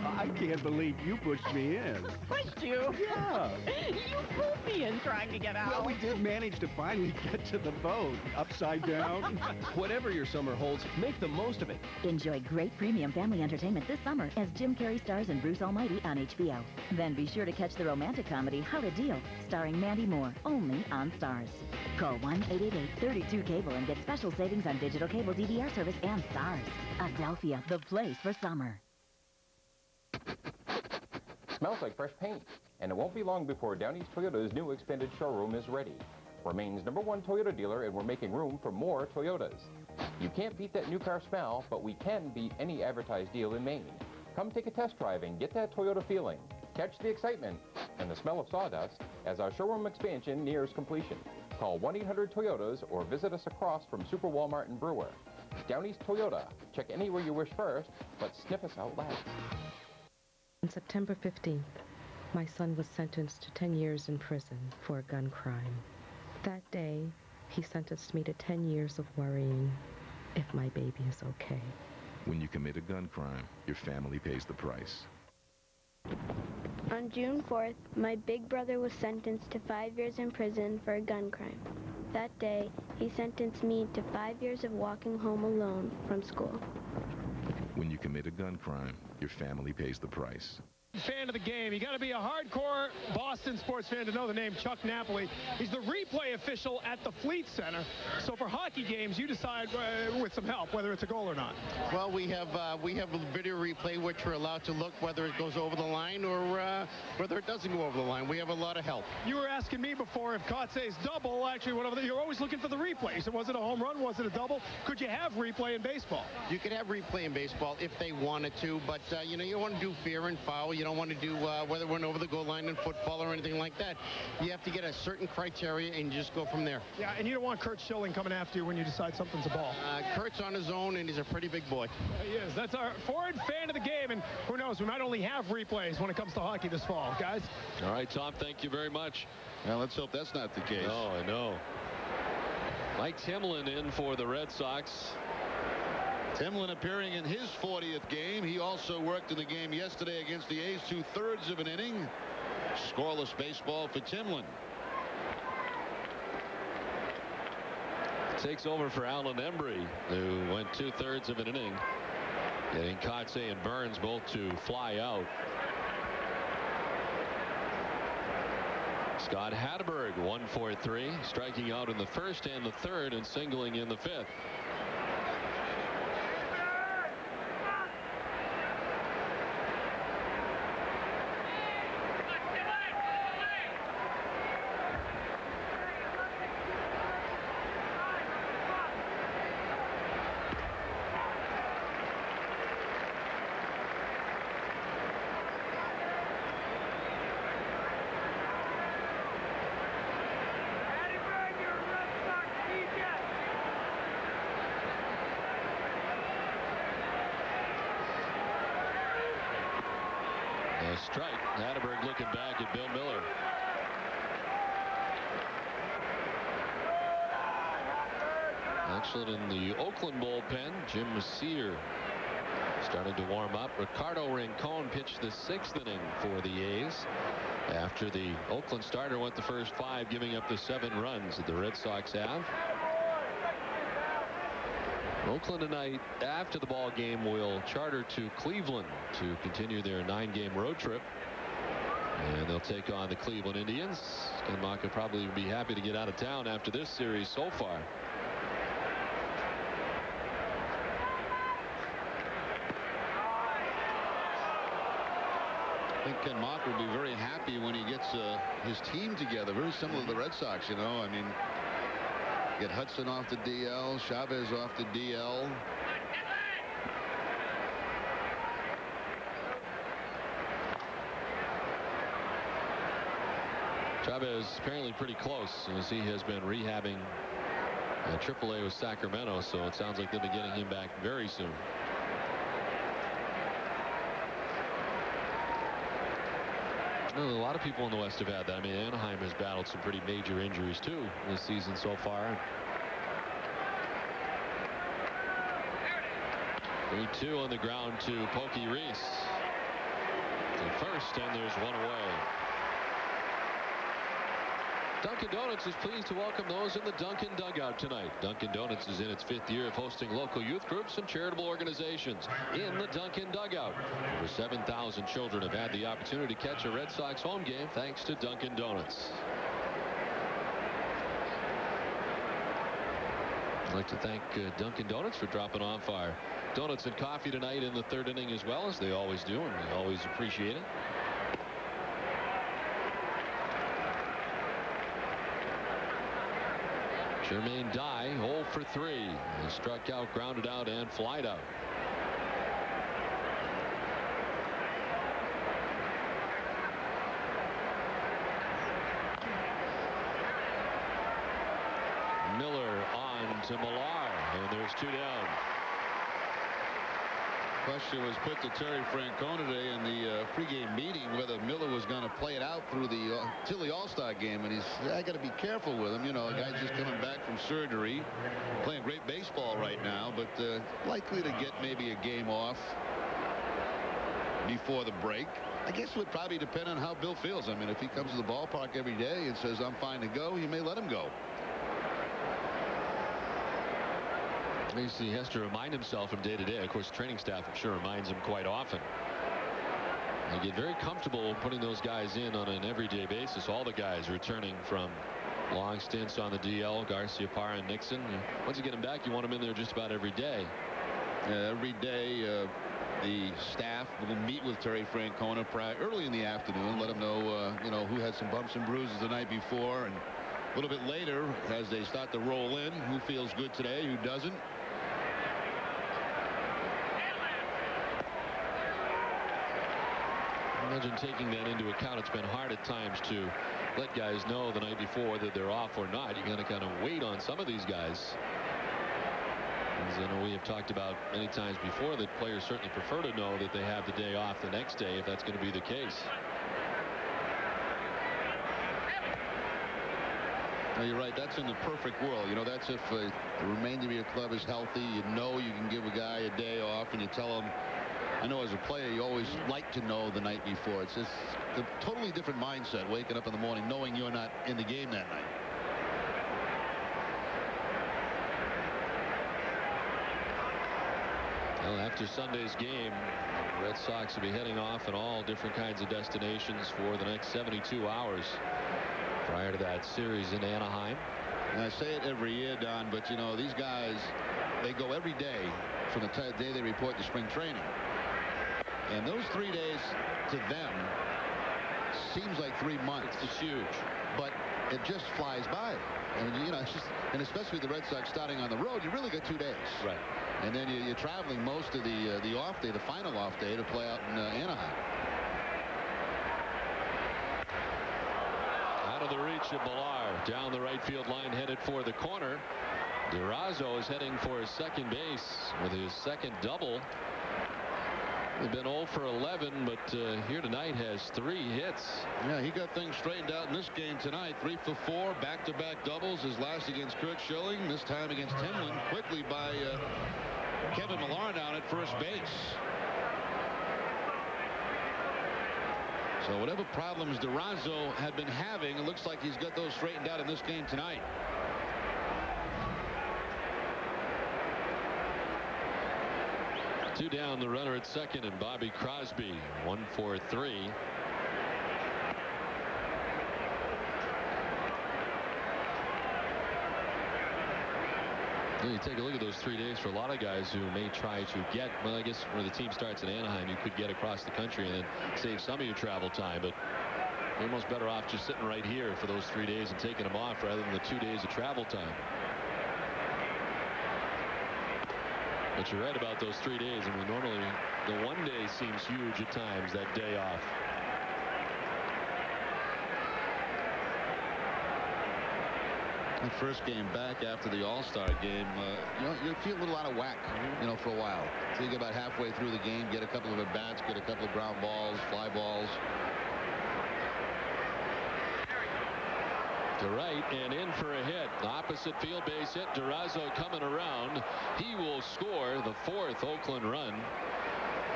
I can't believe you pushed me in. Pushed you? Yeah. You pulled me in trying to get out. Well, we did manage to finally get to the boat. Upside down. Whatever your summer holds, make the most of it. Enjoy great premium family entertainment this summer as Jim Carrey stars in Bruce Almighty on HBO. Then be sure to catch the romantic comedy How to Deal, starring Mandy Moore, only on Stars. Call 1-888-32-CABLE and get special savings on digital cable DVR service and Stars. Adelphia, the place for summer. Smells like fresh paint, and it won't be long before Downey's Toyota's new expanded showroom is ready. We're Maine's #1 Toyota dealer, and we're making room for more Toyotas. You can't beat that new car smell, but we can beat any advertised deal in Maine. Come take a test drive and get that Toyota feeling. Catch the excitement and the smell of sawdust as our showroom expansion nears completion. Call 1-800-TOYOTAS or visit us across from Super Walmart and Brewer. Downey's Toyota. Check anywhere you wish first, but sniff us out last. On September 15th, my son was sentenced to 10 years in prison for a gun crime. That day, he sentenced me to 10 years of worrying if my baby is okay. When you commit a gun crime, your family pays the price. On June 4th, my big brother was sentenced to 5 years in prison for a gun crime. That day, he sentenced me to 5 years of walking home alone from school. When you commit a gun crime, your family pays the price. Fan of the game. You got to be a hardcore Boston sports fan to know the name Chuck Napoli. He's the replay official at the Fleet Center. So for hockey games, you decide with some help whether it's a goal or not. Well, we have a video replay which we're allowed to look whether it goes over the line or whether it doesn't go over the line. We have a lot of help. You were asking me before if Kotze's double actually went over there. You're always looking for the replay. So was it a home run? Was it a double? Could you have replay in baseball? You could have replay in baseball if they wanted to, but you know, you don't want to do fair and foul. You don't want to do whether it went over the goal line in football or anything like that. You have to get a certain criteria and just go from there. Yeah, and you don't want Curt Schilling coming after you when you decide something's a ball. Curt's on his own, and he's a pretty big boy. He is. That's our forward fan of the game, and who knows, we might only have replays when it comes to hockey this fall, guys. All right, Tom, thank you very much. Well, let's hope that's not the case. No, I know. Mike Timlin in for the Red Sox. Timlin appearing in his 40th game. He also worked in the game yesterday against the A's, 2/3 of an inning. Scoreless baseball for Timlin. Takes over for Alan Embry, who went 2/3 of an inning, getting Kotze and Burns both to fly out. Scott Hatteberg 1 for 3, striking out in the first and the third and singling in the fifth. Strike. Hatteberg looking back at Bill Mueller. Excellent in the Oakland bullpen. Jim Sear starting to warm up. Ricardo Rincon pitched the 6th inning for the A's after the Oakland starter went the first 5, giving up the 7 runs that the Red Sox have. Oakland tonight, after the ball game, will charter to Cleveland to continue their 9-game road trip, and they'll take on the Cleveland Indians. Ken Mock would probably be happy to get out of town after this series so far. I think Ken Mock will be very happy when he gets his team together. Very similar to the Red Sox, you know. I mean, get Hudson off the DL, Chavez off the DL. Chavez apparently pretty close, as he has been rehabbing at AAA with Sacramento, so it sounds like they'll be getting him back very soon. Well, a lot of people in the West have had that. I mean, Anaheim has battled some pretty major injuries too this season so far. 3-2 on the ground to Pokey Reese. To first, and there's one away. Dunkin' Donuts is pleased to welcome those in the Dunkin' Dugout tonight. Dunkin' Donuts is in its 5th year of hosting local youth groups and charitable organizations in the Dunkin' Dugout. Over 7,000 children have had the opportunity to catch a Red Sox home game thanks to Dunkin' Donuts. I'd like to thank Dunkin' Donuts for dropping off our donuts and coffee tonight in the 3rd inning as well, as they always do, and we always appreciate it. Jermaine Dye 0 for 3. He struck out, grounded out, and flied out. Mueller on to Millar, and there's 2 down. Question was put to Terry Francona today in the pregame meeting whether Mueller was going to play it out through the till the All-Star game, and he said, I got to be careful with him. You know, a guy's just coming back from surgery, playing great baseball right now, but likely to get maybe a game off before the break. I guess it would probably depend on how Bill feels. I mean, if he comes to the ballpark every day and says, I'm fine to go, you may let him go. At least he has to remind himself from day to day. Of course, training staff, I'm sure, reminds him quite often. They get very comfortable putting those guys in on an everyday basis. All the guys returning from long stints on the DL, Garcia, Parra, and Nixon. And once you get them back, you want them in there just about every day. Every day, the staff will meet with Terry Francona early in the afternoon, let him know, you know, who had some bumps and bruises the night before, and a little bit later, as they start to roll in, who feels good today, who doesn't. Imagine taking that into account. It's been hard at times to let guys know the night before that they're off or not. You're going to kind of wait on some of these guys. As I know we have talked about many times before that players certainly prefer to know that they have the day off the next day if that's going to be the case. No, you're right. That's in the perfect world. You know, that's if the remainder of your club is healthy. You know you can give a guy a day off, and you tell him. I know as a player you always like to know the night before. It's just a totally different mindset waking up in the morning knowing you're not in the game that night. Well, after Sunday's game, the Red Sox will be heading off in all different kinds of destinations for the next 72 hours prior to that series in Anaheim. And I say it every year, Don, but you know, these guys, they go every day from the day they report to spring training. And those 3 days to them seems like 3 months. It's huge. But it just flies by. And, you know, it's just, and especially the Red Sox starting on the road, you really got 2 days. Right. And then you're traveling most of the off day, the final off day, to play out in Anaheim. Out of the reach of Millar. Down the right field line, headed for the corner. Durazo is heading for his second base with his second double. They've been 0 for 11, but here tonight has 3 hits. Yeah, he got things straightened out in this game tonight. 3 for 4, back-to-back doubles. His last against Curt Schilling, this time against Timlin, quickly by Kevin Millar down at first base. So whatever problems Durazo had been having, it looks like he's got those straightened out in this game tonight. Two down, the runner at second, and Bobby Crosby 1 for 3. You take a look at those 3 days for a lot of guys who may try to get, well, I guess where the team starts in Anaheim, you could get across the country and then save some of your travel time, but you're almost better off just sitting right here for those 3 days and taking them off rather than the 2 days of travel time. But you're right about those 3 days. I mean, normally the 1 day seems huge at times, that day off. The first game back after the All-Star game, you know, you feel a little out of whack, you know, for a while. So you get about halfway through the game, get a couple of at-bats, get a couple of ground balls, fly balls. To right and in for a hit. Opposite field base hit. Durazo coming around. He will score the 4th Oakland run.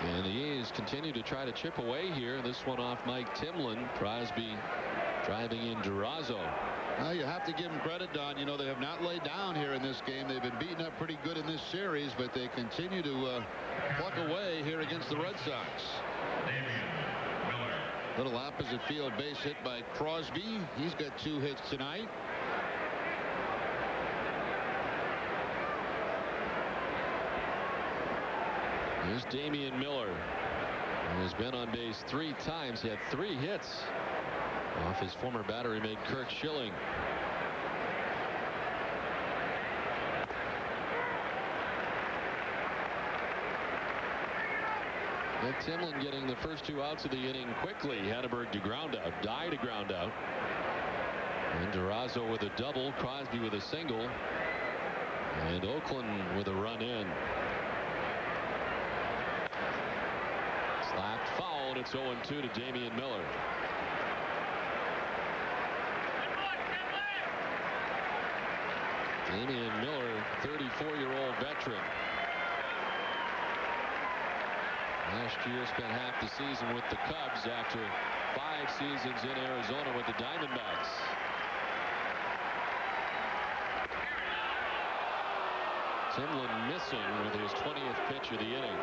And the A's continue to try to chip away here. This one off Mike Timlin. Crosby driving in Durazo. Well, you have to give them credit, Don. You know, they have not laid down here in this game. They've been beaten up pretty good in this series, but they continue to pluck away here against the Red Sox. Little opposite field base hit by Crosby. He's got 2 hits tonight. Here's Damian Mueller, who has been on base 3 times. He had 3 hits off his former battery mate Curt Schilling. And Timlin getting the first 2 outs of the inning quickly. Hatteberg to ground out. Dye to ground out. And Durazo with a double. Crosby with a single. And Oakland with a run in. Slapped foul, and it's 0-2 to Damian Miller. Damian Miller, 34-year-old veteran. Last year spent half the season with the Cubs after 5 seasons in Arizona with the Diamondbacks. Timlin missing with his 20th pitch of the inning.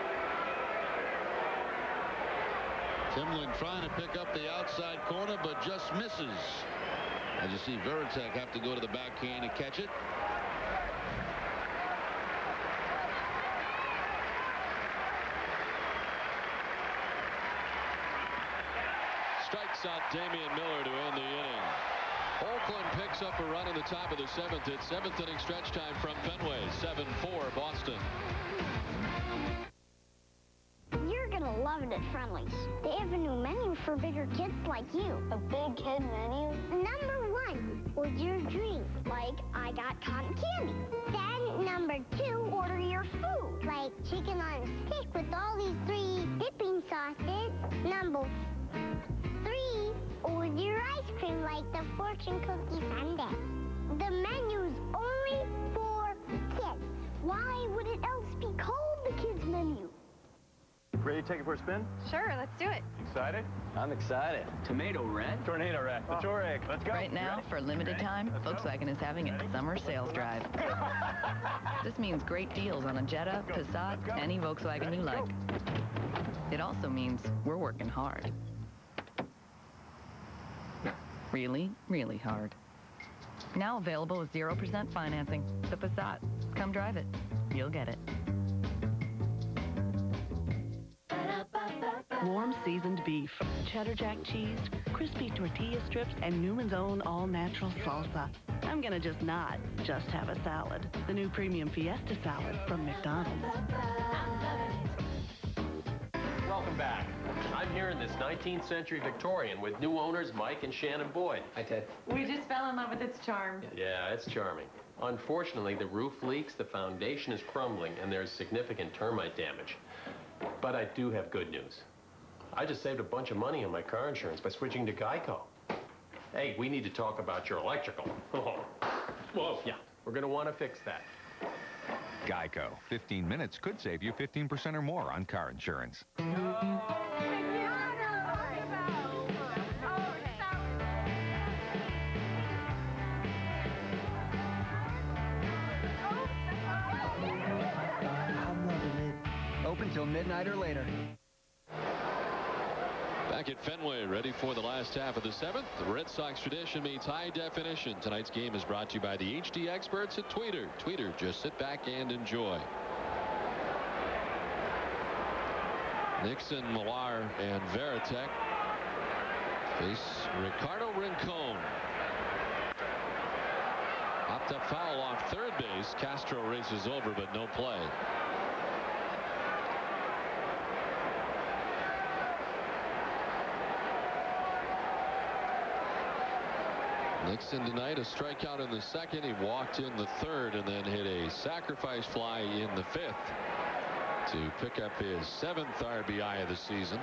Timlin trying to pick up the outside corner, but just misses. As you see, Veritek have to go to the backhand and catch it. Strikes out Damian Mueller to end the inning. Oakland picks up a run in the top of the 7th. It's 7th inning stretch time from Fenway. 7-4 Boston. You're gonna love it at Friendly's. They have a new menu for bigger kids like you. A big kid menu? Number 1, what's your drink? Like, I got cotton candy. Then number 2, order your food. Like chicken on a stick with all these 3 dipping sauces. Number 3, order your ice cream like the fortune cookie sundae. The menu's only for kids. Why would it else be called the kids menu? Ready to take it for a spin? Sure, let's do it. Excited? I'm excited. Tomato red? Tornado red. The Touareg. Let's go. Right now, for a limited time, Volkswagen is having a summer sales drive. This means great deals on a Jetta, Passat, any Volkswagen you like. It also means we're working hard. Really, really hard. Now available with 0% financing. The Passat. Come drive it. You'll get it. Warm seasoned beef, cheddar jack cheese, crispy tortilla strips, and Newman's own all-natural salsa. I'm gonna just not just have a salad. The new premium Fiesta salad from McDonald's. Welcome back. I'm here in this 19th century Victorian with new owners Mike and Shannon Boyd. Hi, Ted. We just fell in love with its charm. Yeah, it's charming. Unfortunately, the roof leaks, the foundation is crumbling, and there's significant termite damage. But I do have good news. I just saved a bunch of money on my car insurance by switching to Geico. Hey, we need to talk about your electrical. Whoa, yeah, we're going to want to fix that. Geico. 15 minutes could save you 15% or more on car insurance. Open till midnight or later. Back at Fenway, ready for the last half of the 7th. The Red Sox tradition meets high definition. Tonight's game is brought to you by the HD experts at Tweeter. Tweeter, just sit back and enjoy. Nixon, Mueller, and Veritek face Ricardo Rincon. Popped up foul off third base. Castro races over, but no play. Nixon tonight, a strikeout in the 2nd. He walked in the 3rd and then hit a sacrifice fly in the 5th to pick up his 7th RBI of the season.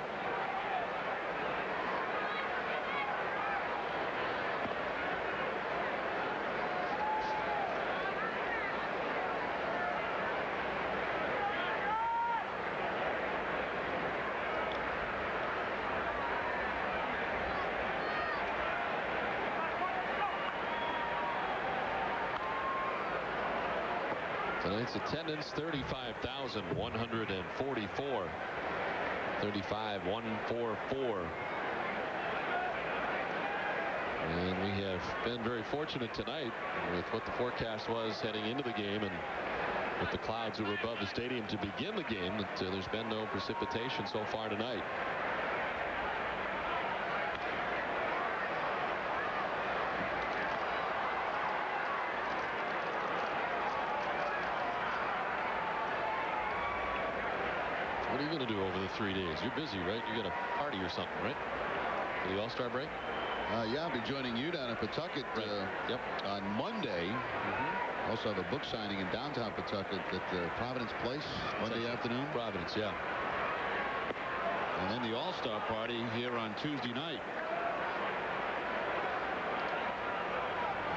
Tonight's attendance 35,144. 35,144. And we have been very fortunate tonight with what the forecast was heading into the game and with the clouds that were above the stadium to begin the game, that there's been no precipitation so far tonight. What are you going to do over the 3 days? You're busy, right? You're going to party or something, right? For the All-Star break? Yeah, I'll be joining you down in Pawtucket on Monday. Also have a book signing in downtown Pawtucket at Providence Place Monday afternoon. Providence, yeah. And then the All-Star party here on Tuesday night.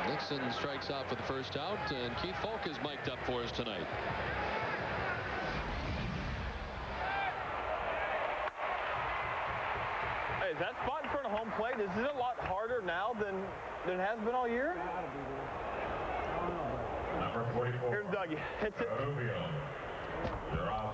Nixon strikes out for the first out, and Keith Folk is mic'd up for us tonight. Hey, that spot in front of home plate, is it a lot harder now than it has been all year? Number 44. Here's Dougie. Hits it. You're out.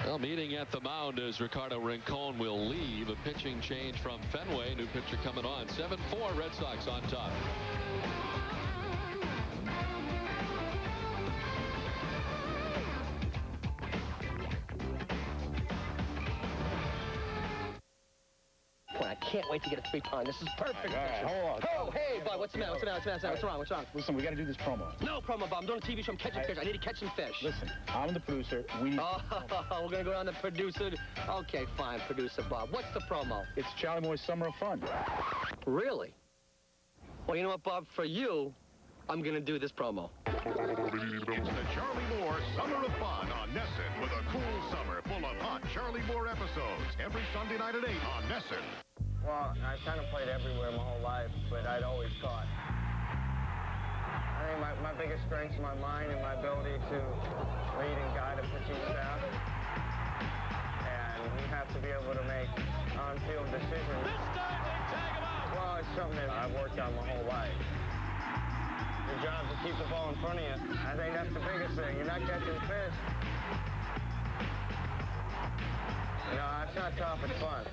Well, meeting at the mound as Ricardo Rincon will leave. A pitching change from Fenway. New pitcher coming on. 7-4, Red Sox on top. I can't wait to get a 3-pound. This is perfect. All right, hold on. Oh, hey, Bob, what's the matter? What's wrong? Listen, we got to do this promo. No promo, Bob. I'm doing a TV show. I'm catching fish. I need to catch some fish. Listen, I'm the producer. We're going to go down the producer. Okay, fine, producer Bob. What's the promo? It's Charlie Moore's Summer of Fun. Really? Well, you know what, Bob? For you, I'm going to do this promo. It's the Charlie Moore Summer of Fun on Nessun with a cool summer full of hot Charlie Moore episodes every Sunday night at 8 on Nessun. Well, I kind of played everywhere my whole life, but I'd always caught. I think my biggest strength is my mind and my ability to lead and guide a pitching staff. And you have to be able to make on-field decisions. This time they tag him out! Well, it's something that I've worked on my whole life. Your job is to keep the ball in front of you. I think that's the biggest thing. You're not catching fish. No, it's not tough, it's fun.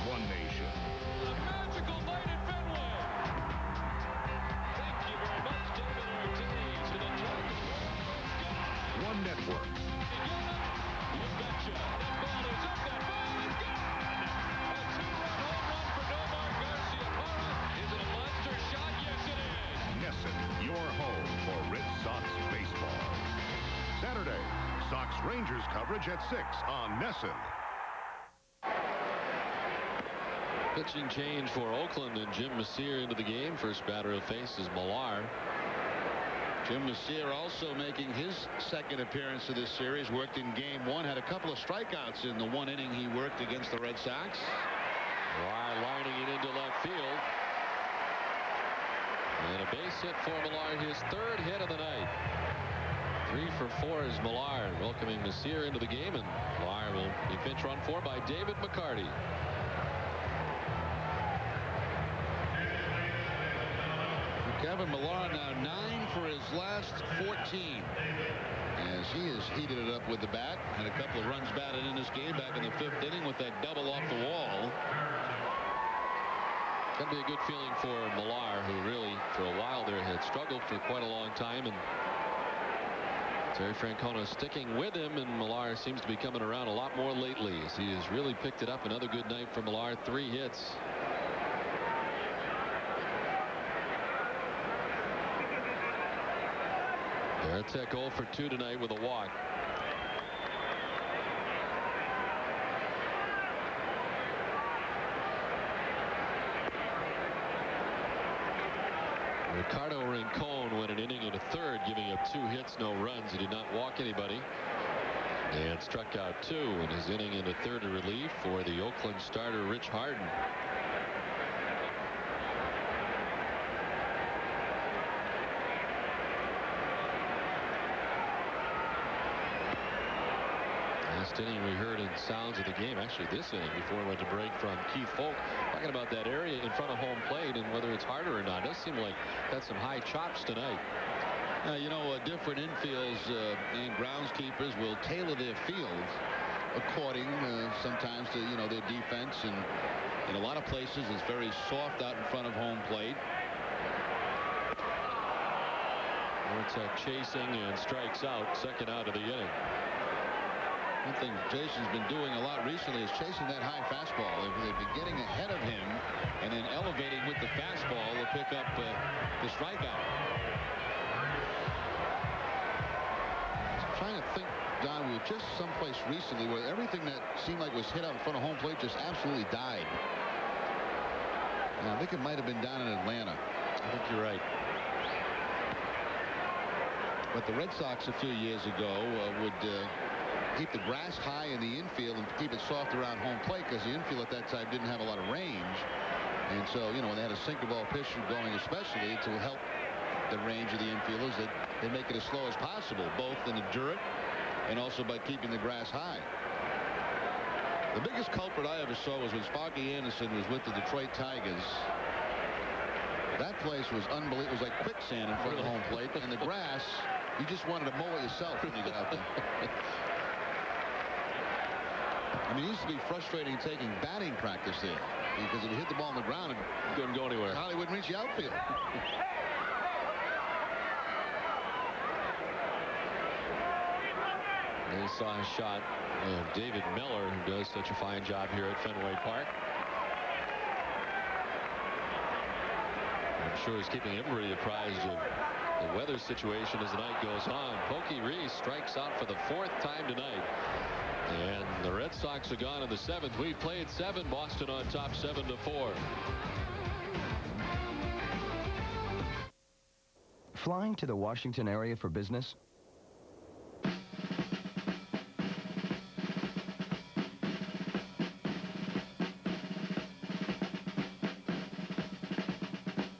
One Nation. A magical night at Fenway. Thank you very much, David Ortiz, for the drop. One Network. You betcha. That ball is up. That ball is gone. A 2-run home run for Nomar Garciaparra. Is it a monster shot? Yes, it is. Nessun, your home for Red Sox baseball. Saturday, Sox Rangers coverage at 6 on Nessun. Pitching change for Oakland and Jim Messier into the game. First batter of face is Mueller. Jim Messier also making his second appearance of this series. Worked in game 1. Had a couple of strikeouts in the 1 inning he worked against the Red Sox. Mueller lining it into left field. And a base hit for Mueller. His 3rd hit of the night. 3 for 4 is Mueller. Welcoming Messier into the game. And Mueller will be pinch run for by David McCarty. Kevin Millar now 9 for his last 14. As he has heated it up with the bat. Had a couple of runs batted in this game back in the 5th inning with that double off the wall. That'd be a good feeling for Millar, who really, for a while there, had struggled for quite a long time. And Terry Francona sticking with him, and Millar seems to be coming around a lot more lately as he has really picked it up. Another good night for Millar. 3 hits. Varitek 0 for 2 tonight with a walk. Ricardo Rincon went an inning and a 3rd, giving up 2 hits, no runs. He did not walk anybody and struck out 2 in his inning and a 3rd of relief for the Oakland starter Rich Harden. Last inning we heard in sounds of the game, actually this inning before we went to break, from Keith Folk talking about that area in front of home plate and whether it's harder or not. It does seem like that's some high chops tonight. You know, different infields and groundskeepers will tailor their field according sometimes to, you know, their defense, and in a lot of places it's very soft out in front of home plate. Varitek chasing and strikes out, 2nd out of the inning. One thing Jason's been doing a lot recently is chasing that high fastball. They've been getting ahead of him and then elevating with the fastball to pick up the strikeout. I'm trying to think, Don, we were just someplace recently where everything that seemed like was hit out in front of home plate just absolutely died. And I think it might have been down in Atlanta. I think you're right. But the Red Sox a few years ago would keep the grass high in the infield and keep it soft around home plate, because the infield at that time didn't have a lot of range. And so, you know, when they had a sinker ball pitcher going, especially to help the range of the infielders, that they make it as slow as possible, both in the dirt and also by keeping the grass high. The biggest culprit I ever saw was when Sparky Anderson was with the Detroit Tigers. That place was unbelievable. It was like quicksand in front of the home plate, and the grass, you just wanted to mow it yourself when you got out there. I mean, it used to be frustrating taking batting practice there, because if you hit the ball on the ground, it couldn't go anywhere. Probably wouldn't reach the outfield. They saw a shot of David Mueller, who does such a fine job here at Fenway Park. I'm sure he's keeping everybody apprised of the weather situation as the night goes on. Pokey Reese strikes out for the 4th time tonight. And the Red Sox are gone in the 7th. We've played 7. Boston on top 7-4. Flying to the Washington area for business?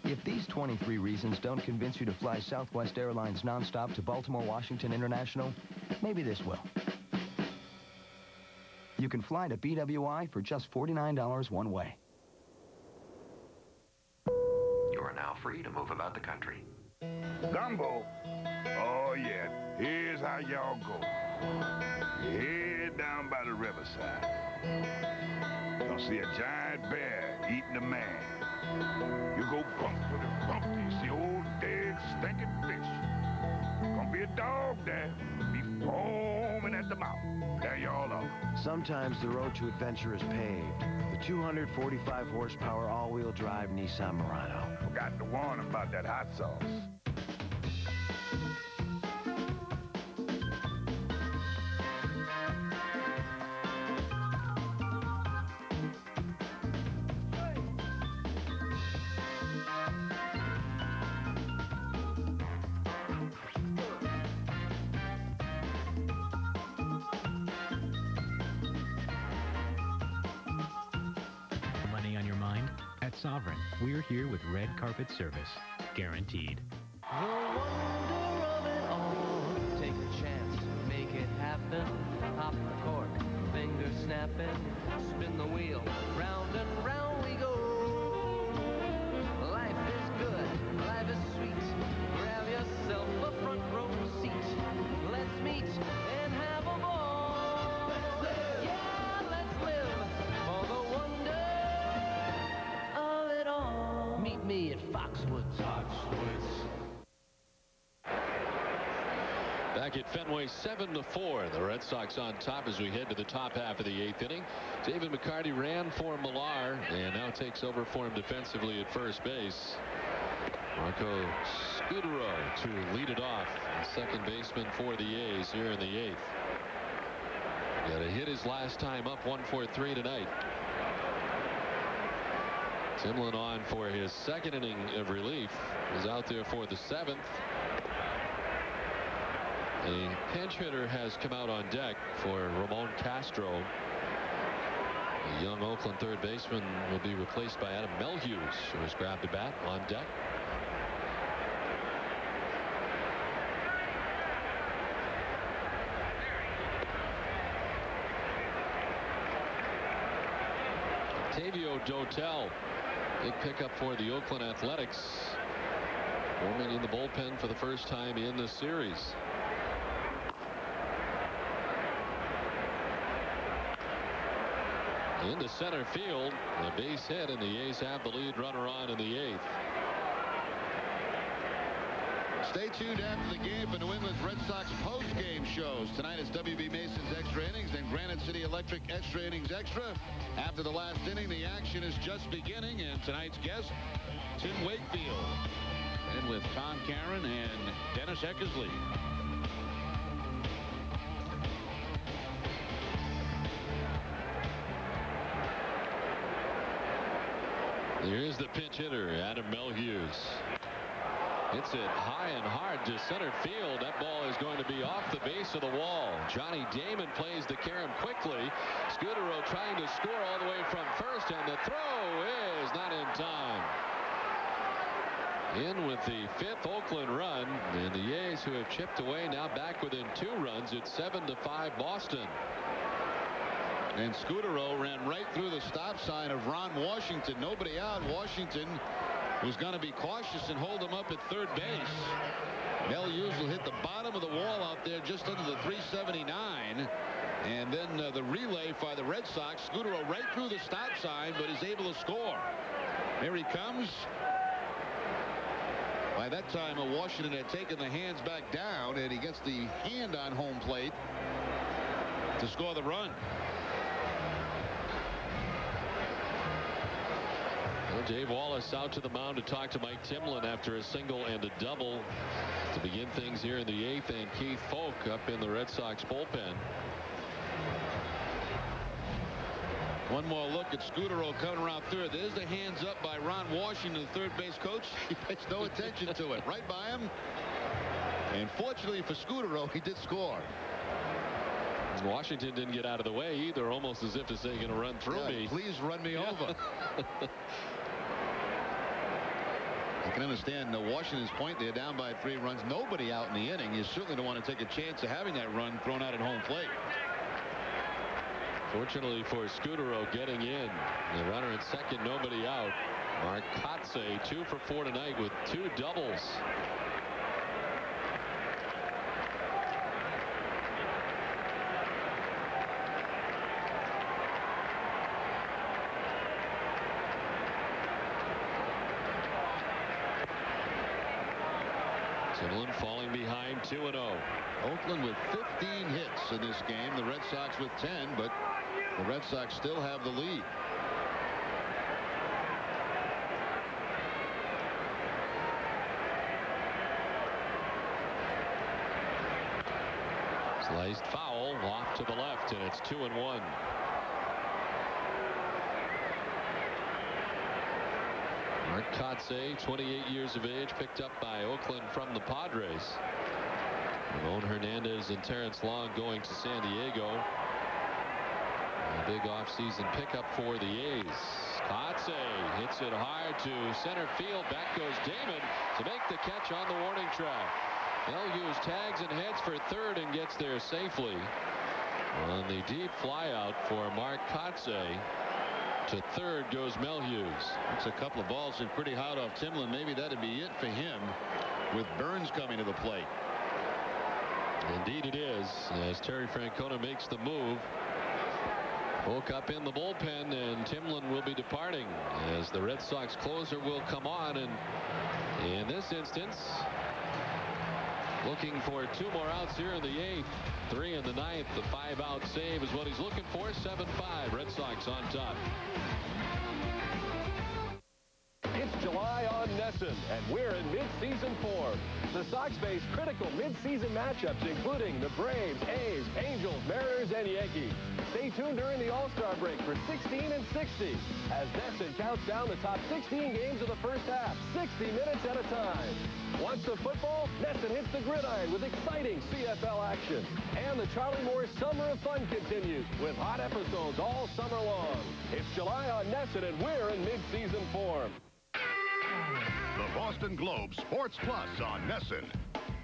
If these 23 reasons don't convince you to fly Southwest Airlines nonstop to Baltimore Washington International, maybe this will. You can fly to BWI for just $49 one way. You are now free to move about the country. Gumbo? Oh, yeah. Here's how y'all go. You head down by the riverside. You'll see a giant bear eating a man. You go bump with a bump. You see old dead stinking fish. Gonna be a dog there. Be foaming at the mouth. There y'all are. Sometimes the road to adventure is paved. The 245 horsepower all-wheel drive Nissan Murano. Forgot to warn about that hot sauce. Sovereign, we're here with red carpet service, guaranteed. The wonder of it all. Take a chance, make it happen. Pop the cork, finger snapping. Spin the wheel, round and round we go. Life is good, life is sweet. Grab yourself a front row seat. Let's meet and have a ball. Let's live. Yeah, let's live for the wonder. Meet me at Foxwoods. Back at Fenway, 7-4. The Red Sox on top as we head to the top half of the 8th inning. David McCarty ran for Mueller and now takes over for him defensively at first base. Marco Scudero to lead it off. Second baseman for the A's here in the 8th. Got to hit his last time up, 1-for-3 tonight. Timlin on for his 2nd inning of relief. Is out there for the 7th. A pinch hitter has come out on deck for Ramon Castro. The young Oakland third baseman will be replaced by Adam Melhuse, who has grabbed a bat on deck. Tavio Dotel, big pickup for the Oakland Athletics, warming in the bullpen for the first time in this series. Into center field, a base hit, and the A's have the lead runner on in the 8th. Stay tuned after the game for New England's Red Sox post-game shows. Tonight is W.B. Mason's Extra Innings and Granite City Electric Extra Innings Extra. After the last inning, the action is just beginning, and tonight's guest, Tim Wakefield. And with Tom Caron and Dennis Eckersley. Here's the pinch hitter, Adam Melhuse. Hits it high and hard to center field. That ball is going to be off the base of the wall. Johnny Damon plays the carom quickly. Scudero trying to score all the way from first, and the throw is not in time. In with the 5th Oakland run, and the A's, who have chipped away, now back within 2 runs. It's 7-5 Boston. And Scudero ran right through the stop sign of Ron Washington. Nobody out. Washington was going to be cautious and hold him up at third base. Mel Hughes will hit the bottom of the wall out there just under the 379. And then the relay by the Red Sox. Scudero right through the stop sign, but is able to score. Here he comes. By that time, Washington had taken the hands back down, and he gets the hand on home plate to score the run. Well, Dave Wallace out to the mound to talk to Mike Timlin after a single and a double to begin things here in the 8th, and Keith Folk up in the Red Sox bullpen. One more look at Scudero coming around third. There's the hands up by Ron Washington, the third base coach. He pays no attention to it. Right by him. And fortunately for Scudero, he did score. Washington didn't get out of the way either, almost as if to say, going to run through me. Please run me over. I can understand Washington's point. They're down by 3 runs. Nobody out in the inning. You certainly don't want to take a chance of having that run thrown out at home plate. Fortunately for Scudero getting in. The runner at second, nobody out. Mark Kotze 2 for 4 tonight with 2 doubles. Timlin falling behind 2-0. Oakland with 15 hits in this game. The Red Sox with 10, but the Red Sox still have the lead. Sliced foul off to the left, and it's 2-1. Mark Kotze, 28 years of age, picked up by Oakland from the Padres. Ramon Hernandez and Terrence Long going to San Diego. A big offseason pickup for the A's. Kotze hits it hard to center field. Back goes Damon to make the catch on the warning track. Mel Hughes tags and heads for third and gets there safely. On the deep flyout for Mark Kotze. To third goes Mel Hughes. That's a couple of balls in pretty hard off Timlin. Maybe that'd be it for him with Burns coming to the plate. Indeed it is, as Terry Francona makes the move. Woke up in the bullpen, and Timlin will be departing as the Red Sox closer will come on, and in this instance looking for 2 more outs here in the 8th, 3 in the 9th. The 5-out save is what he's looking for. 7-5, Red Sox on top. It's July on Nesson, and we're in mid-season form. The Sox face critical mid-season matchups, including the Braves, A's, Angels, Mariners, and Yankees. Stay tuned during the All-Star break for 16 and 60 as Nesson counts down the top 16 games of the first half, 60 minutes at a time. Once the football, Nesson hits the gridiron with exciting CFL action. And the Charlie Moore Summer of Fun continues with hot episodes all summer long. It's July on Nesson, and we're in mid-season form. The Boston Globe Sports Plus on Nesson.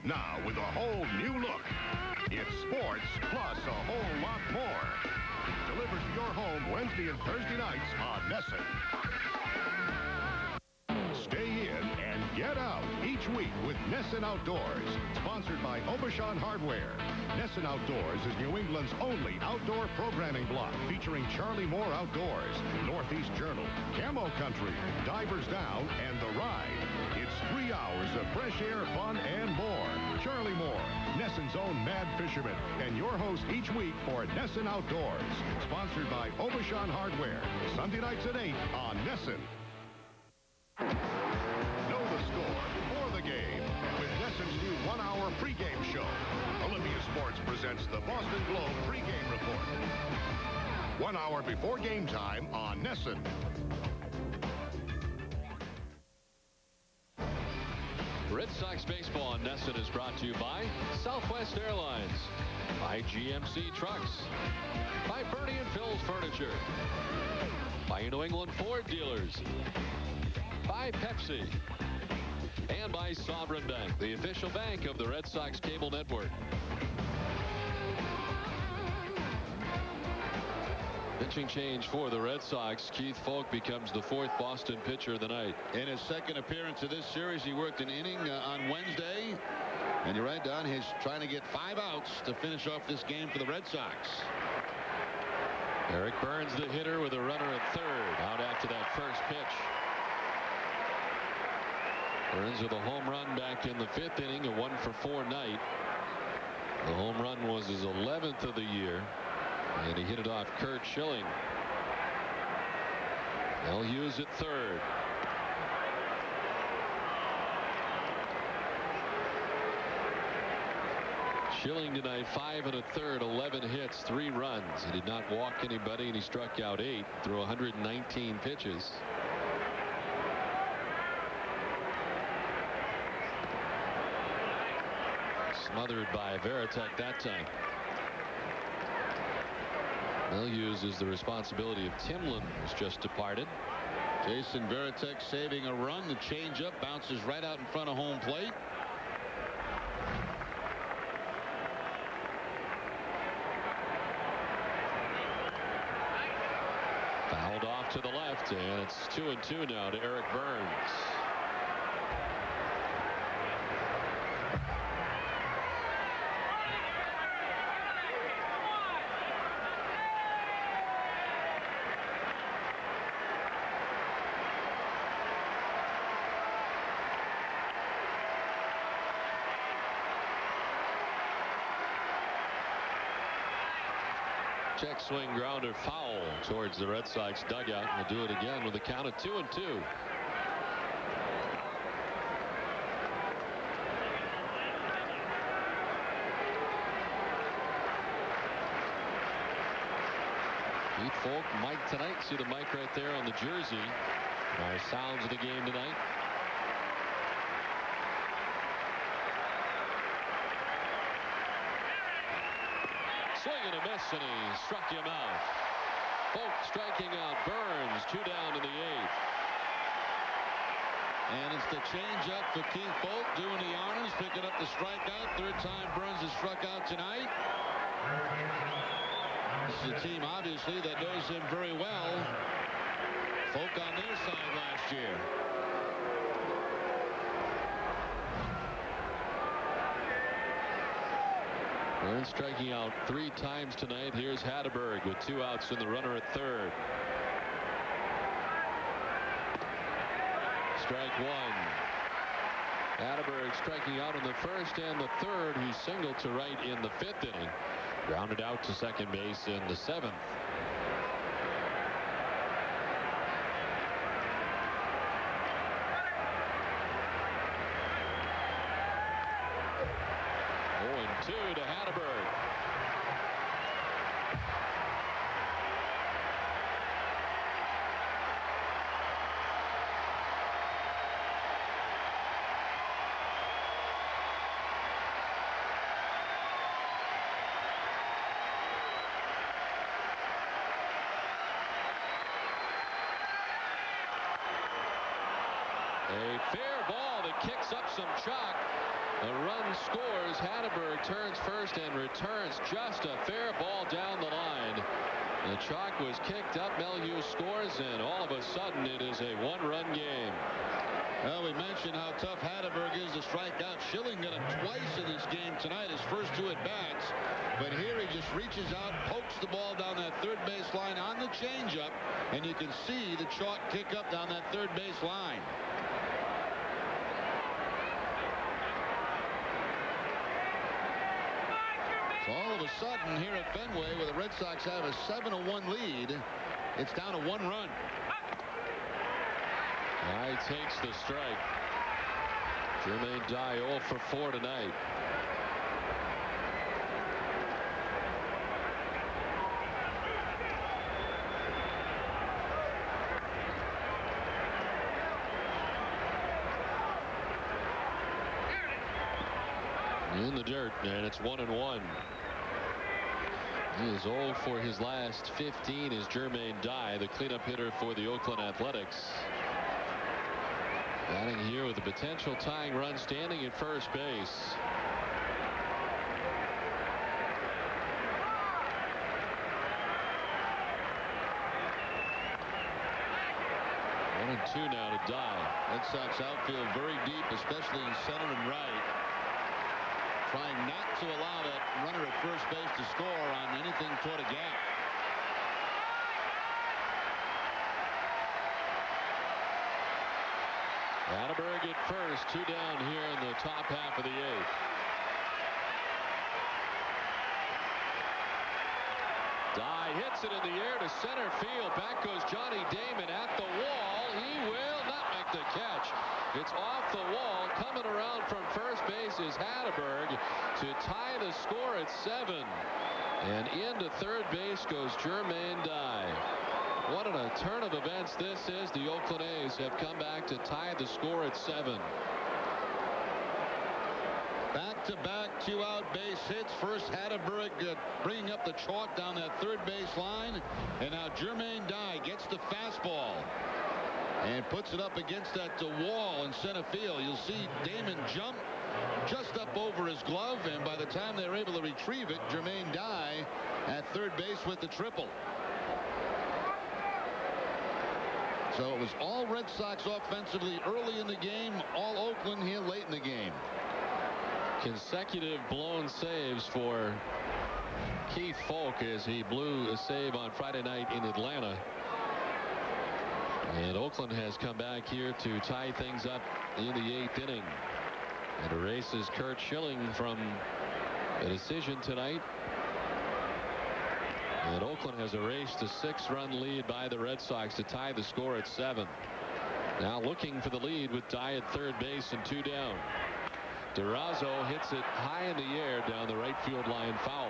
Now with a whole new look. It's sports plus a whole lot more. Delivered to your home Wednesday and Thursday nights on Nesson. Stay in and get out each week with Nesson Outdoors. Sponsored by Obashan Hardware. Nesson Outdoors is New England's only outdoor programming block featuring Charlie Moore Outdoors, Northeast Journal, Camo Country, Divers Down, and The Ride. It's 3 hours of fresh air, fun, and more. Charlie Moore, Nesson's own mad fisherman, and your host each week for Nesson Outdoors. Sponsored by Obashan Hardware. Sunday nights at 8 on Nesson. Know the score before the game with Nesson's new 1-hour pregame show. Olympia Sports presents the Boston Globe pregame report. 1 hour before game time on Nesson. Red Sox baseball on Nesson is brought to you by Southwest Airlines, by GMC Trucks, by Bernie and Phil's Furniture, by New England Ford Dealers, by Pepsi, and by Sovereign Bank, the official bank of the Red Sox cable network. Pitching change for the Red Sox. Keith Folk becomes the 4th Boston pitcher of the night. In his 2nd appearance of this series, he worked an inning on Wednesday. And you're right, Don, he's trying to get 5 outs to finish off this game for the Red Sox. Eric Burns, the hitter, with a runner at 3rd. Out after that first pitch. Burns with a home run back in the 5th inning, a 1-for-4 night. The home run was his 11th of the year. And he hit it off Curt Schilling. Mel Hughes at 3rd. Schilling tonight 5 1/3, 11 hits, 3 runs. He did not walk anybody, and he struck out 8 through 119 pitches. Smothered by Veritek that time. Mel Hughes is the responsibility of Timlin, who's just departed. Jason Veritek saving a run. The changeup bounces right out in front of home plate. Fouled off to the left, and it's 2-2 now to Eric Burns. Check swing grounder foul towards the Red Sox dugout. We'll do it again with a count of 2-2. Keith Folk, Mike tonight. See the mic right there on the jersey. Our sounds of the game tonight. Swing and a miss, and he struck him out. Folk striking out Burns, 2 down in the 8th. And it's the changeup for Keith Folk doing the honors, picking up the strikeout. 3rd time Burns has struck out tonight. This is a team, obviously, that knows him very well. Folk on their side last year. Burns striking out 3 times tonight. Here's Hatteberg with 2 outs and the runner at 3rd. Strike 1. Hatteberg striking out in the 1st and the 3rd. He singled to right in the 5th inning. Grounded out to second base in the 7th. To Hatteberg. A fair ball that kicks up some chalk. A run scores. Hatteberg turns first and returns just a fair ball down the line. The chalk was kicked up. Mel Hughes scores, and all of a sudden it is a 1-run game. Well, we mentioned how tough Hatteberg is to strike out. Schilling got him twice in this game tonight, his first 2 at-bats. But here he just reaches out, pokes the ball down that 3rd base line on the changeup, and you can see the chalk kick up down that 3rd base line. All of a sudden here at Fenway, where the Red Sox have a 7-1 lead, it's down to 1 run. Guy takes the strike. Jermaine Dye 0 for 4 tonight. In the dirt, and it's 1-1. He is 0 for his last 15 is Jermaine Dye, the cleanup hitter for the Oakland Athletics. Batting here with a potential tying run, standing at first base. 2 now to die. Red Sox outfield very deep, especially in center and right. Trying not to allow that runner at first base to score on anything toward a gap. Atterberg at first, 2 down here in the top half of the 8th. Dye hits it in the air to center field. Back goes Johnny Damon at the wall. He will not make the catch. It's off the wall. Coming around from first base is Atterberg to tie the score at 7. And into third base goes Jermaine Dye. What a turn of events this is. The Oakland A's have come back to tie the score at 7. Back-to-back 2-out base hits. First Atterberg bringing up the chalk down that third base line. And now Jermaine Dye gets the fastball and puts it up against that wall in center field. You'll see Damon jump just up over his glove, and by the time they're able to retrieve it, Jermaine Dye at third base with the triple. So it was all Red Sox offensively early in the game, all Oakland here late in the game. Consecutive blown saves for Keith Folk as he blew a save on Friday night in Atlanta. And Oakland has come back here to tie things up in the 8th inning. It erases Curt Schilling from a decision tonight. And Oakland has erased a 6-run lead by the Red Sox to tie the score at 7. Now looking for the lead with Dye at third base and 2 down. Durazo hits it high in the air down the right field line, foul.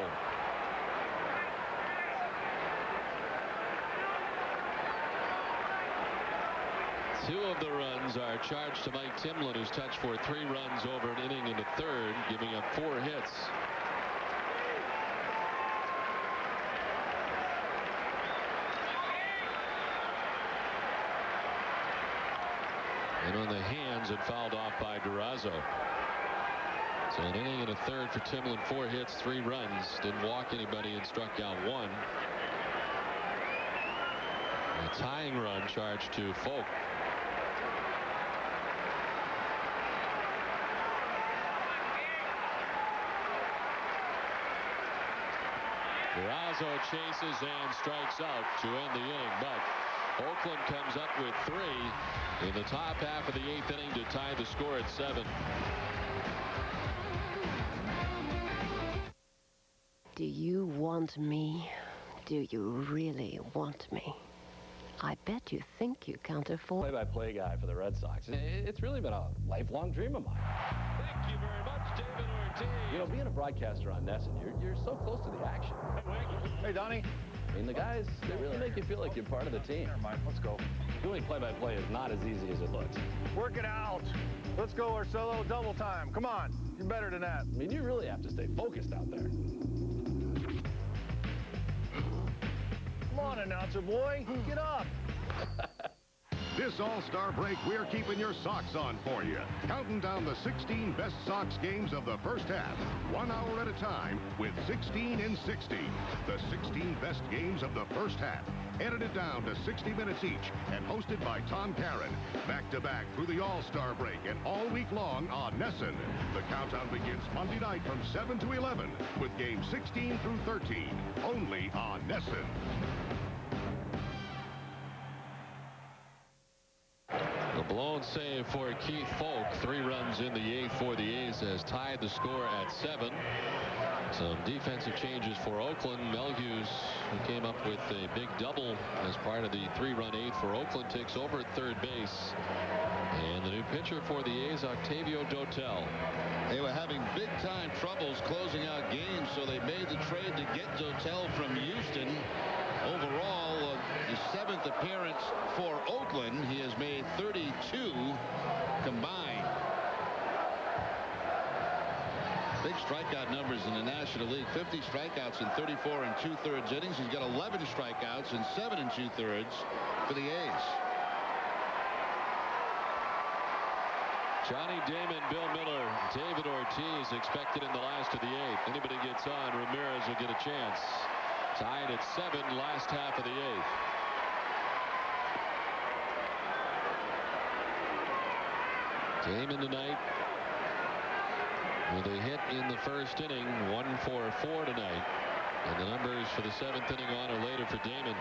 Two of the runs are charged to Mike Timlin, who's touched for 3 runs over an inning in the 3rd, giving up 4 hits. And on the hands, it fouled off by Durazo. So an inning and a 3rd for Timlin, 4 hits, 3 runs. Didn't walk anybody and struck out 1. A tying run charged to Folk. Durazo chases and strikes out to end the inning, but Oakland comes up with 3 in the top half of the 8th inning to tie the score at 7. Do you want me? Do you really want me? I bet you think you can't afford... Play-by-play guy for the Red Sox. It's really been a lifelong dream of mine. Thank you very much, David Ortiz. You know, being a broadcaster on NESN, you're so close to the action. Hey, Donnie. I mean, the guys, they really make you feel like you're part of the team. Never mind, let's go. Doing play-by-play is not as easy as it looks. Work it out. Let's go, Orsillo. Double time. Come on. You're better than that. I mean, you really have to stay focused out there. Come on, announcer boy. Get up. This All-Star break, we're keeping your socks on for you. Counting down the 16 best Sox games of the first half, 1 hour at a time with 16 in 60. The 16 best games of the first half, edited down to 60 minutes each and hosted by Tom Caron. Back-to-back through the All-Star break and all week long on NESN. The countdown begins Monday night from 7 to 11 with games 16 through 13, only on NESN. The blown save for Keith Folk. 3 runs in the 8th for the A's has tied the score at 7. Some defensive changes for Oakland. Melhuse, who came up with a big double as part of the 3-run 8th for Oakland, takes over at third base. And the new pitcher for the A's, Octavio Dotel. They were having big-time troubles closing out games, so they made the trade to get Dotel from Houston. Overall, his 7th appearance for Oakland. He has made 32 combined. Big strikeout numbers in the National League. 50 strikeouts in 34 2/3 innings. He's got 11 strikeouts in 7 2/3 for the A's. Johnny Damon, Bill Mueller, David Ortiz expected in the last of the 8th. Anybody gets on, Ramirez will get a chance. Tied at 7, last half of the 8th. Damon tonight with a hit in the first inning, 1 for 4 tonight. And the numbers for the 7th inning on or later for Damon.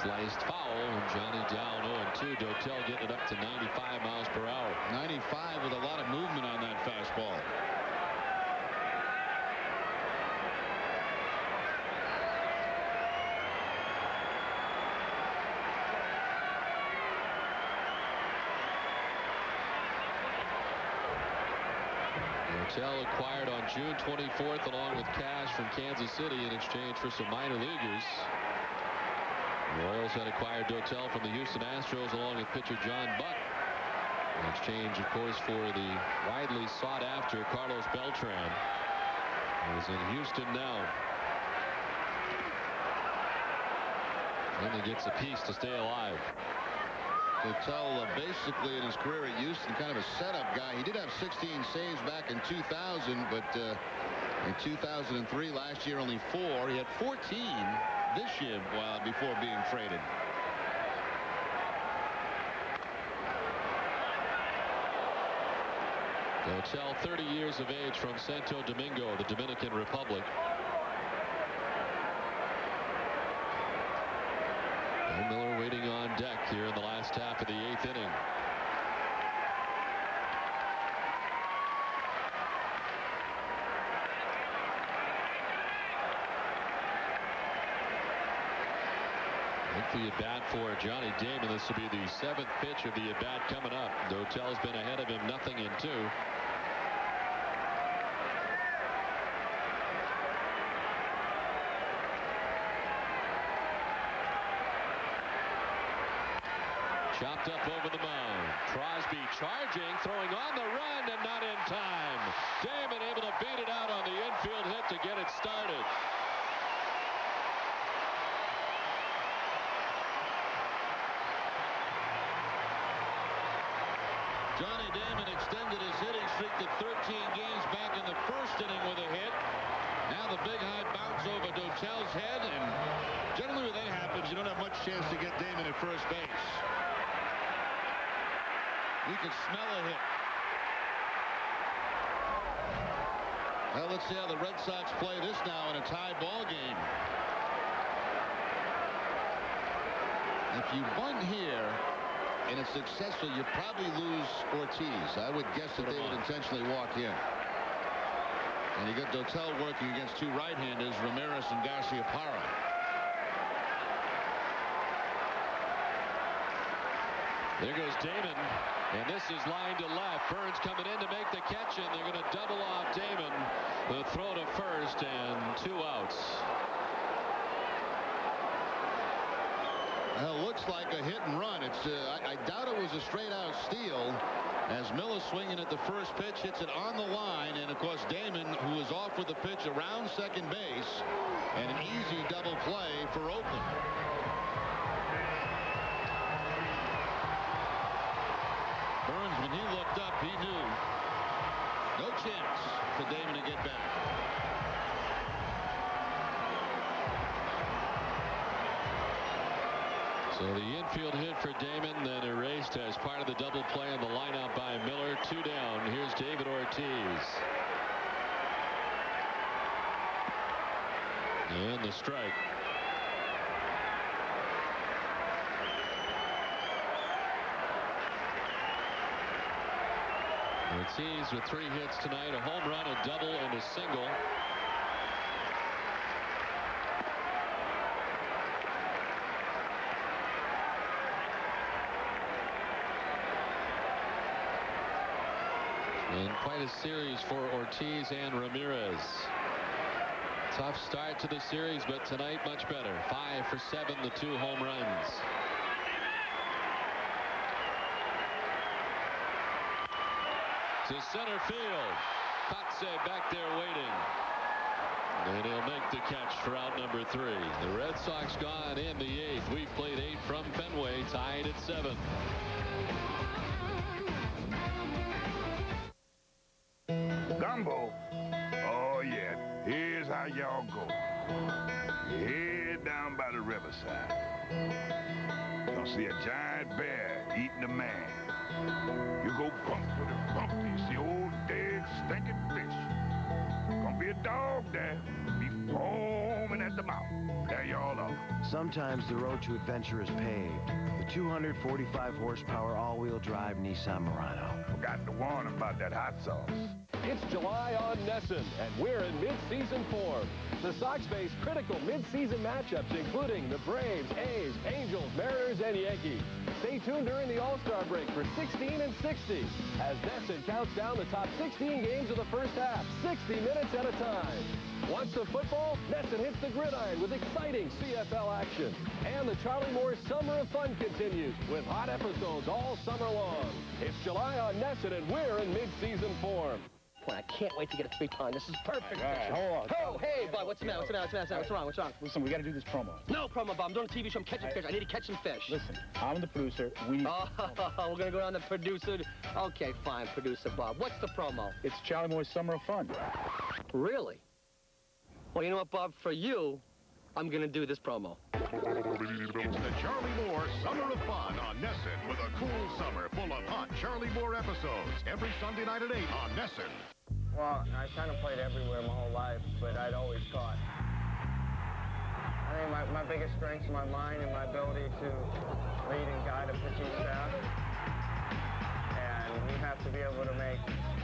Sliced foul, and Johnny down 0-2. Dotel getting it up to 95 miles per hour. 95 with a lot of movement on that fastball. Dotel acquired on June 24th along with cash from Kansas City in exchange for some minor leaguers. The Royals had acquired Dotel from the Houston Astros along with pitcher John Buck. In exchange, of course, for the widely sought after Carlos Beltran. He's in Houston now. And he gets a piece to stay alive. Dotel basically in his career at Houston kind of a setup guy. He did have 16 saves back in 2000, but in 2003 last year only 4. He had 14 this year before being traded. Dotel, 30 years of age, from Santo Domingo, the Dominican Republic. And Mueller waiting on deck here in the last half of the 8th inning. The at-bat for Johnny Damon. This will be the 7th pitch of the at-bat coming up. Dotel's been ahead of him, 0-2. Chopped up over the mound. Crosby charging, throwing on the run, and not in time. Damon able to beat it out on the infield hit to get it started. Johnny Damon extended his hitting streak to 13 games back in the first inning with a hit. Now the big high bounce over Dotel's head, and generally when that happens, you don't have much chance to get Damon at first base. You can smell a hit. Well, let's see how the Red Sox play this now in a tie ball game. If you won here and it's successful, you probably lose Ortiz. I would guess that they would intentionally walk in. And you got Dotel working against two right-handers, Ramirez and Garcia-Parra. There goes Damon, and this is line to left. Burns coming in to make the catch, and they're going to double off Damon. The throw to first, and 2 outs. Well, looks like a hit and run. It's I doubt it was a straight out steal, as Mueller swinging at the first pitch hits it on the line, and of course Damon, who is off with the pitch around second base, and an easy double play for Oakland. Burns, when he looked up, he knew no chance for Damon to get back. So the infield hit for Damon, then erased as part of the double play on the lineout by Mueller. 2 down. Here's David Ortiz. And the strike. Ortiz with 3 hits tonight, a home run, a double, and a single. And quite a series for Ortiz and Ramirez. Tough start to the series, but tonight much better. 5 for 7, the 2 home runs. To center field. Kotze back there waiting. And he'll make the catch for out number 3. The Red Sox gone in the 8th. We've played 8 from Fenway, tied at 7. Gumbo. Oh, yeah. Here's how y'all go. Head down by the riverside. You'll see a giant bear eating a man. You go bump with a bump. You see old dead stinking fish. Gonna be a dog there. Be foaming at the mouth. There y'all are. Sometimes the road to adventure is paved. The 245 horsepower all-wheel drive Nissan Murano. Forgot to warn about that hot sauce. It's July on Nesson, and we're in mid-season form. The Sox face critical mid-season matchups, including the Braves, A's, Angels, Mariners, and Yankees. Stay tuned during the All-Star break for 16 and 60 as Nesson counts down the top 16 games of the first half, 60 minutes at a time. Once the football, Nesson hits the gridiron with exciting CFL action. And the Charlie Moore's Summer of Fun continues with hot episodes all summer long. It's July on Nesson, and we're in mid-season form. Boy, I can't wait to get a 3-ton. This is perfect. All right, hold on. Oh, hey, bud, what's the matter? What's wrong? Listen, we got to do this promo. No promo, Bob. I'm doing a TV show. I'm catching fish. I need to catch some fish. Listen, I'm the producer. We need we're going to go down to producer. Okay, fine, producer Bob. What's the promo? It's Charlie Moore's Summer of Fun. Really? Well, you know what, Bob? For you, I'm going to do this promo. It's the Charlie Moore Summer of Fun on Nesson with a cool summer full of hot Charlie Moore episodes every Sunday night at 8 on Nesson. Well, I kind of played everywhere my whole life, but I'd always caught. I think my biggest strength is my mind and my ability to lead and guide a pitching staff. And you have to be able to make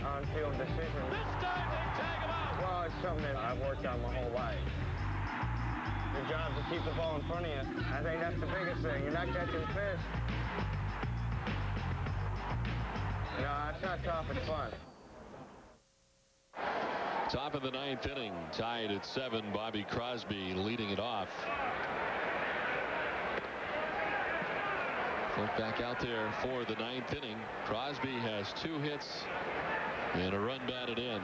on-field decisions. This time they tag him out! Well, it's something that I've worked on my whole life. Your job is to keep the ball in front of you. I think that's the biggest thing. You're not catching fish. No, it's not tough. It's fun. Top of the 9th inning, tied at 7. Bobby Crosby leading it off. Look back out there for the 9th inning. Crosby has 2 hits and a run batted in.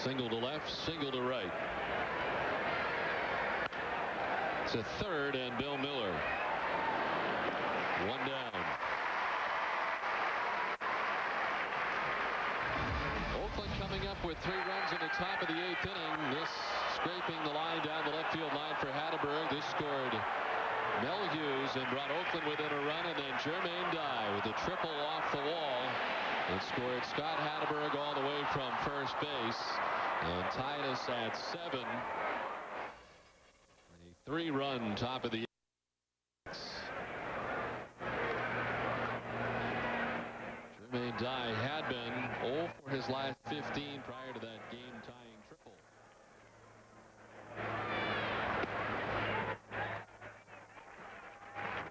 Single to left, single to right. It's a third and Bill Mueller. 1 down. Oakland coming up with 3 runs in the top of the 8th inning. This scraping the line down the left field line for Hatteberg. This scored Mel Hughes and brought Oakland within a run, and then Jermaine Dye with a triple off the wall. It scored Scott Hatteberg all the way from first base and tied us at 7. A 3-run top of the 8th. Jermaine Dye had been 0 for his last 15 prior to that game-tying triple.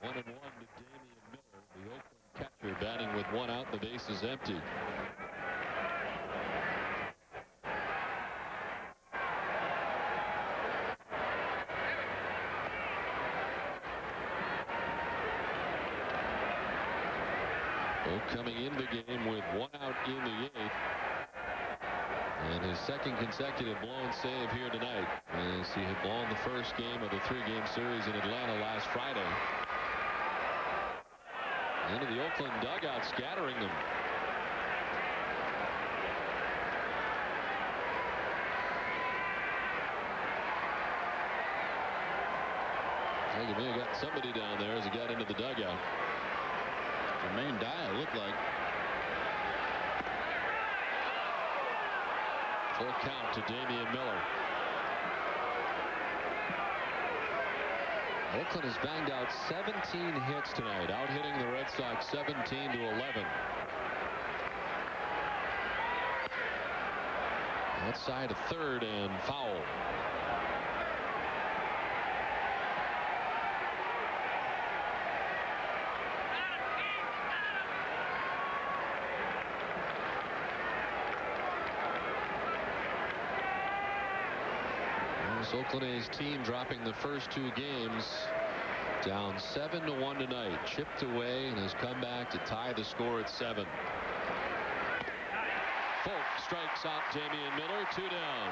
One and one to Damian Miller, the Oakland catcher, batting with 1 out, the base is empty. Coming in the game with 1 out in the 8th. And his second consecutive blown save here tonight, as he had blown the first game of the 3-game series in Atlanta last Friday. Into the Oakland dugout, scattering them. He may have got somebody down there as he got into the dugout. Jermaine Dye looked like. Full count to Damian Miller. Oakland has banged out 17 hits tonight, out hitting the Red Sox 17 to 11. Outside of third and foul. Oakland A's team dropping the first 2 games, down 7-1 tonight. Chipped away and has come back to tie the score at 7. Folk strikes out Damian Miller, 2 down.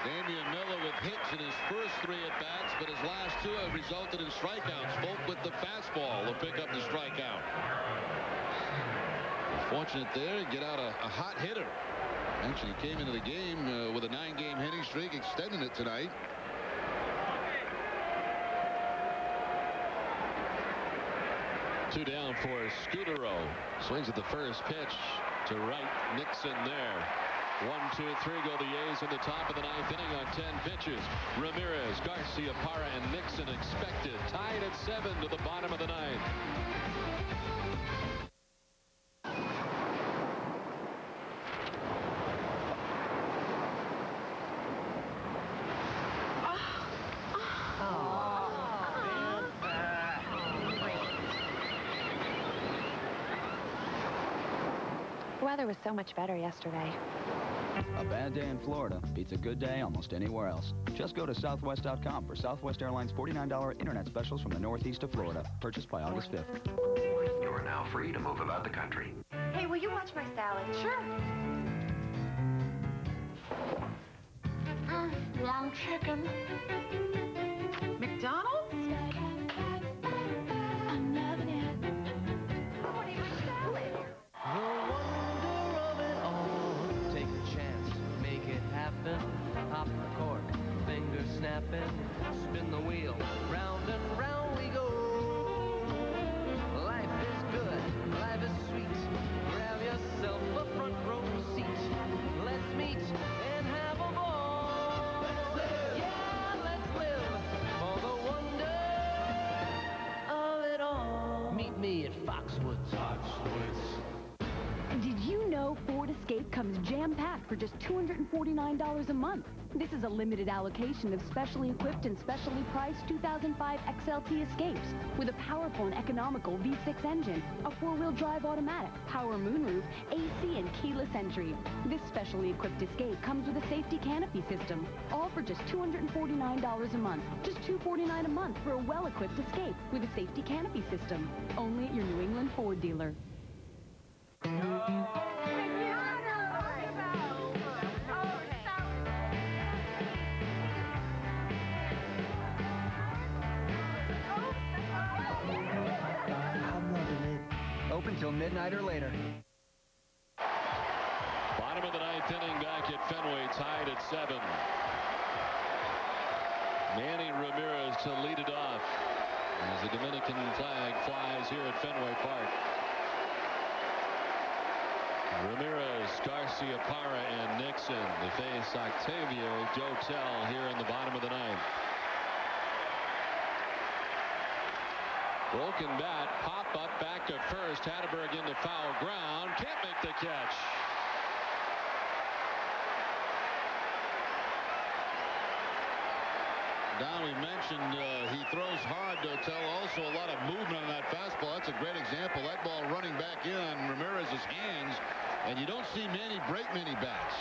Damian Miller with hits in his first 3 at-bats, but his last 2 have resulted in strikeouts. Folk with the fastball will pick up the strikeout. Fortunate there to get out a hot hitter. Actually came into the game with a 9-game hitting streak, extending it tonight. Two down for Scudero. Swings at the first pitch to right. Nixon there. 1, 2, 3 go the A's in the top of the 9th inning on 10 pitches. Ramirez, Garcia, Parra, and Nixon expected. Tied at 7 to the bottom of the 9th. The weather was so much better yesterday. A bad day in Florida beats a good day almost anywhere else. Just go to Southwest.com for Southwest Airlines $49 internet specials from the northeast of Florida. Purchased by August 5th. You are now free to move about the country. Hey, will you watch my salad? Sure. Long chicken. McDonald's? I'm loving it. Take a chance, make it happen. Pop the cork, finger snapping. Spin the wheel, round and round we go. Life is good, life is sweet. Grab yourself a front row seat. Let's meet and have a ball. Let's live, yeah, let's live for the wonder of it all. Meet me at Foxwoods. Did you know Ford Escape comes jam-packed for just $249 a month? This is a limited allocation of specially equipped and specially priced 2005 XLT Escapes with a powerful and economical V6 engine, a four-wheel drive automatic, power moonroof, AC, and keyless entry. This specially equipped Escape comes with a safety canopy system, all for just $249 a month. Just $249 a month for a well-equipped Escape with a safety canopy system. Only at your New England Ford dealer. Open till midnight or later. Bottom of the 9th inning back at Fenway, tied at 7. Manny Ramirez to lead it off as the Dominican flag flies here at Fenway Park. Ramirez, Garcia, Parra, and Nixon to face Octavio Dotel here in the bottom of the 9th. Broken bat, pop up back to first. Hatteberg into foul ground. Can't make the catch. Don, we mentioned he throws hard. Dotel also a lot of movement on that fastball. That's a great example. That ball running back in on Ramirez's hands, and you don't see Manny break many bats.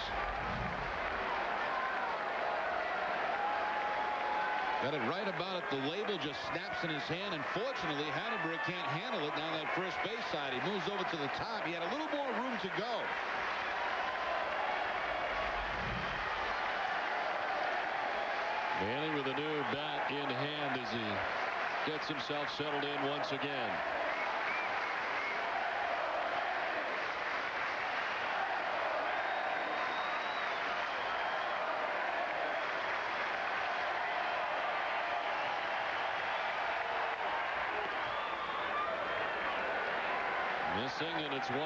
Got it right about it. The label just snaps in his hand, and fortunately, Hatteberg can't handle it down that first base side. He moves over to the top. He had a little more room to go. Manny with a new bat in hand as he gets himself settled in once again. Missing, and it's 1-1.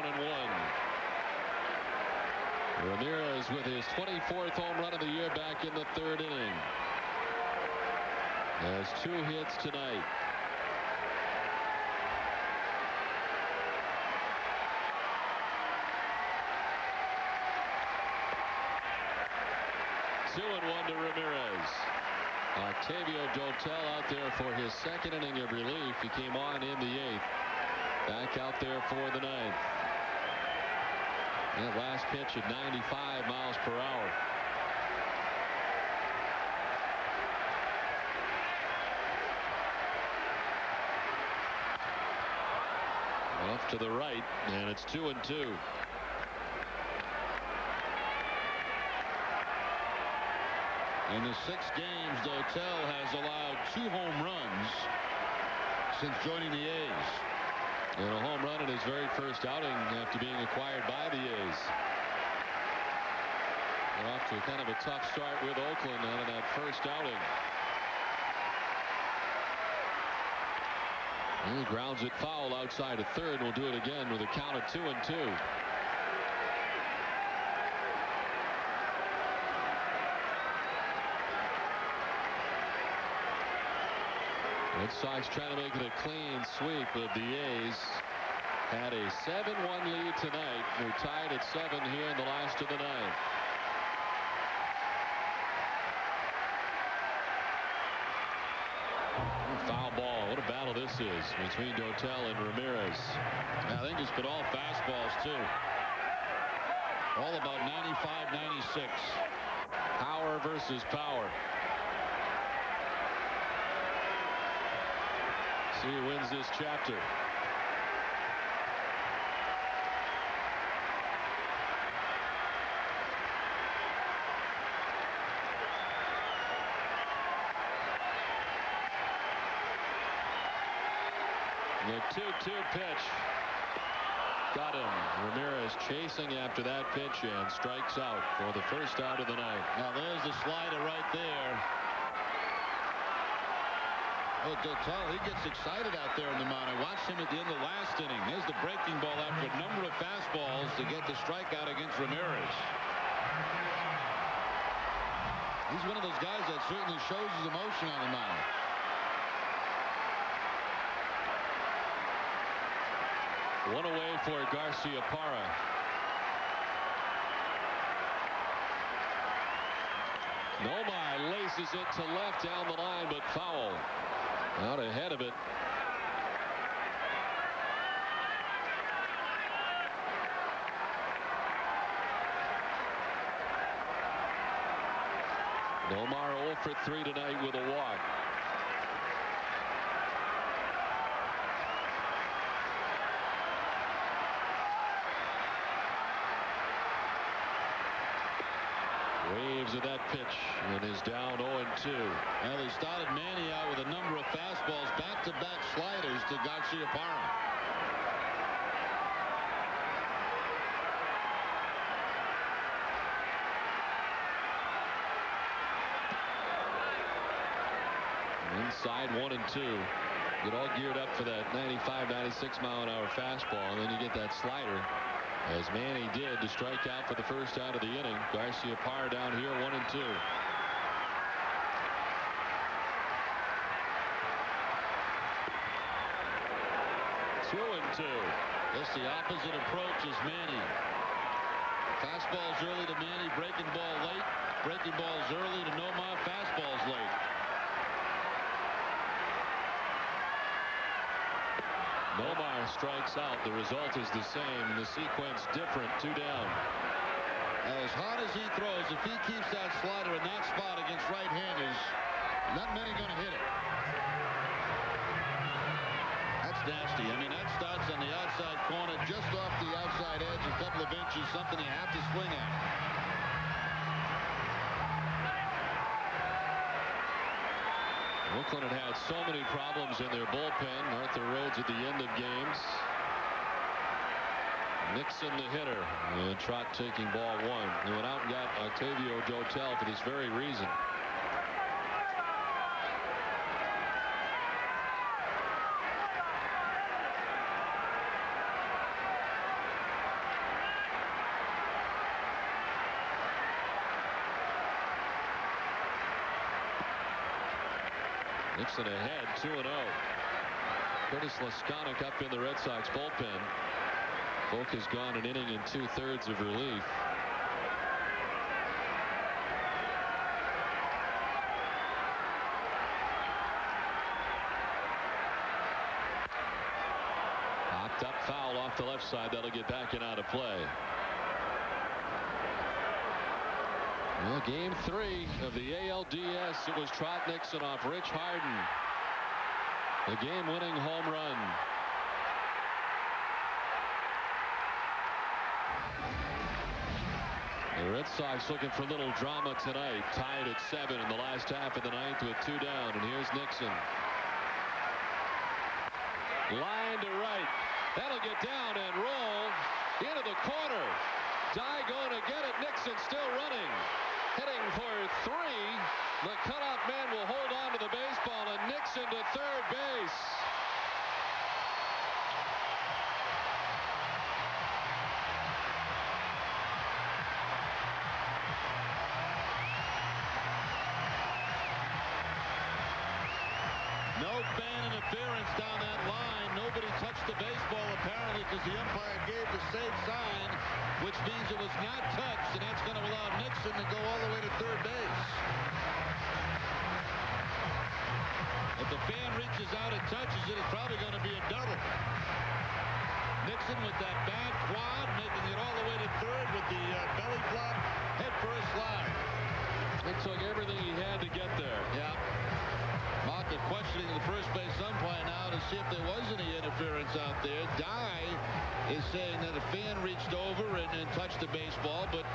Ramirez with his 24th home run of the year back in the 3rd inning. Has 2 hits tonight. Two and 1 to Ramirez. Octavio Dotel out there for his 2nd inning of relief. He came on in the 8th. Back out there for the 9th. That last pitch at 95 miles per hour. Off to the right, and it's 2-2. In the 6 games, Dotel has allowed 2 home runs since joining the A's. And a home run in his very first outing after being acquired by the A's. They're off to kind of a tough start with Oakland out of that first outing. He grounds it foul outside of third. We'll do it again with a count of 2-2. Red Sox trying to make it a clean sweep of the A's. Had a 7-1 lead tonight. They're tied at 7 here in the last of the ninth. Foul ball. What a battle this is between Dotel and Ramirez. I think it's been all fastballs too. All about 95, 96. Power versus power. See who wins this chapter. The 2-2 pitch. Got him. Ramirez chasing after that pitch and strikes out for the first out of the night. Now there's the slider right there. Oh, Dotel, he gets excited out there in the mound. I watched him at the end of the last inning. There's the breaking ball after a number of fastballs to get the strikeout against Ramirez. He's one of those guys that certainly shows his emotion on the mound. One away for Garcia-Parra. Nomar laces it to left down the line, but foul. Out ahead of it. Nomar 0 for 3 tonight with a walk. Waves of that pitch and is down 0-2. Well, they started Manny out with a number of fastballs, back-to-back sliders to Garcia-Parra. Inside 1-2. Get all geared up for that 95, 96 mile an hour fastball, and then you get that slider. As Manny did to strike out for the first out of the inning. Garcia-Parra down here 1-2. Just the opposite approach as Manny. Fastballs early to Manny, breaking ball late. Breaking balls early to Nomar, fastballs late. Nomar strikes out. The result is the same. The sequence different. 2 down. As hard as he throws, if he keeps that slider in that spot against right-handers, not many going to hit it. That's nasty. I mean, that starts on the outside corner, just off the outside edge, a couple of inches, something you have to swing at. Oakland had so many problems in their bullpen. Arthur Rhodes at the end of games. Nixon the hitter. And Trot taking ball 1. He went out and got Octavio Dotel for this very reason. Nixon ahead 2-0. Curtis Laskonic up in the Red Sox bullpen. Volk has gone an inning and 2/3 of relief. Popped up foul off the left side. That'll get back and out of play. Well, game 3 of the ALDS. It was Trot Nixon off Rich Harden. The game-winning home run. The Red Sox looking for a little drama tonight. Tied at 7 in the last half of the ninth with 2 down. And here's Nixon. Line to right. That'll get down and roll into the corner. Dye going to get it. Nixon still running. Hitting for 3. The cutoff man will hold on to the baseball, and Nixon to third base. interference down that line. Nobody touched the baseball apparently because the umpire gave the safe sign, which means it was not touched, and that's going to allow Nixon to go all the way to third base. If the fan reaches out and touches it, it's probably going to be a double. Nixon with that bad quad, making it all the way to third with the belly flop, head first slide. It took everything he had to get there. Yeah. Maka questioning the first base umpire now to see if there was any interference out there. Dye is saying that a fan reached over and touched the baseball, but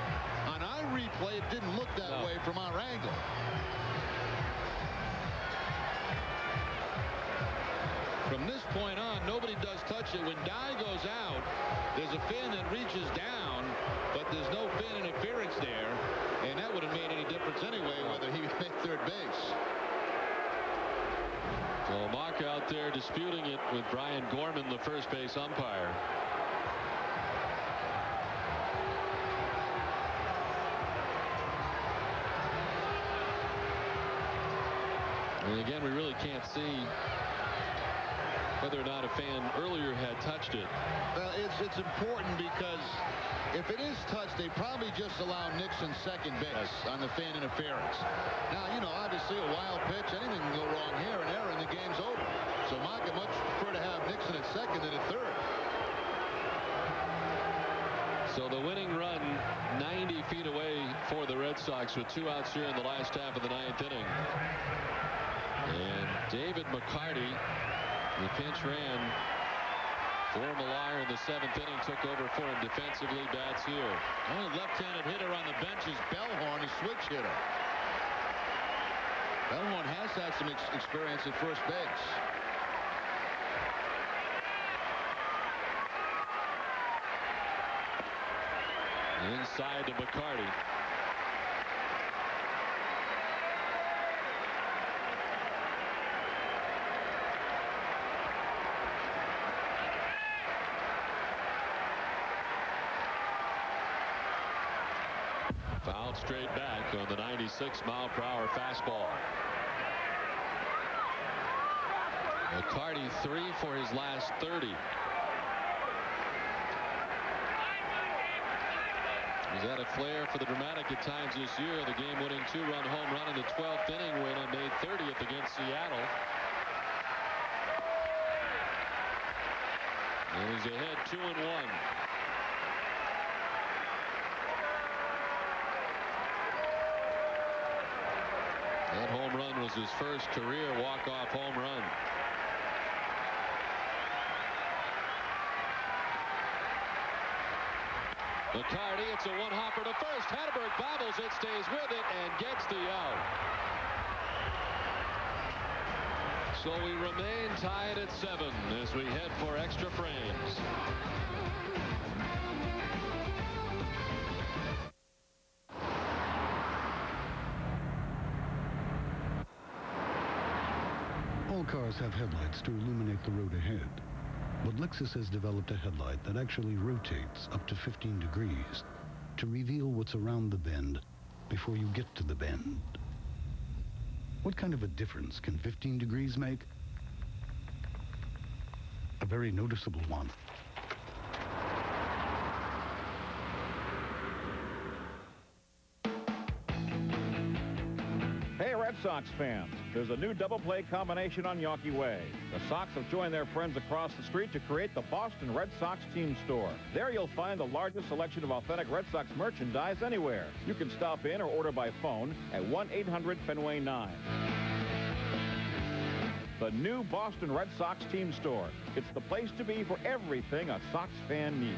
on our replay, it didn't look that way from our angle. From this point on, nobody does touch it. When Dye goes out, there's a fan that reaches down, but there's no fan interference there, and that would have made any difference anyway, whether he made third base. So Mark out there disputing it with Brian Gorman, the first base umpire. And again, we really can't see whether or not a fan earlier had touched it. Well, it's important because if it is touched, they probably just allow Nixon second base on the fan interference. Now, you know, obviously a wild pitch, anything can go wrong here, an error, and the game's over. So Maka much prefer to have Nixon at second than at third. So the winning run 90 feet away for the Red Sox with 2 outs here in the last half of the 9th inning. And David McCarty, the pinch ran for Mueller in the 7th inning, took over for him defensively. Bats here. Only left-handed hitter on the bench is Bellhorn, a switch hitter. Bellhorn has had some experience at first base. Inside to McCarty. Fouled straight back on the 96-mile-per-hour fastball. McCarty 3 for his last 30. He's had a flair for the dramatic at times this year. The game-winning 2-run home run in the 12th inning win on May 30th against Seattle. And he's ahead 2-1. That home run was his first career walk-off home run. McCarty, it's a one-hopper to first. Hatterberg bobbles it, stays with it, and gets the out. So we remain tied at 7 as we head for extra frames. All cars have headlights to illuminate the road ahead. But Lexus has developed a headlight that actually rotates up to 15 degrees to reveal what's around the bend before you get to the bend. What kind of a difference can 15 degrees make? A very noticeable one. Hey, Red Sox fans, there's a new double play combination on Yawkey Way. The Sox have joined their friends across the street to create the Boston Red Sox Team Store. There you'll find the largest selection of authentic Red Sox merchandise anywhere. You can stop in or order by phone at 1-800-FENWAY-9. The new Boston Red Sox Team Store. It's the place to be for everything a Sox fan needs.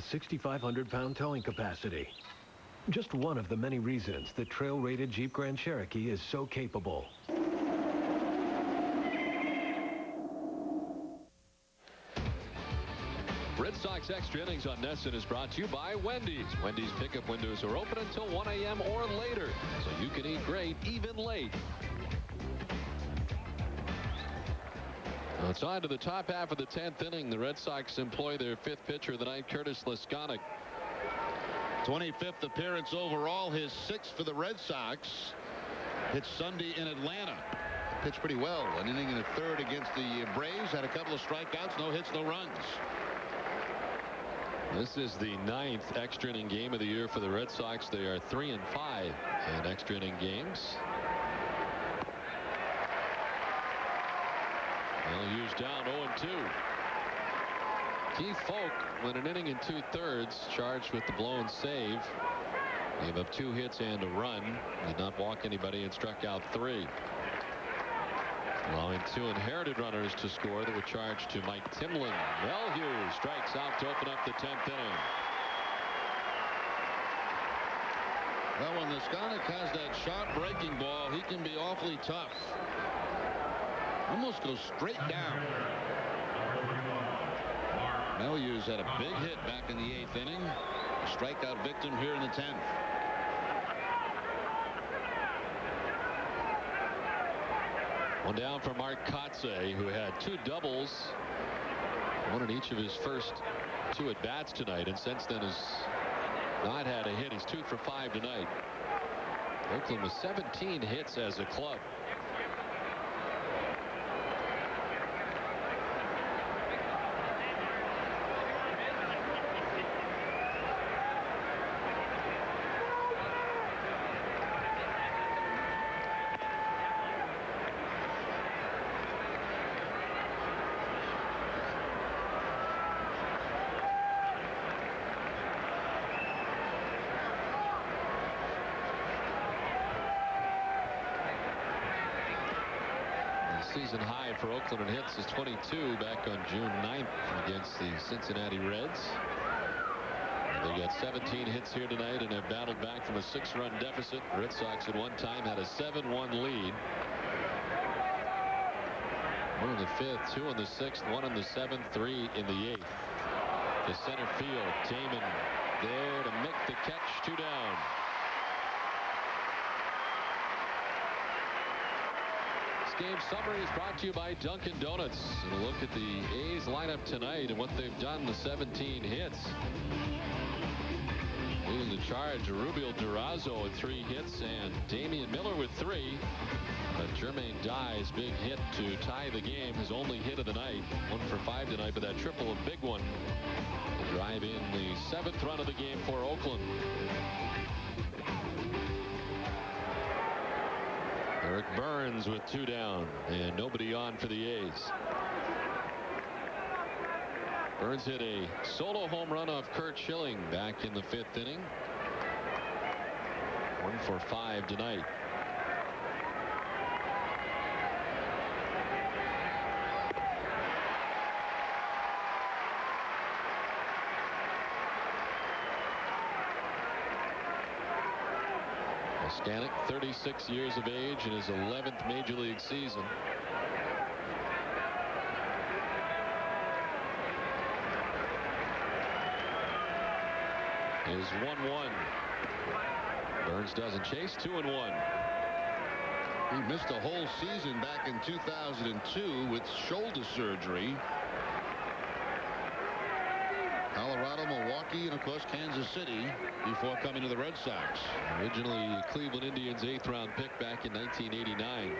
has 6,500-pound towing capacity. Just one of the many reasons the trail-rated Jeep Grand Cherokee is so capable. Red Sox Extra Innings on NESN is brought to you by Wendy's. Wendy's pickup windows are open until 1 a.m. or later, so you can eat great even late. Well, it's on to the top half of the 10th inning. The Red Sox employ their 5th pitcher of the night, Curtis Leskonic. 25th appearance overall, his 6th for the Red Sox. Hit Sunday in Atlanta. Pitched pretty well. An inning and a third against the Braves. Had a couple of strikeouts. No hits, no runs. This is the 9th extra inning game of the year for the Red Sox. They are 3-5 in extra inning games. They'll use down 0-2. Keith Folk went an inning and 2/3, charged with the blown save. Gave up 2 hits and a run. Did not walk anybody and struck out 3. Allowing 2 inherited runners to score that were charged to Mike Timlin. Melhue strikes out to open up the 10th inning. Well, when Leskonic has that sharp breaking ball, he can be awfully tough. Almost goes straight down. Melhue's had a big hit back in the 8th inning. A strikeout victim here in the 10th. One down for Mark Kotze, who had 2 doubles, one in each of his first 2 at-bats tonight, and since then has not had a hit. He's 2 for 5 tonight. Oakland with 17 hits as a club. Season high for Oakland in hits is 22 back on June 9th against the Cincinnati Reds. They got 17 hits here tonight and have battled back from a 6-run deficit. The Red Sox at one time had a 7-1 lead. 1 in the 5th, 2 in the 6th, 1 in the 7th, 3 in the 8th. To center field, Damon there to make the catch. 2 down. Game summary is brought to you by Dunkin' Donuts. And a look at the A's lineup tonight and what they've done, the 17 hits. Leading the charge, Rubio Durazo with 3 hits and Damian Miller with 3. But Jermaine Dye's big hit to tie the game, his only hit of the night. 1 for 5 tonight, but that triple, a big one, to drive in the 7th run of the game for Oakland. Eric Burns with 2 down and nobody on for the A's. Burns hit a solo home run off Curt Schilling back in the 5th inning. 1 for 5 tonight. Leskonic, 36 years of age in his 11th major league season. Is 1-1. Burns doesn't chase. 2-1. He missed a whole season back in 2002 with shoulder surgery. Colorado, Milwaukee, and of course Kansas City before coming to the Red Sox. Originally Cleveland Indians 8th round pick back in 1989.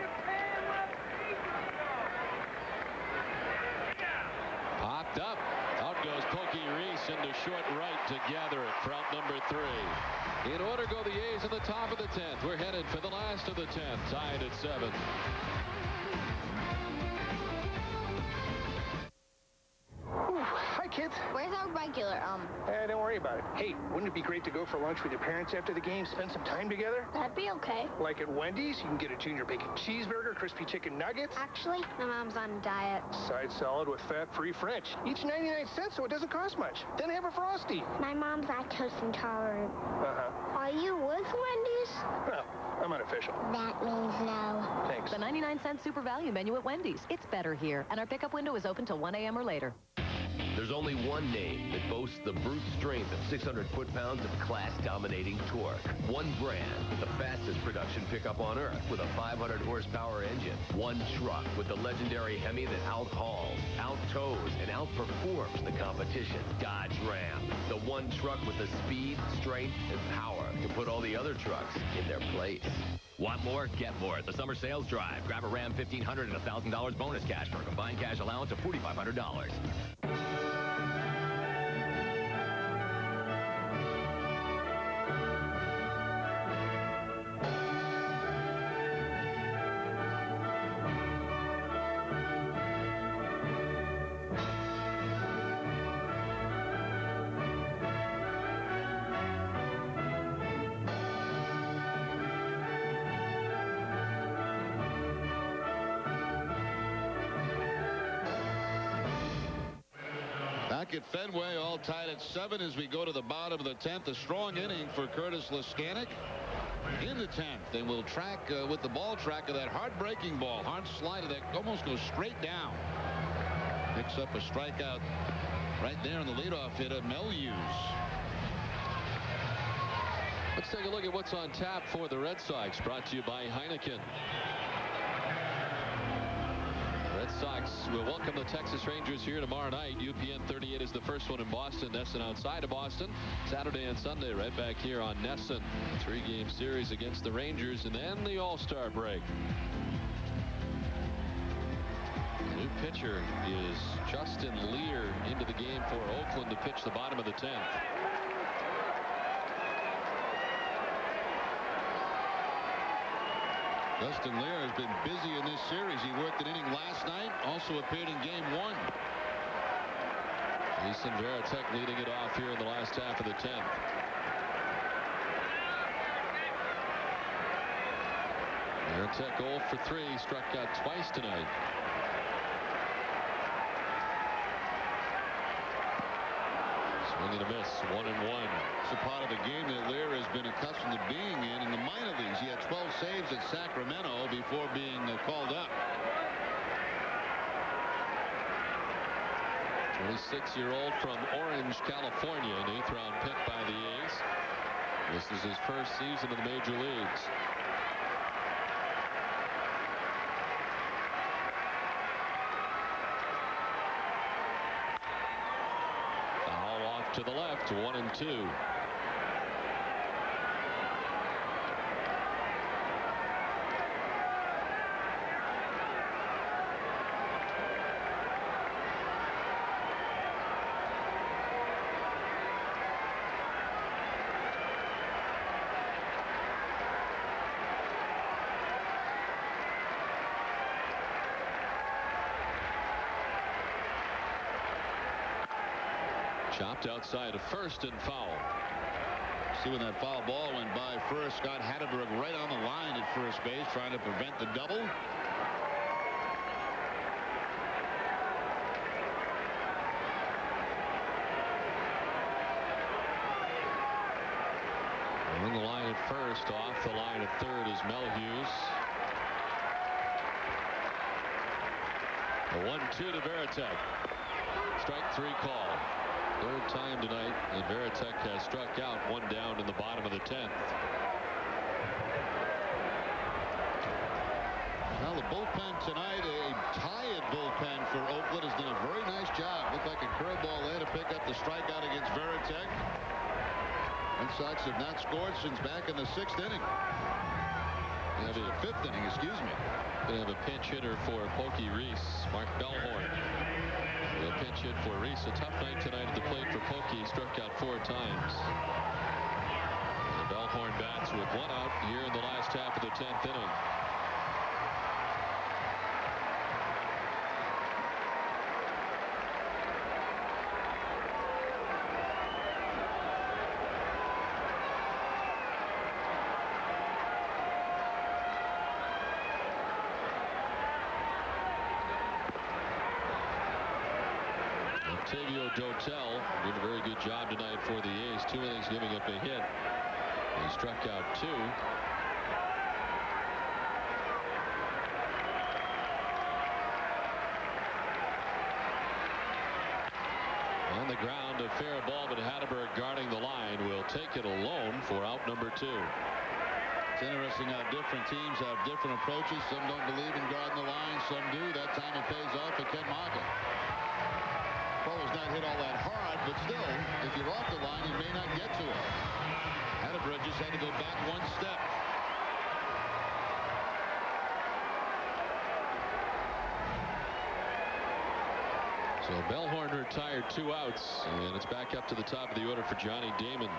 Popped up. Out goes Pokey Reese into short right to gather it for out number 3. In order go the A's in the top of the 10th. We're headed for the last of the 10th, tied at 7. Hi, kids. Where's our regular, Hey, don't worry about it. Hey, wouldn't it be great to go for lunch with your parents after the game, spend some time together? That'd be okay. Like at Wendy's, you can get a junior bacon cheeseburger, crispy chicken nuggets. Actually, my mom's on a diet. Side salad with fat-free French. Each 99 cents, so it doesn't cost much. Then have a Frosty. My mom's lactose intolerant. Uh-huh. Are you with Wendy's? No, I'm unofficial. That means no. Thanks. The 99-cent super value menu at Wendy's. It's better here, and our pickup window is open till 1 a.m. or later. There's only one name that boasts the brute strength of 600 foot-pounds of class-dominating torque. One brand with the fastest production pickup on Earth with a 500 horsepower engine. One truck with the legendary Hemi that out-hauls, out-tows, and outperforms the competition. Dodge Ram. The one truck with the speed, strength, and power to put all the other trucks in their place. Want more? Get more at the Summer Sales Drive. Grab a Ram 1500 and $1,000 bonus cash for a combined cash allowance of $4,500. Back at Fenway, all tied at 7 as we go to the bottom of the 10th. A strong inning for Curtis Leskanik in the 10th. And we'll track with the ball track of that heartbreaking ball. Hard slider that almost goes straight down. Picks up a strikeout right there on the leadoff hitter, Mueller. Let's take a look at what's on tap for the Red Sox, brought to you by Heineken. Red Sox will welcome the Texas Rangers here tomorrow night. UPN 38 is the first one in Boston. Nesson outside of Boston. Saturday and Sunday right back here on Nesson. 3-game series against the Rangers, and then the All-Star break. The new pitcher is Justin Lear into the game for Oakland to pitch the bottom of the 10th. Justin Lear has been busy in this series. He worked an inning last night, also appeared in game 1. Jason Varitek leading it off here in the last half of the 10th. Varitek 0 for 3, struck out twice tonight. Swing and a miss, 1-1. It's a part of the game that Lear has been accustomed to being in the minor leagues. He had 12 saves at Sacramento before being called up. 26-year-old from Orange, California, an 8th-round pick by the A's. This is his first season in the major leagues. To the left, 1-2. Chopped outside of first and foul. See when that foul ball went by first, Scott Hatterberg right on the line at first base trying to prevent the double. On the line at first, off the line at third is Mel Hughes. A 1-2 to Varitek. Strike 3 call. Third time tonight, and Varitek has struck out, 1 down in the bottom of the 10th. Well, the bullpen tonight, a tired bullpen for Oakland, has done a very nice job. Looked like a curveball there to pick up the strikeout against Varitek. Red Sox have not scored since back in the 6th inning. The 5th inning, excuse me. They have a pinch hitter for Pokey Reese, Mark Bellhorn. A pinch hit for Reese. A tough night tonight at the plate for Pokey. Struck out 4 times. And Bellhorn bats with 1 out here in the last half of the 10th inning. Octavio Dotel did a very good job tonight for the A's. 2 innings giving up a hit. He struck out 2. On the ground, a fair ball, but Hatteberg guarding the line will take it alone for out number 2. It's interesting how different teams have different approaches. Some don't believe in guarding the line, some do. That time it pays off for Ken Maka. Ball was not hit all that hard, but still, if you're off the line, you may not get to it. Hatteberg just had to go back 1 step. So Bellhorn retired 2 outs, and it's back up to the top of the order for Johnny Damon.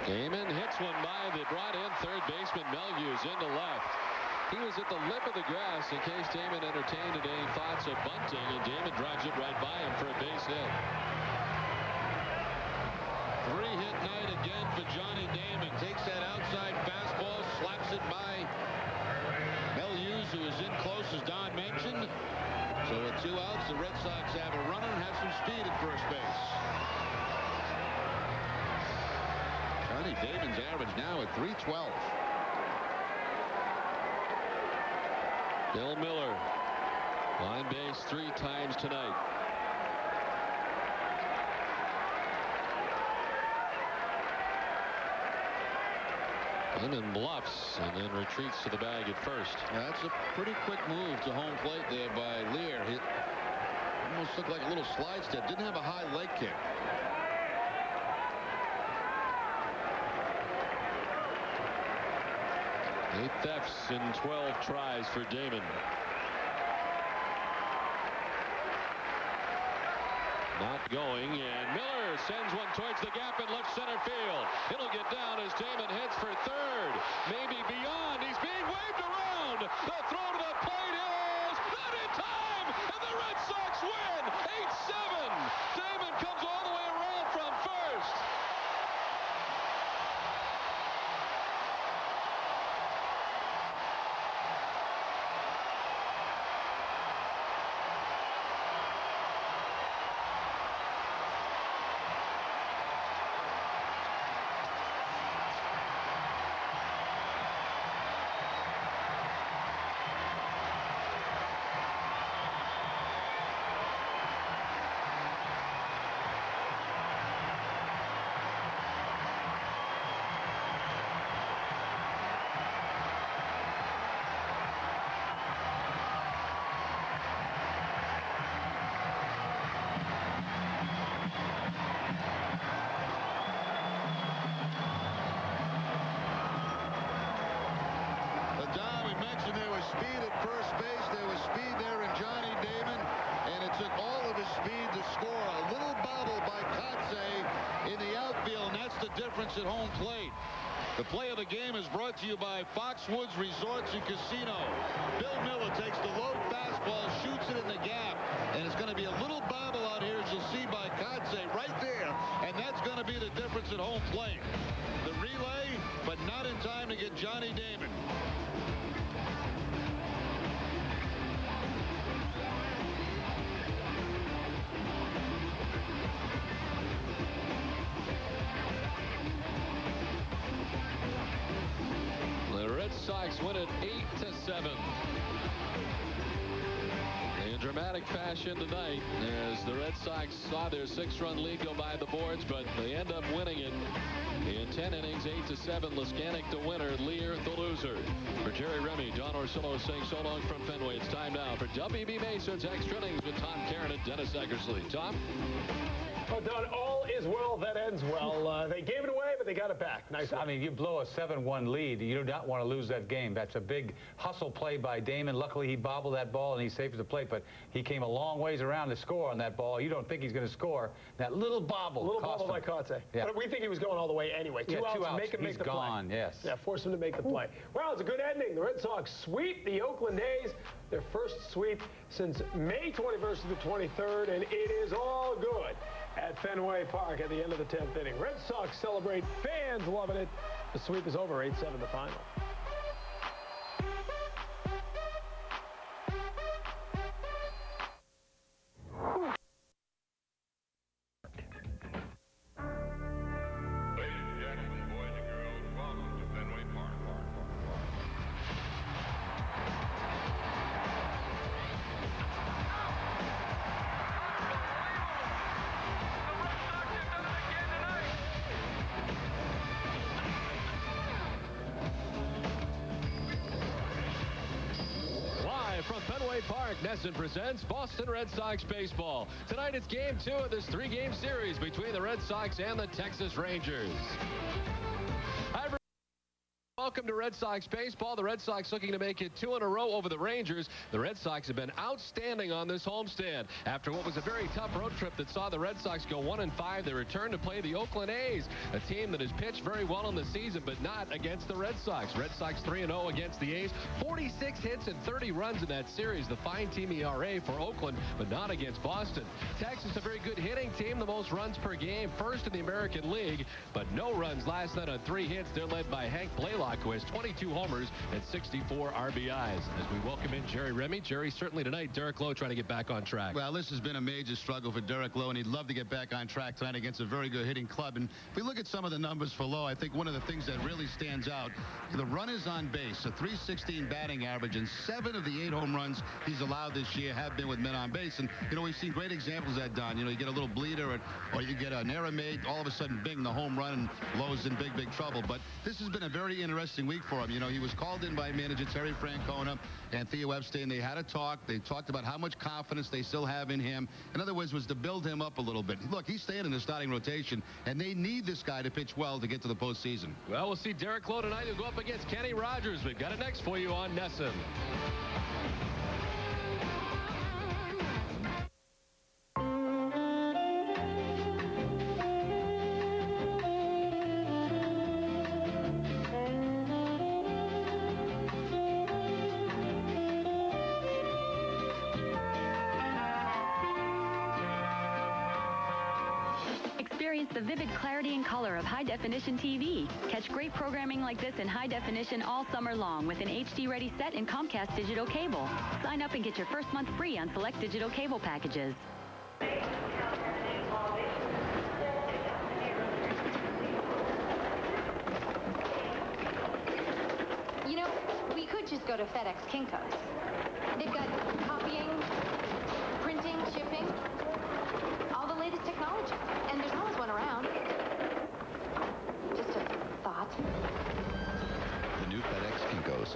Damon hits one by the brought-in third baseman Melhuse into left. He was at the lip of the grass in case Damon entertained any thoughts of bunting, and Damon drives it right by him for a base hit. 3-hit night again for Johnny Damon. Takes that outside fastball, slaps it by Melhuse, who is in close, as Don mentioned. So with 2 outs, the Red Sox have a runner and have some speed at first base. Johnny Damon's average now at .312. Bill Mueller on base 3 times tonight. Damon bluffs and then retreats to the bag at first. Yeah, that's a pretty quick move to home plate there by Lear. It almost looked like a little slide step. Didn't have a high leg kick. 8 thefts in 12 tries for Damon. Not going, and Miller sends one towards the gap in left center field. It'll get down as Damon heads for third. Maybe beyond. He's being waved around. The throw to the plate is not in time, and the Red Sox win 8-7. Damon comes all the way around from first. Speed at first base. There was speed there in Johnny Damon, and it took all of his speed to score. A little bobble by Kotze in the outfield, and that's the difference at home plate. The play of the game is brought to you by Foxwoods Resorts and Casino. Bill Mueller takes the low fastball, shoots it in the gap, and it's going to be a little bobble out here, as you'll see by Kotze right there, and that's going to be the difference at home plate. The relay, but not in time to get Johnny Damon. Sox win it 8-7. In dramatic fashion tonight, as the Red Sox saw their 6-run lead go by the boards, but they end up winning it in 10 innings, 8-7. Leskanic the winner, Lear the loser. For Jerry Remy, Don Orsillo saying so long from Fenway. It's time now for WB Mason's Extra Innings with Tom Caron and Dennis Eckersley. Tom? Oh, Don, all is well that ends well. They gave it away, but they got it back. Nice. I mean, you blow a 7-1 lead. You do not want to lose that game. That's a big hustle play by Damon. Luckily, he bobbled that ball, and he's safe at the plate, but he came a long ways around to score on that ball. You don't think he's going to score. That little bobble. A little bobble by Kotze. Yeah. But we think he was going all the way anyway. Two outs, make him make the gone, play. Yes. Yeah, force him to make the play. Well, it's a good ending. The Red Sox sweep the Oakland A's. Their first sweep since May 21st to the 23rd, and it is all good. at Fenway Park at the end of the 10th inning. Red Sox celebrate. Fans loving it. The sweep is over. 8-7 the final. From Fenway Park, Nesson presents Boston Red Sox baseball. Tonight it's Game 2 of this 3-game series between the Red Sox and the Texas Rangers. Hi, welcome to Red Sox baseball. The Red Sox looking to make it 2 in a row over the Rangers. The Red Sox have been outstanding on this homestand. After what was a very tough road trip that saw the Red Sox go 1-5, they returned to play the Oakland A's, a team that has pitched very well in the season, but not against the Red Sox. Red Sox 3-0 against the A's, 46 hits and 30 runs in that series. The fine team ERA for Oakland, but not against Boston. Texas, a very good hitting team, the most runs per game, first in the American League, but no runs last night on 3 hits. They're led by Hank Blaylock, who has 22 homers and 64 RBIs. As we welcome in Jerry Remy. Jerry, certainly tonight, Derek Lowe trying to get back on track. Well, this has been a major struggle for Derek Lowe, and he'd love to get back on track tonight against a very good hitting club. And if we look at some of the numbers for Lowe, I think one of the things that really stands out, the runners on base, a .316 batting average, and 7 of the 8 home runs he's allowed this year have been with men on base. And, you know, we've seen great examples of that done. You know, you get a little bleeder or you get an error made, all of a sudden, bing, the home run, and Lowe's in big, big trouble. But this has been a very interesting week for him. You know, he was called in by manager Terry Francona and Theo Epstein. They had a talk. They talked about how much confidence they still have in him. In other words, was to build him up a little bit. Look, he's staying in the starting rotation, and they need this guy to pitch well to get to the postseason. Well, we'll see Derek Lowe tonight. He'll go up against Kenny Rogers. We've got it next for you on Nesson. The vivid clarity and color of high-definition TV. Catch great programming like this in high definition all summer long with an HD-ready set and Comcast digital cable. Sign up and get your first month free on select digital cable packages. You know, we could just go to FedEx Kinko's. They've got copying, printing, shipping, all the latest technology. And there's always one around. Just a thought. The new FedEx Kinko's.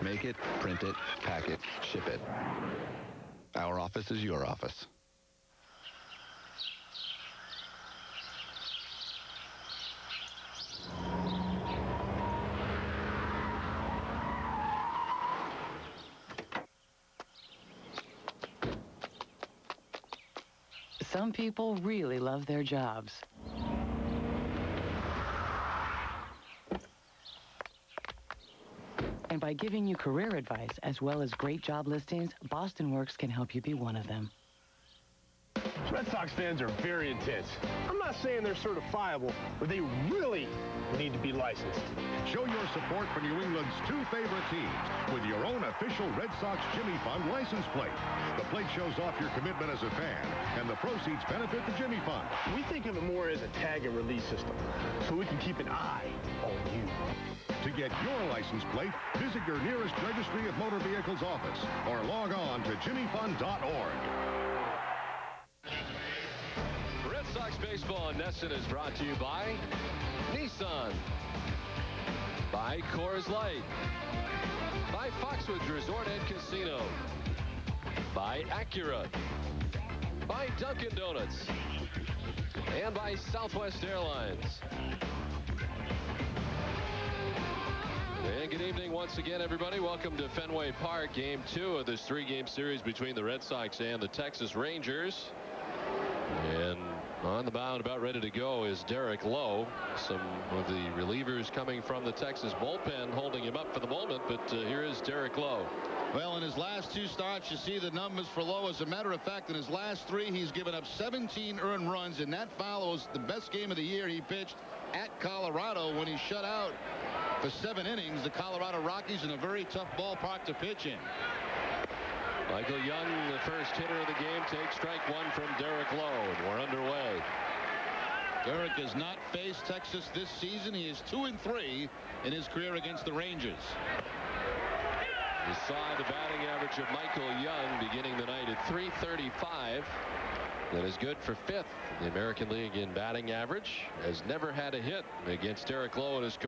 Make it, print it, pack it, ship it. Our office is your office. Some people really love their jobs. And by giving you career advice as well as great job listings, Boston Works can help you be one of them. Red Sox fans are very intense. I'm not saying they're certifiable, but they really need to be licensed. Show your support for New England's 2 favorite teams with your own official Red Sox Jimmy Fund license plate. The plate shows off your commitment as a fan, and the proceeds benefit the Jimmy Fund. We think of it more as a tag and release system, so we can keep an eye on you. To get your license plate, visit your nearest Registry of Motor Vehicles office or log on to jimmyfund.org. Red Sox baseball in Nesson is brought to you by Nissan, by Coors Light, by Foxwoods Resort and Casino, by Acura, by Dunkin' Donuts, and by Southwest Airlines. And good evening once again, everybody. Welcome to Fenway Park, Game 2 of this 3-game series between the Red Sox and the Texas Rangers. And on the mound, about ready to go, is Derek Lowe. Some of the relievers coming from the Texas bullpen holding him up for the moment, but here is Derek Lowe. Well, in his last 2 starts, you see the numbers for Lowe. As a matter of fact, in his last 3, he's given up 17 earned runs, and that follows the best game of the year he pitched at Colorado when he shut out for 7 innings the Colorado Rockies in a very tough ballpark to pitch in. Michael Young, the first hitter of the game, takes strike 1 from Derek Lowe, and we're underway. Derek has not faced Texas this season. He is 2-3 in his career against the Rangers. You saw the batting average of Michael Young beginning the night at .335. That is good for 5th in the American League in batting average. Has never had a hit against Derek Lowe in his career.